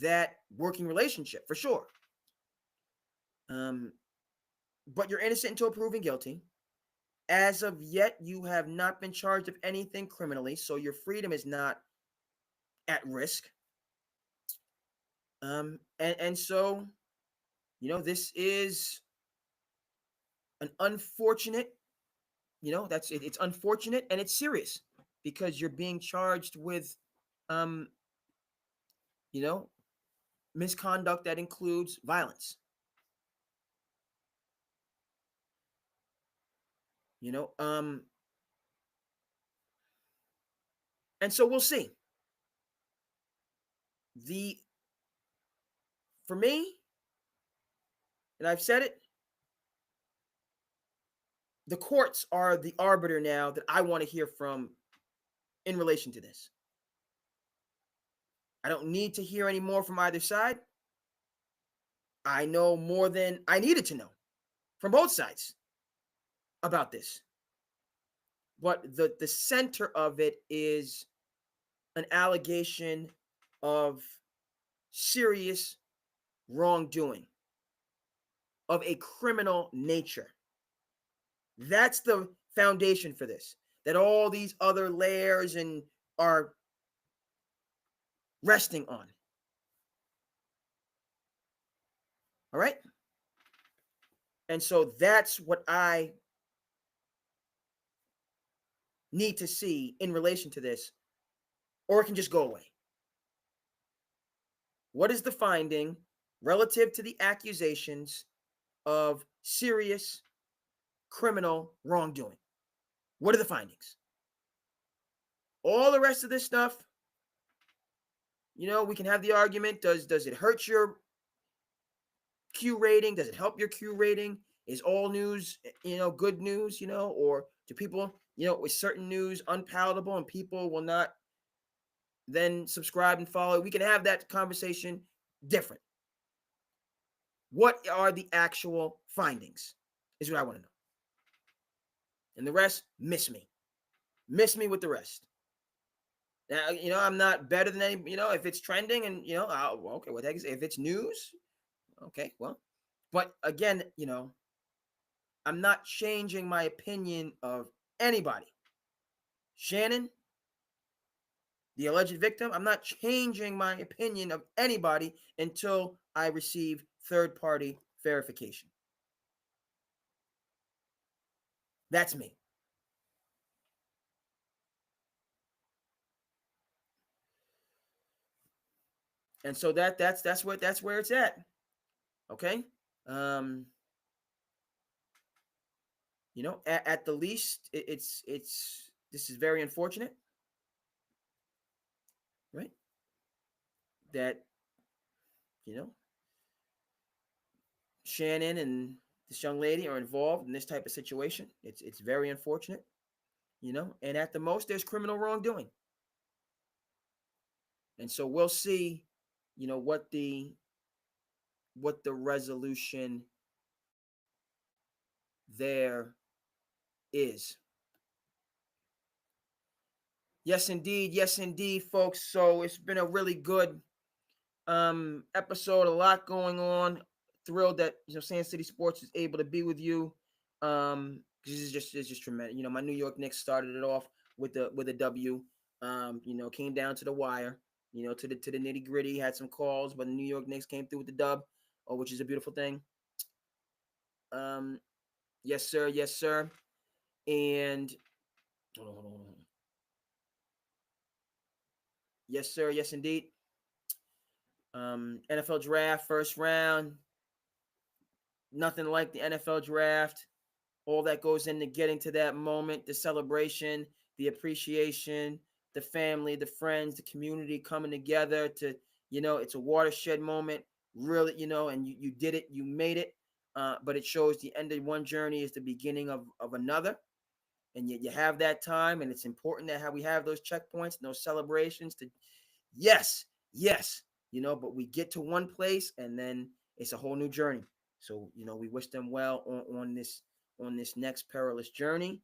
that working relationship for sure. But you're innocent until proven guilty. As of yet, you have not been charged of anything criminally, so your freedom is not at risk. And so, this is an unfortunate, it's unfortunate and it's serious because you're being charged with, misconduct that includes violence. And so we'll see. For me, and I've said it, the courts are the arbiter now that I want to hear from in relation to this. I don't need to hear any more from either side. I know more than I needed to know from both sides about this. But the center of it is an allegation of serious wrongdoing of a criminal nature. That's the foundation for this. that all these other layers and are resting on. All right? And so that's what I need to see in relation to this, or it can just go away. What is the finding relative to the accusations of serious criminal wrongdoing? What are the findings? All the rest of this stuff, we can have the argument. Does it hurt your Q rating? Does it help your Q rating? Is all news, good news, or do people, with certain news unpalatable and people will not then subscribe and follow? We can have that conversation different. What are the actual findings is what I want to know. And the rest, miss me. Miss me with the rest. Now, I'm not better than any, if it's trending and, okay, what the heck is it? If it's news, okay, well, but again, I'm not changing my opinion of anybody. Shannon, the alleged victim, I'm not changing my opinion of anybody until I receive third-party verification. That's me. And so that's where it's at. Okay? At the least, it's this is very unfortunate, right? That Shannon and this young lady are involved in this type of situation. It's very unfortunate, and at the most, there's criminal wrongdoing. And so we'll see, what the resolution there is. Yes, indeed, folks. So it's been a really good episode. A lot going on. Thrilled that SandCity Sports is able to be with you. Because it's just tremendous. My New York Knicks started it off with a W. Came down to the wire. To the nitty gritty. Had some calls, but the New York Knicks came through with the dub, which is a beautiful thing. Yes, sir. And hold on. Yes, sir. Yes, indeed. NFL draft, first round. Nothing like the NFL draft. All that goes into getting to that moment, the celebration, the appreciation, the family, the friends, the community coming together to, it's a watershed moment, really, and you did it, you made it. But it shows the end of one journey is the beginning of another. And you have that time, and it's important that how we have those checkpoints and those celebrations to, yes, but we get to one place and then it's a whole new journey. So, we wish them well on this next perilous journey.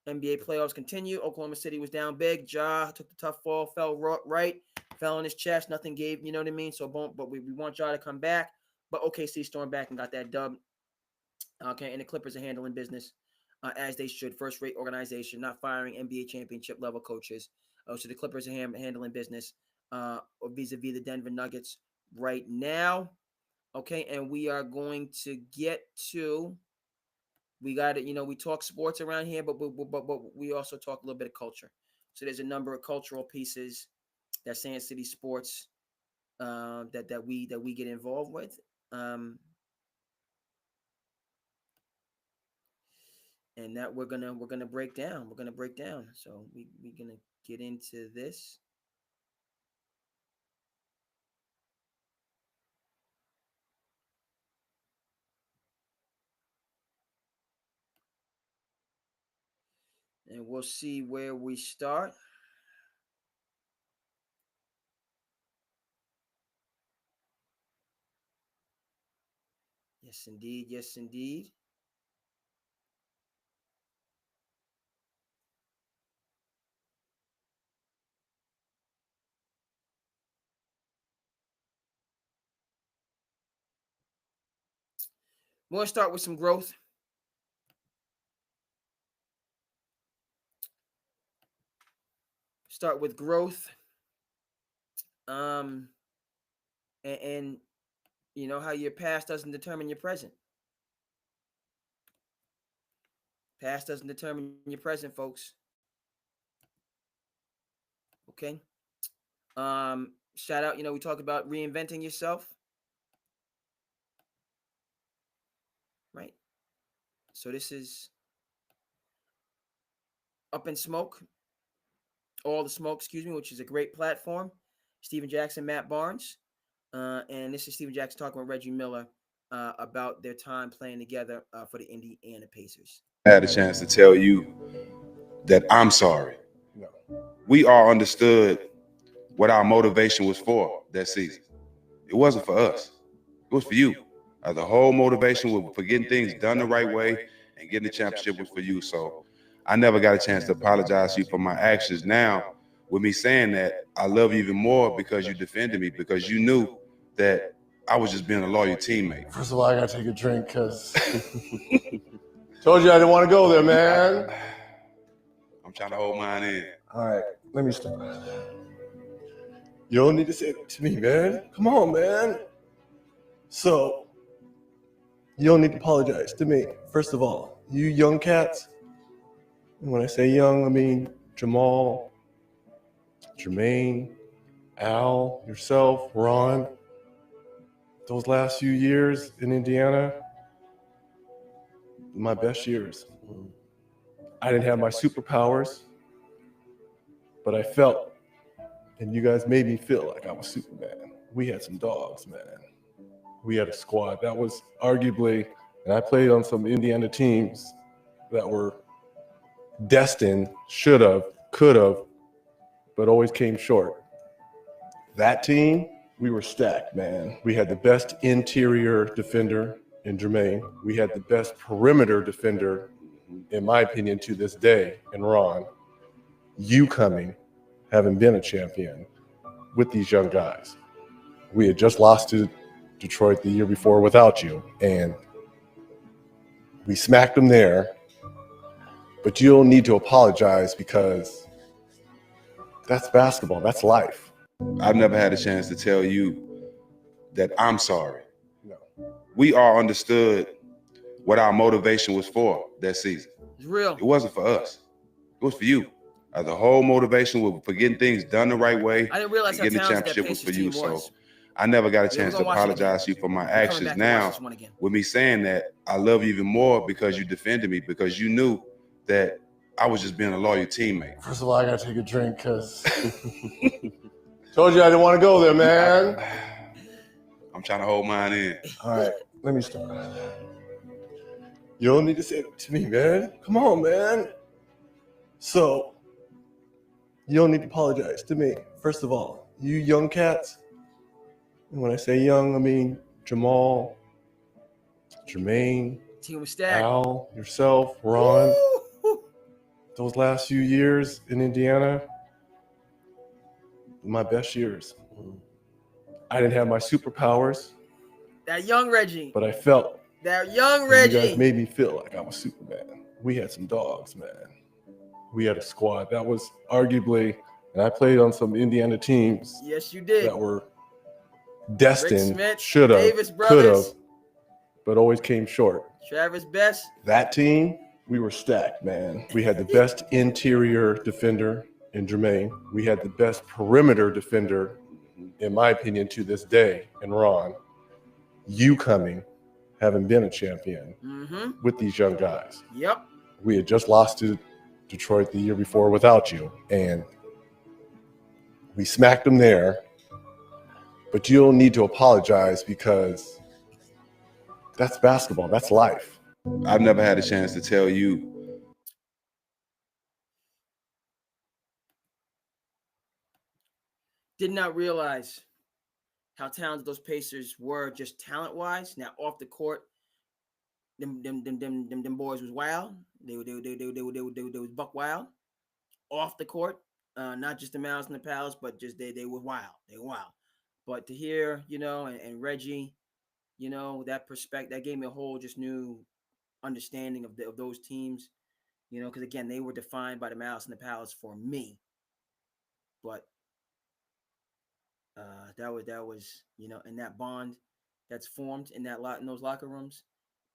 NBA playoffs continue. Oklahoma City was down big. Ja took the tough fall, fell right, fell on his chest. Nothing gave, you know what I mean? So, but we want Ja to come back. But OKC stormed back and got that dub. Okay, and the Clippers are handling business as they should. First-rate organization, not firing NBA championship level coaches. So the Clippers are handling business vis-a-vis the Denver Nuggets right now. Okay, and we are going to get to. We got it. We talk sports around here, but we also talk a little bit of culture. So there's a number of cultural pieces that SandCity Sports that we get involved with. And that we're gonna break down. We're gonna break down. So we're gonna get into this. And we'll see where we start. Yes, indeed. Yes, indeed. We're gonna start with some growth. Start with growth. Um, and you know how your past doesn't determine your present. Past doesn't determine your present, folks. Okay. Shout out. We talk about reinventing yourself, right? So this is Up in Smoke, All the Smoke, excuse me, which is a great platform. Steven Jackson, Matt Barnes, and this is Steven Jackson talking with Reggie Miller about their time playing together for the Indiana Pacers. I had a chance to tell you that I'm sorry. We all understood what our motivation was for that season. It wasn't for us. It was for you. The whole motivation was for getting things done the right way and getting the championship was for you. So I never got a chance to apologize to you for my actions. Now, with me saying that, I love you even more because you defended me, because you knew that I was just being a loyal teammate. First of all, I gotta take a drink because told you I didn't want to go there, man. I'm trying to hold mine in. All right, let me start. You don't need to say it to me, man. Come on, man. So, you don't need to apologize to me. First of all, you young cats, and when I say young, I mean Jamal, Jermaine, Al, yourself, Ron. Those last few years in Indiana, my best years. I didn't have my superpowers, but I felt, and you guys made me feel like I was Superman. We had some dogs, man. We had a squad that was arguably, and I played on some Indiana teams that were destined, should have, could have, but always came short. That team, we were stacked, man. We had the best interior defender in Jermaine. We had the best perimeter defender, in my opinion, to this day, in Ron. You coming, having been a champion with these young guys. We had just lost to Detroit the year before without you, and we smacked them there. But you don't need to apologize because that's basketball. That's life. I've never had a chance to tell you that I'm sorry. No. We all understood what our motivation was for that season. It's real. It wasn't for us. It was for you. The whole motivation was for getting things done the right way. I didn't realize and how getting the talented that championship was Pacers for you. team So was. I never got a Yeah, we're chance to gonna watch it apologize to again. you for my We're coming actions. back to watch Now, this one again. with me saying that, I love you even more because you defended me, because you knew that I was just being a loyal teammate. First of all, I gotta take a drink because told you I didn't want to go there, man. I'm trying to hold mine in. All right, let me start. You don't need to say it to me, man. Come on, man. So, you don't need to apologize to me. First of all, you young cats, and when I say young, I mean Jamal, Jermaine, Team was stacked. Al, yourself, Ron. Woo! Those last few years in Indiana, my best years. I didn't have my superpowers, That young Reggie. but I felt. That young You Reggie. guys made me feel like I was Superman. We had some dogs, man. We had a squad that was arguably, and I played on some Indiana teams Yes, you did. that were destined, Smith, should have, Davis could brothers. have, but always came short. Travis Best. That team, we were stacked, man. We had the best interior defender in Jermaine. We had the best perimeter defender, in my opinion, to this day, in Ron. You coming, having been a champion with these young guys. Yep. We had just lost to Detroit the year before without you, and we smacked them there. But you don't need to apologize because that's basketball. That's life. I've never had a chance to tell you. Did not realize how talented those Pacers were, just talent-wise. Now off the court, them boys was wild. They was buck wild. Off the court, not just the Mouse and the Palace, but just they were wild. They were wild. But to hear, and Reggie, that perspective, that gave me a whole just new understanding of those teams. Because again, they were defined by the Mouse and the Palace for me. But that was and that bond that's formed in that lot in those locker rooms,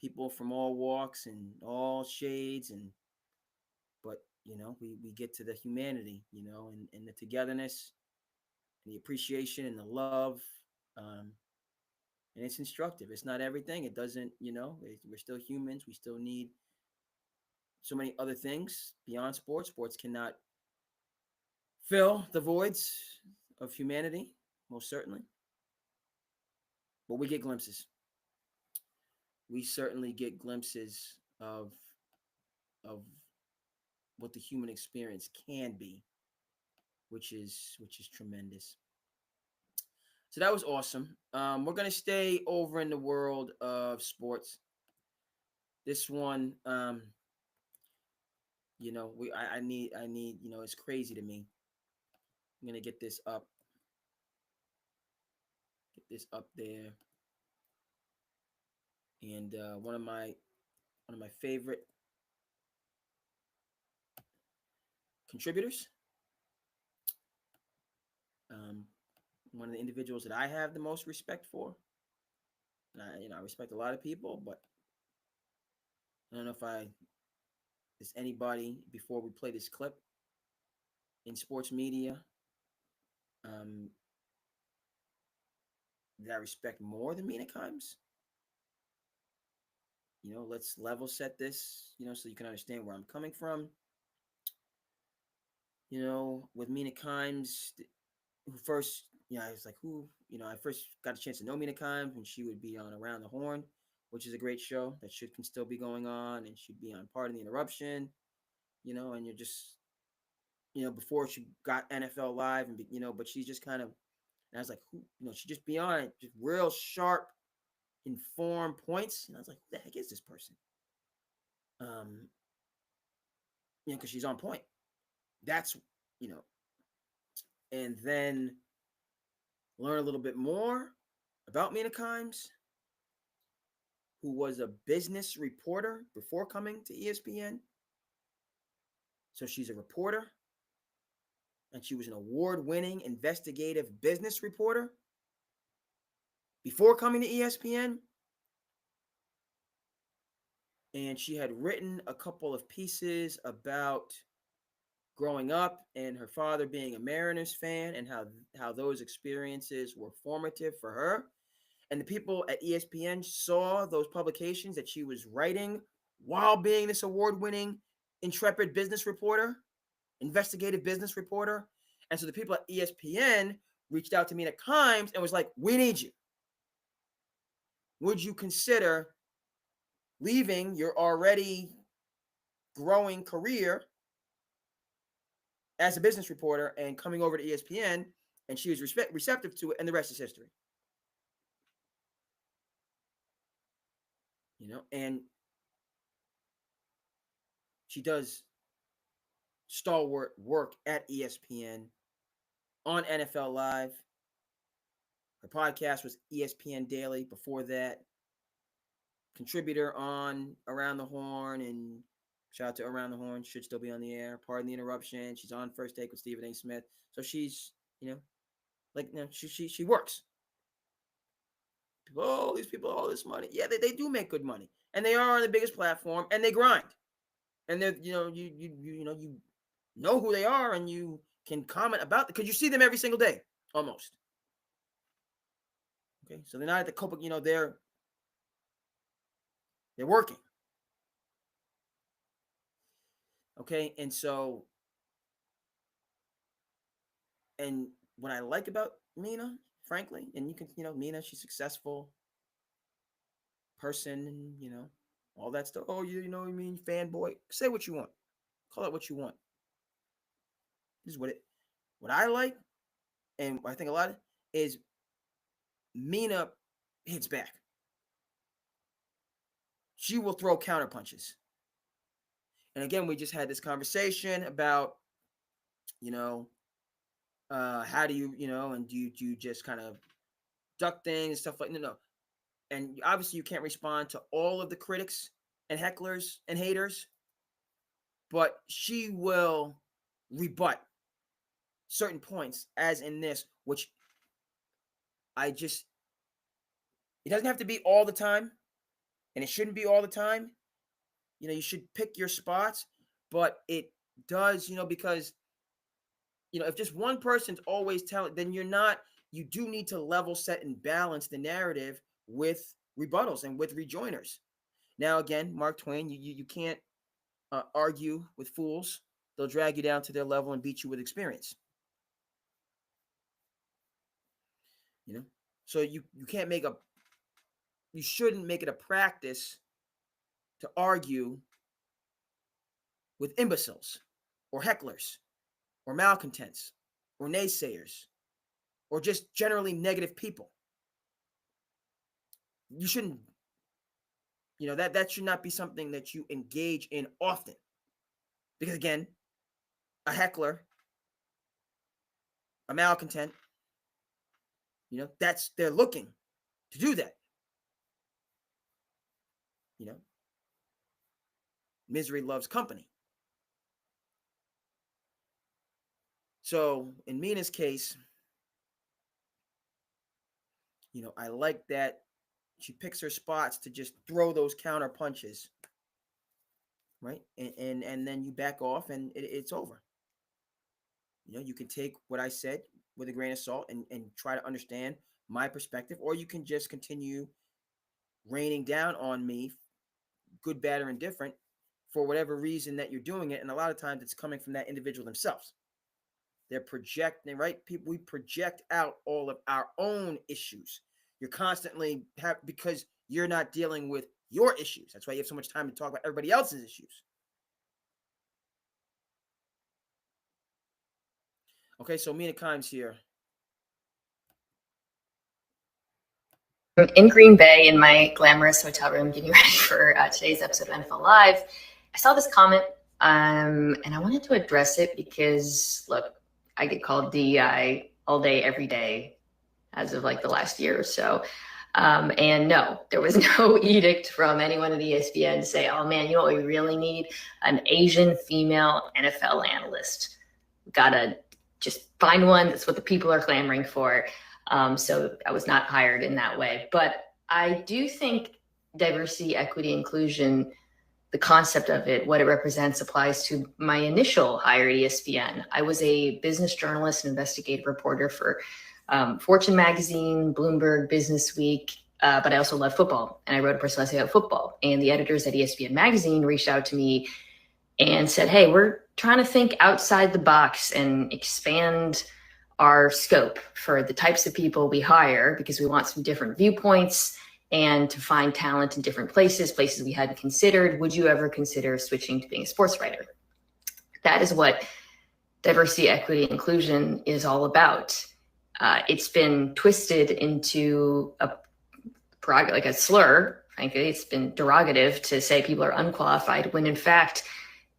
people from all walks and all shades, and but we get to the humanity, and the togetherness and the appreciation and the love, um, and it's instructive. It's not everything. It doesn't, we're still humans. We still need so many other things beyond sports. Sports cannot fill the voids of humanity, most certainly. But we get glimpses. We certainly get glimpses of what the human experience can be, which is tremendous. So that was awesome. We're gonna stay over in the world of sports. This one, I need, it's crazy to me. I'm gonna get this up there, and one of my favorite contributors, um, one of the individuals that I have the most respect for. And I respect a lot of people, but I don't know if there's anybody before we play this clip in sports media um, that I respect more than Mina Kimes. Let's level set this, so you can understand where I'm coming from. With Mina Kimes, who first, I was like, I first got a chance to know Mina Kimes when she would be on Around the Horn, which is a great show that can still be going on, and she'd be on Pardon the Interruption, and you're just, before she got NFL Live, and but she's just kind of, and I was like, she just be on it, just real sharp, informed points, and I was like, who the heck is this person? Because she's on point. That's, and then learn a little bit more about Mina Kimes, who was a business reporter before coming to ESPN. So she's a reporter, and she was an award-winning investigative business reporter before coming to ESPN. And she had written a couple of pieces about growing up and her father being a Mariners fan, and how those experiences were formative for her. And the people at ESPN saw those publications that she was writing while being this award-winning, intrepid business reporter, investigative business reporter. And so the people at ESPN reached out to me at Kimes and was like, we need you. Would you consider leaving your already growing career as a business reporter and coming over to ESPN? And she was receptive to it, and the rest is history. And she does stalwart work at ESPN on NFL Live. Her podcast was ESPN Daily before that. Contributor on Around the Horn, and shout out to Around the Horn, should still be on the air. Pardon the Interruption. She's on First Take with Stephen A. Smith. So she's, she works. These people, all this money. Yeah, they do make good money. And they are on the biggest platform, and they grind. And they're, you know who they are, and you can comment about it because you see them every single day, almost. Okay, so they're not at the Copa, they're working. Okay, and so, and what I like about Mina, frankly, and you can, Mina, she's successful person, and all that stuff. Oh, I mean, fanboy. Say what you want. Call it what you want. This is what I like, and I think a lot of is Mina hits back. She will throw counter punches. And again, we just had this conversation about, how do you, and do you just kind of duck things and stuff like no. And obviously you can't respond to all of the critics and hecklers and haters, but she will rebut certain points, as in this, which I just, it doesn't have to be all the time, and it shouldn't be all the time. You should pick your spots, but it does, because, if just one person's always telling, then you do need to level set and balance the narrative with rebuttals and with rejoiners. Now, again, Mark Twain, you can't argue with fools. They'll drag you down to their level and beat you with experience. So you shouldn't make it a practice to argue with imbeciles or hecklers or malcontents or naysayers or just generally negative people. You shouldn't, that should not be something that you engage in often. Because again, a heckler, a malcontent, they're looking to do that. Misery loves company. So in Mina's case, I like that she picks her spots to just throw those counter punches, right? And then you back off and it's over. You can take what I said with a grain of salt and try to understand my perspective, or you can just continue raining down on me, good, bad, or indifferent, for whatever reason that you're doing it. And a lot of times it's coming from that individual themselves. They're projecting, right? We project out all of our own issues. You're constantly because you're not dealing with your issues. That's why you have so much time to talk about everybody else's issues. Okay, so Mina Kimes here. In Green Bay, in my glamorous hotel room, getting ready for today's episode of NFL Live, I saw this comment, and I wanted to address it because, look, I get called DEI all day, every day, as of like the last year or so. And no, there was no edict from anyone at ESPN to say, oh man, you know what we really need? An Asian female NFL analyst. Gotta just find one. That's what the people are clamoring for. So I was not hired in that way. But I do think diversity, equity, inclusion, the concept of it, what it represents, applies to my initial hire at ESPN. I was a business journalist and investigative reporter for Fortune magazine, Bloomberg, Business Week, but I also love football. And I wrote a personal essay about football. And the editors at ESPN magazine reached out to me and said, hey, we're trying to think outside the box and expand our scope for the types of people we hire, because we want some different viewpoints and to find talent in different places we hadn't considered. Would you ever consider switching to being a sports writer? That is what diversity, equity, inclusion is all about. It's been twisted into a slur. Frankly, it's been derogative to say people are unqualified, when in fact,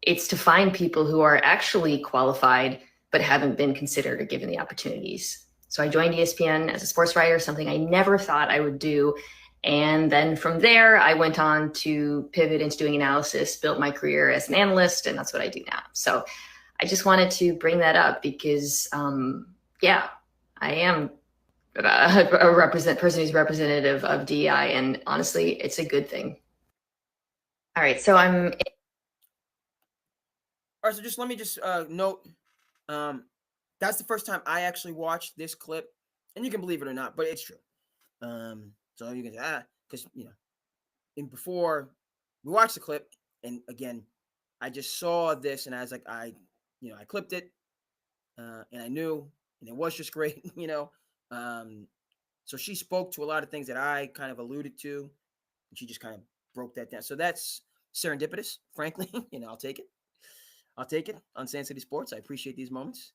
it's to find people who are actually qualified but haven't been considered or given the opportunities. So I joined ESPN as a sports writer, something I never thought I would do. And then from there, I went on to pivot into doing analysis, built my career as an analyst, and that's what I do now. So I just wanted to bring that up because, I am a person who's representative of DEI, and honestly, it's a good thing. All right, so All right, so let me note, that's the first time I actually watched this clip, and you can believe it or not, but it's true. So you can say, because and before we watched the clip, and again, I just saw this, and I was like, I clipped it, and I knew, and it was just great, So she spoke to a lot of things that I kind of alluded to, and she just kind of broke that down. So that's serendipitous, frankly. I'll take it. I'll take it on SandCity Sports. I appreciate these moments.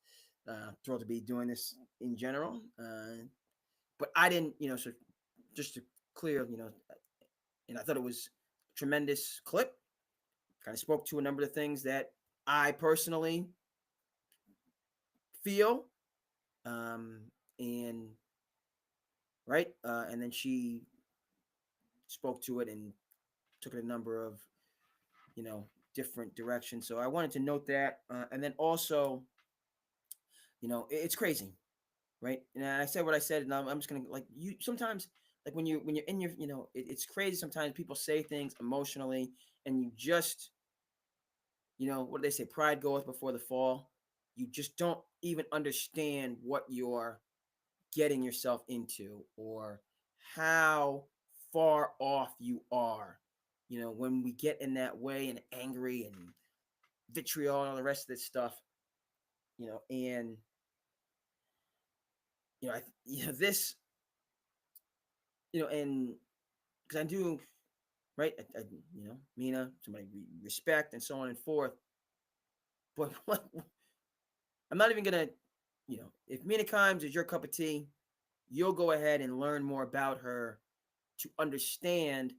Thrilled to be doing this in general. But I didn't, so just to clear, and I thought it was a tremendous clip. Kind of spoke to a number of things that I personally feel. And right. And then she spoke to it and took it a number of, different directions. So I wanted to note that. And then also It's crazy, right? And I said what I said, and I'm just gonna like you. Sometimes, like when you're in your, it's crazy. Sometimes people say things emotionally, and you just, what do they say? Pride goeth before the fall. You just don't even understand what you're getting yourself into, or how far off you are. When we get in that way and angry and vitriol and all the rest of this stuff, and this, and because I do, right, Mina, somebody respect and so on and forth, but I'm not even gonna, if Mina Kimes is your cup of tea, you'll go ahead and learn more about her to understand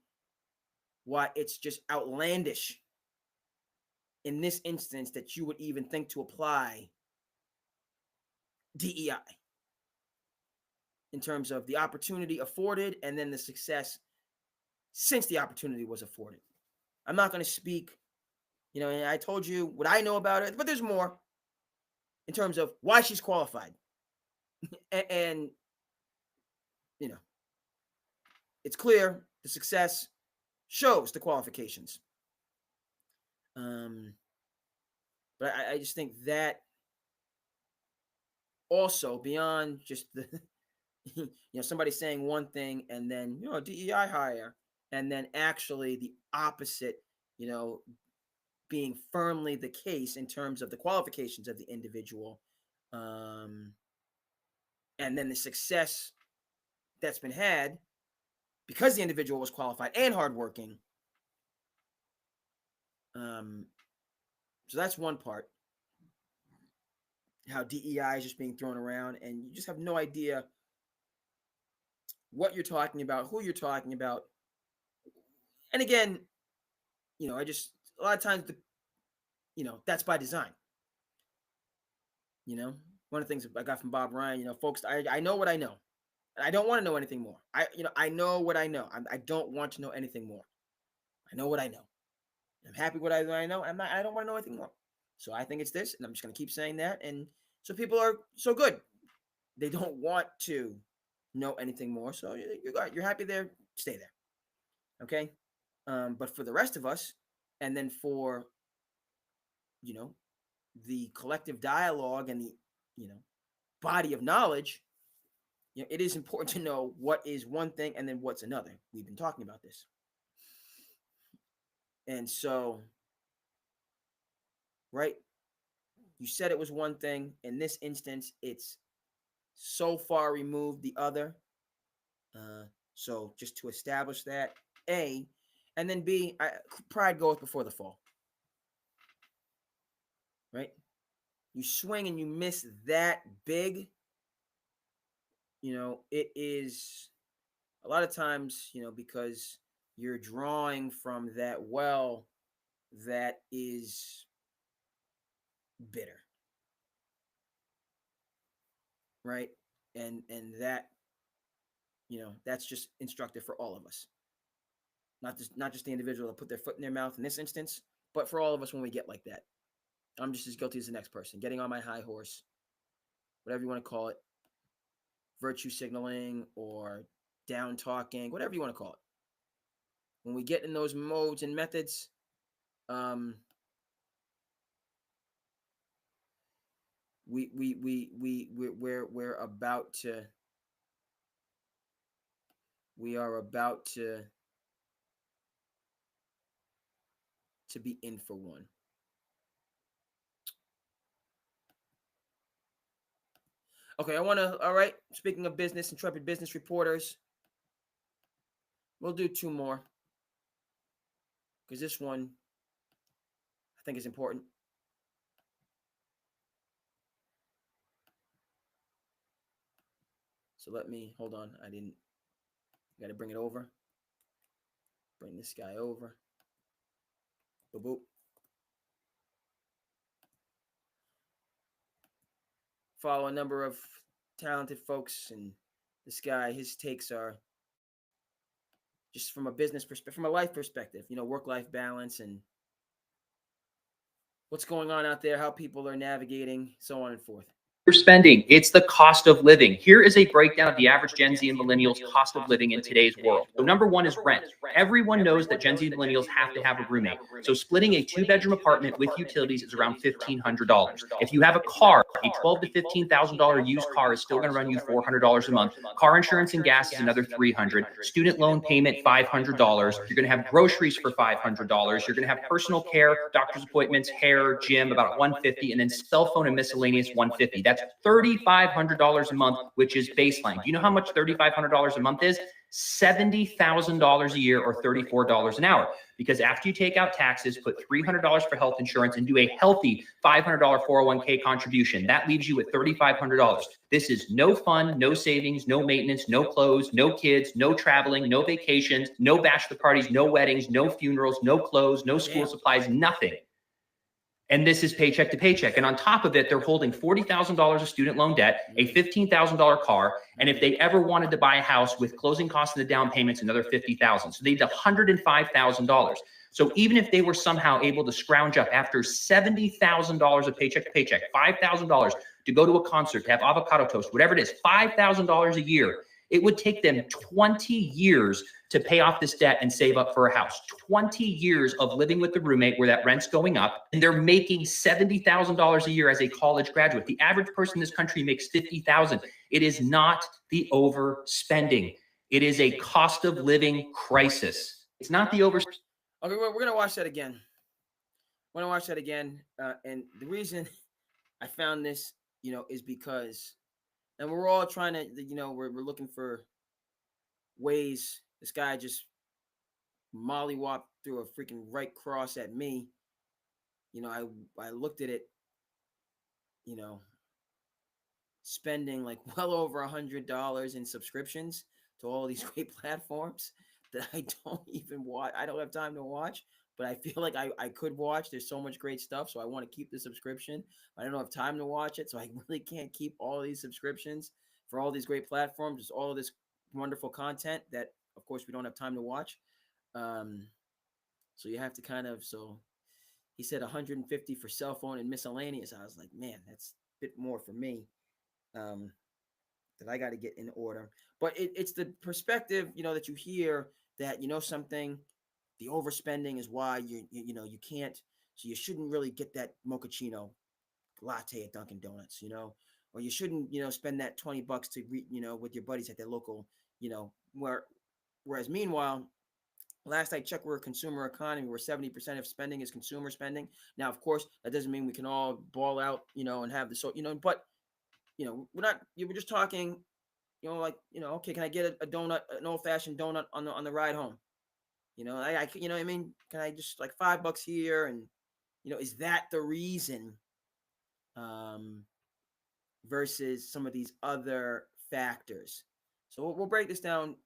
why it's just outlandish in this instance that you would even think to apply DEI in terms of the opportunity afforded and then the success since the opportunity was afforded. I'm not going to speak, and I told you what I know about it, but there's more in terms of why she's qualified. and, it's clear the success shows the qualifications. But I just think that also beyond just the, somebody saying one thing and then, DEI hire, and then actually the opposite, being firmly the case in terms of the qualifications of the individual, and then the success that's been had because the individual was qualified and hardworking. So that's one part. How DEI is just being thrown around, and you just have no idea what you're talking about, who you're talking about. And again, I just a lot of times that's by design. One of the things I got from Bob Ryan, folks, I know what I know, and I don't want to know anything more. I know what I know. I don't want to know anything more. I know what I know. I'm happy with what I know. I don't want to know anything more. So I think it's this, and I'm just going to keep saying that. And so people are so good. They don't want to know anything more. So you're happy there. Stay there. Okay. But for the rest of us, and then for, the collective dialogue and the, body of knowledge, it is important to know what is one thing and then what's another. We've been talking about this. And so, right, you said it was one thing. In this instance, it's so far removed the other. So just to establish that, A, and then B, pride goes before the fall. Right? You swing and you miss that big, it is a lot of times, because you're drawing from that well that is bitter. Right? And that, that's just instructive for all of us. Not just the individual that put their foot in their mouth in this instance, but for all of us when we get like that. I'm just as guilty as the next person, getting on my high horse, whatever you want to call it, virtue signaling or down talking, whatever you want to call it. When we get in those modes and methods, we're about to, we are about to be in for one. Okay, all right, speaking of business, intrepid business reporters, we'll do two more because this one I think is important. So hold on. I got to bring it over. Bring this guy over. Boop, boop. Follow a number of talented folks, and this guy, his takes are just from a business perspective, from a life perspective, work-life balance and what's going on out there, how people are navigating, so on and forth. You're spending. It's the cost of living. Here is a breakdown of the average Gen Z and millennials cost of living in today's world. So number one is rent. Everyone knows that Gen Z and millennials have to have a roommate. So splitting a 2-bedroom apartment with utilities is around $1,500. If you have a car, a $12,000 to $15,000 used car is still going to run you $400 a month. Car insurance and gas is another $300. Student loan payment, $500. You're going to have groceries for $500. You're going to have personal care, doctor's appointments, hair, gym, about $150, and then cell phone and miscellaneous $150. That's $3,500 a month, which is baseline. Do you know how much $3,500 a month is? $70,000 a year, or $34 an hour. Because after you take out taxes, put $300 for health insurance, and do a healthy $500 401k contribution, that leaves you with $3,500. This is no fun, no savings, no maintenance, no clothes, no kids, no traveling, no vacations, no bachelor parties, no weddings, no funerals, no clothes, no school supplies, nothing. And this is paycheck to paycheck. And on top of it, they're holding $40,000 of student loan debt, a $15,000 car. And if they ever wanted to buy a house with closing costs and the down payments, another $50,000. So they need $105,000. So even if they were somehow able to scrounge up after $70,000 of paycheck to paycheck, $5,000 to go to a concert, to have avocado toast, whatever it is, $5,000 a year, it would take them 20 years to pay off this debt and save up for a house. 20 years of living with the roommate where that rent's going up, and they're making $70,000 a year as a college graduate. The average person in this country makes $50,000. It is not the overspending. It is a cost of living crisis. It's not the over. Okay, we're gonna watch that again. We're gonna watch that again, and the reason I found this, is because, and we're all trying to, we're looking for ways. This guy just mollywopped through a freaking right cross at me. I looked at it, spending like well over $100 in subscriptions to all these great platforms that I don't even watch. I don't have time to watch, but I feel like I could watch. There's so much great stuff, so I want to keep the subscription. I don't have time to watch it, so I really can't keep all these subscriptions for all these great platforms. Just all of this wonderful content that, of course, we don't have time to watch. So you have to so he said 150 for cell phone and miscellaneous. I was like, man, that's a bit more for me. That I got to get in order. But it's the perspective, that you hear that, something, the overspending is why you can't, so you shouldn't really get that mochaccino latte at Dunkin' Donuts, or you shouldn't, spend that $20 to, with your buddies at their local, whereas meanwhile, last I checked, we're a consumer economy where 70% of spending is consumer spending. Now, of course, that doesn't mean we can all ball out, and have the, but, we're just talking, okay, can I get a donut, an old fashioned donut on the ride home? I can I just like $5 here? And, is that the reason, versus some of these other factors? So we'll break this down,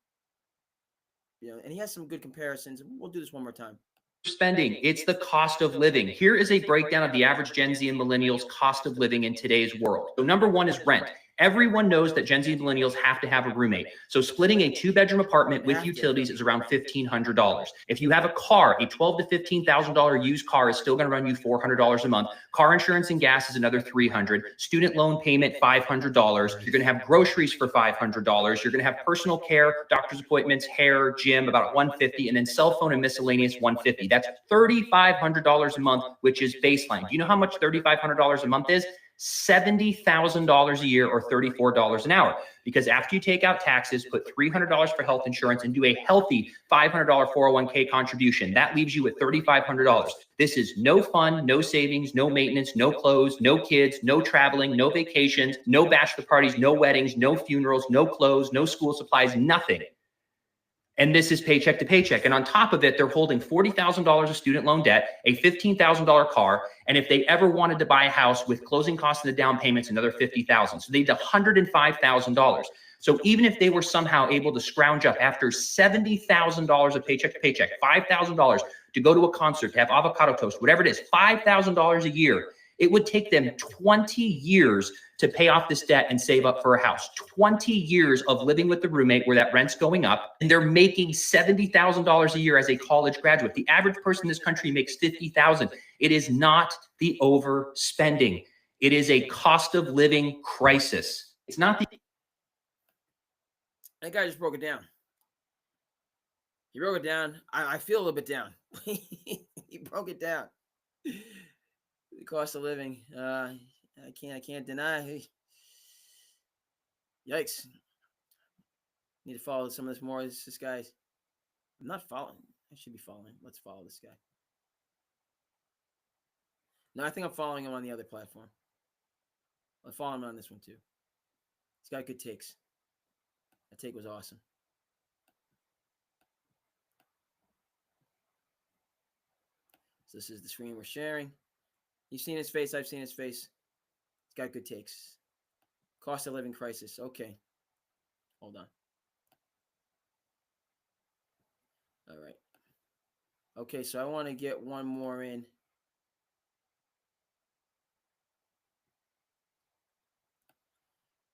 and he has some good comparisons. We'll do this one more time. Spending. It's the cost of living. Here is a breakdown of the average Gen Z and millennials cost of living in today's world. So number one is rent. Everyone knows that Gen Z and millennials have to have a roommate. So splitting a 2-bedroom apartment with utilities is around $1,500. If you have a car, a $12,000 to $15,000 used car is still going to run you $400 a month. Car insurance and gas is another $300. Student loan payment, $500. You're going to have groceries for $500. You're going to have personal care, doctor's appointments, hair, gym, about $150, and then cell phone and miscellaneous $150. That's $3,500 a month, which is baseline. Do you know how much $3,500 a month is? $70,000 a year, or $34 an hour. Because after you take out taxes, put $300 for health insurance, and do a healthy $500 401k contribution, that leaves you with $3,500. This is no fun, no savings, no maintenance, no clothes, no kids, no traveling, no vacations, no bachelor parties, no weddings, no funerals, no clothes, no school supplies, nothing. And this is paycheck to paycheck. And on top of it, they're holding $40,000 of student loan debt, a $15,000 car. And if they ever wanted to buy a house with closing costs and the down payments, another $50,000. So they need $105,000. So even if they were somehow able to scrounge up after $70,000 of paycheck to paycheck, $5,000 to go to a concert, to have avocado toast, whatever it is, $5,000 a year, it would take them 20 years to pay off this debt and save up for a house. 20 years of living with the roommate where that rent's going up, and they're making $70,000 a year as a college graduate. The average person in this country makes $50,000. It is not the overspending. It is a cost of living crisis. It's not the That guy just broke it down. He broke it down. I feel a little bit down. He broke it down. The cost of living. I can't deny. Yikes. Need to follow some of this more. This guy's. I'm not following. I should be following. Let's follow this guy. No, I think I'm following him on the other platform. I'll follow him on this one too. He's got good takes. That take was awesome. So this is the screen we're sharing. You've seen his face. I've seen his face. He's got good takes. Cost of living crisis. Okay. Hold on. All right. Okay, so I want to get one more in.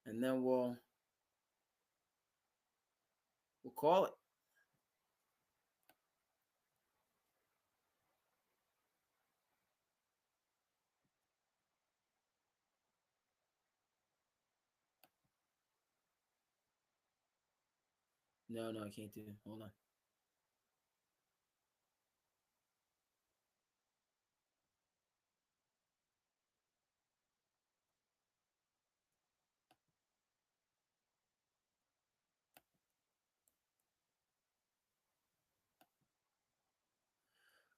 And then we'll call it. No, I can't do it. Hold on.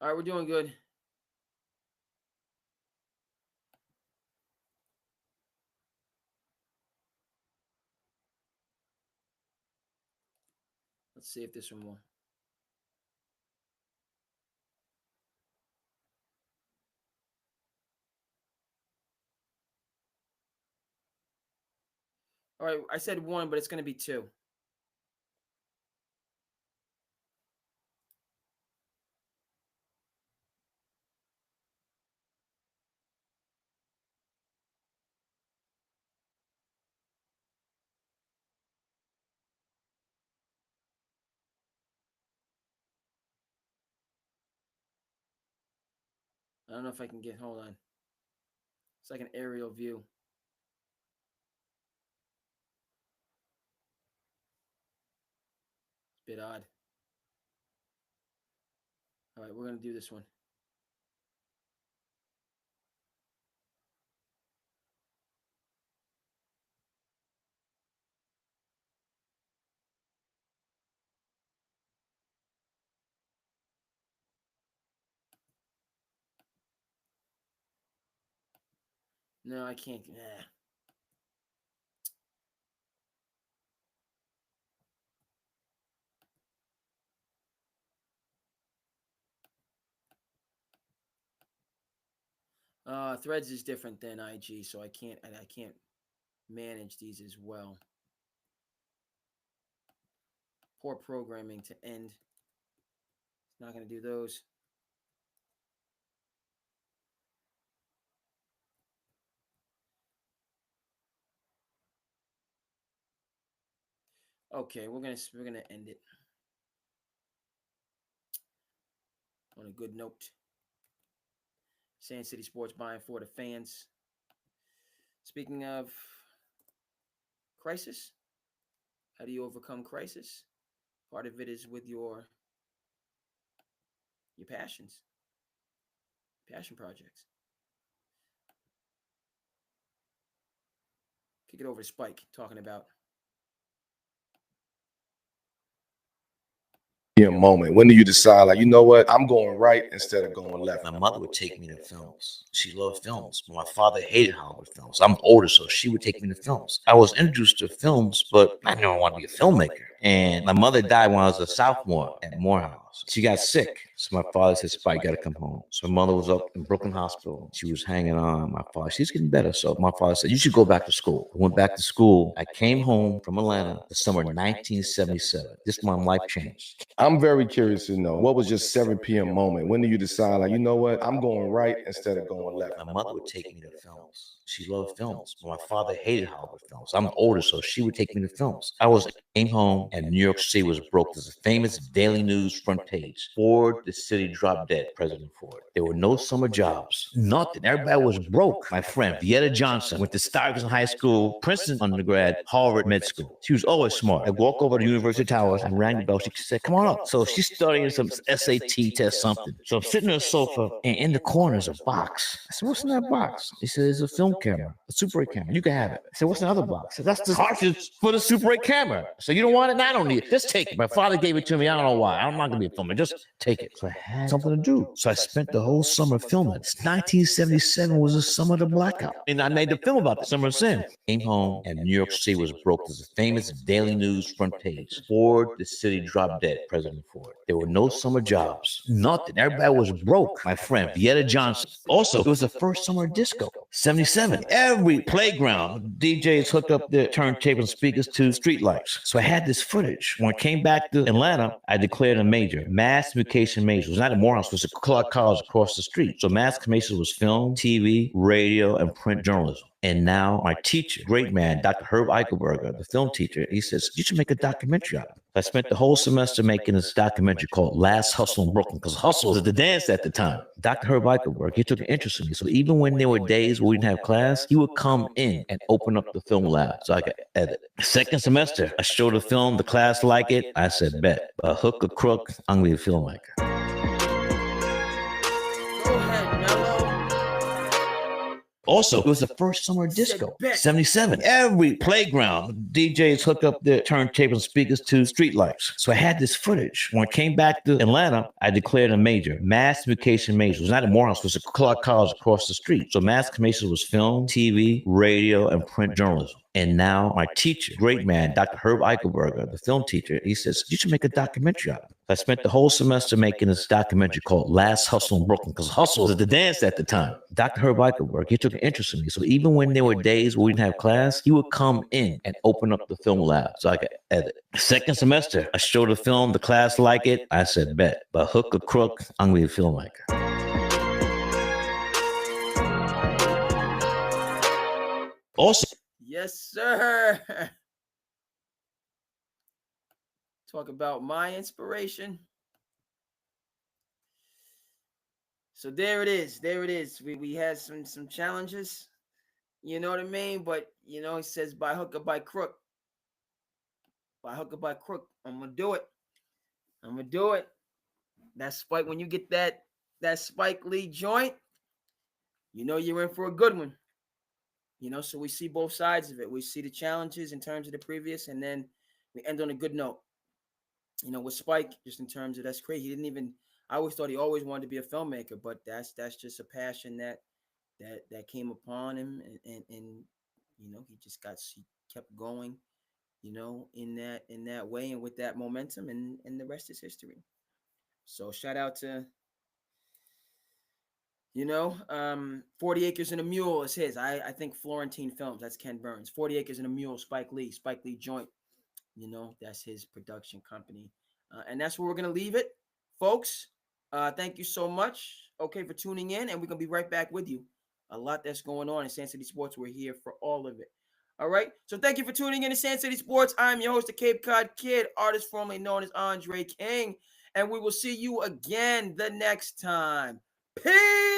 All right, we're doing good. Let's see if this one will. All right, I said one, but it's going to be two. I don't know if I can get, hold on. It's like an aerial view. It's a bit odd. All right, we're going to do this one. No, I can't. Threads is different than IG, so I can't manage these as well. Poor programming to end. Not going to do those. Okay, we're gonna end it on a good note. SandCity Sports buying for the fans. Speaking of crisis, how do you overcome crisis? Part of it is with your passions, passion projects. Kick it over to Spike, talking about moment. When do you decide, like, you know what, I'm going right instead of going left? My mother would take me to films. She loved films. My father hated Hollywood films. I'm older, so she would take me to films. I was introduced to films, but I never wanted to be a filmmaker. And my mother died when I was a sophomore at Morehouse. She got sick. So my father said, Spike, got to come home. So my mother was up in Brooklyn Hospital. She was hanging on. My father, she's getting better. So my father said, you should go back to school. I went back to school. I came home from Atlanta the summer 1977. This is when my life changed. I'm very curious to know, what was your 7 p.m. moment? When do you decide, like, you know what, I'm going right instead of going left? My mother would take me to films. She loved films. But my father hated Hollywood films. I'm older, so she would take me to films. I came home and New York City was broke. There's a famous Daily News front page. Ford the city dropped dead, President Ford. There were no summer jobs, nothing. Everybody was broke. My friend, Vieta Johnson, went to Stuyvesant High School, Princeton undergrad, Harvard med school. She was always smart. I walk over to University Towers, I rang the bell. She said, come on up. So she's studying some SAT test something. So I'm sitting on the sofa, and in the corner is a box. I said, what's in that box? He said, it's a film camera, a Super 8 camera. You can have it. I said, what's in the other box? I said, that's the cartridge for the Super 8 camera. So you don't want it? No, I don't need it. Just take it. My father gave it to me. I don't know why. I'm not going to be a filmer. Just take it. So I had something to do. So I spent the whole summer filming. 1977 was the summer of the blackout. And I made the film about the summer of sin. Came home, and New York City was broke. There's a famous Daily News front page. Ford, the city dropped dead, President Ford. There were no summer jobs, nothing. Everybody was broke. My friend, Vieta Johnson. Also, it was the first summer of disco. 77. Every playground, DJs hooked up their turntable and speakers to streetlights. So I had this footage. When I came back to Atlanta, I declared a major, mass communication major. It was not at Morehouse, it was at Clark College across the street. So mass communication was film, TV, radio, and print journalism. And now my teacher, great man, Dr. Herb Eichelberger, the film teacher, he says, you should make a documentary out of it. I spent the whole semester making this documentary called Last Hustle in Brooklyn, because hustle was the dance at the time. Dr. Herb Eichelberg, he took an interest in me. So even when there were days where we didn't have class, he would come in and open up the film lab so I could edit. Second semester, I showed the film, the class liked it. I said, bet, by hook or crook, I'm going to be a filmmaker. Also, it was the first summer of disco. 77. Every playground, DJs hooked up their turntable and speakers to streetlights. So I had this footage. When I came back to Atlanta, I declared a major, mass communication major. It was not at Morehouse, it was at Clark College across the street. So mass communication was film, TV, radio, and print journalism. And now my teacher, great man, Dr. Herb Eichelberger, the film teacher, he says, you should make a documentary out of it. I spent the whole semester making this documentary called Last Hustle in Brooklyn, because hustle was the dance at the time. Dr. Herb Eichelberg, he took an interest in me. So even when there were days where we didn't have class, he would come in and open up the film lab so I could edit. Second semester, I showed the film, the class liked it. I said, bet, by hook or crook, I'm going to be a filmmaker. Also, yes, sir. Talk about my inspiration. So there it is. There it is. We had some challenges. You know what I mean? But you know, he says by hook or by crook. By hook or by crook, I'm gonna do it. I'm gonna do it. That Spike, when you get that Spike Lee joint, you know you're in for a good one. You know, so we see both sides of it. We see the challenges in terms of the previous, and then we end on a good note. You know, with Spike, just in terms of that's crazy. He didn't even. I always thought he always wanted to be a filmmaker, but that's just a passion that came upon him, and you know he kept going. You know, in that way and with that momentum, and the rest is history. So shout out to. You know, 40 Acres and a Mule is his. I think Florentine Films. That's Ken Burns. 40 Acres and a Mule, Spike Lee joint. You know, that's his production company. And that's where we're going to leave it, folks. Thank you so much, okay, for tuning in. And we're going to be right back with you. A lot that's going on in SandCity Sports. We're here for all of it. All right. So thank you for tuning in to SandCity Sports. I'm your host, the Cape Cod Kid, artist formerly known as Andre King. And we will see you again the next time. Peace.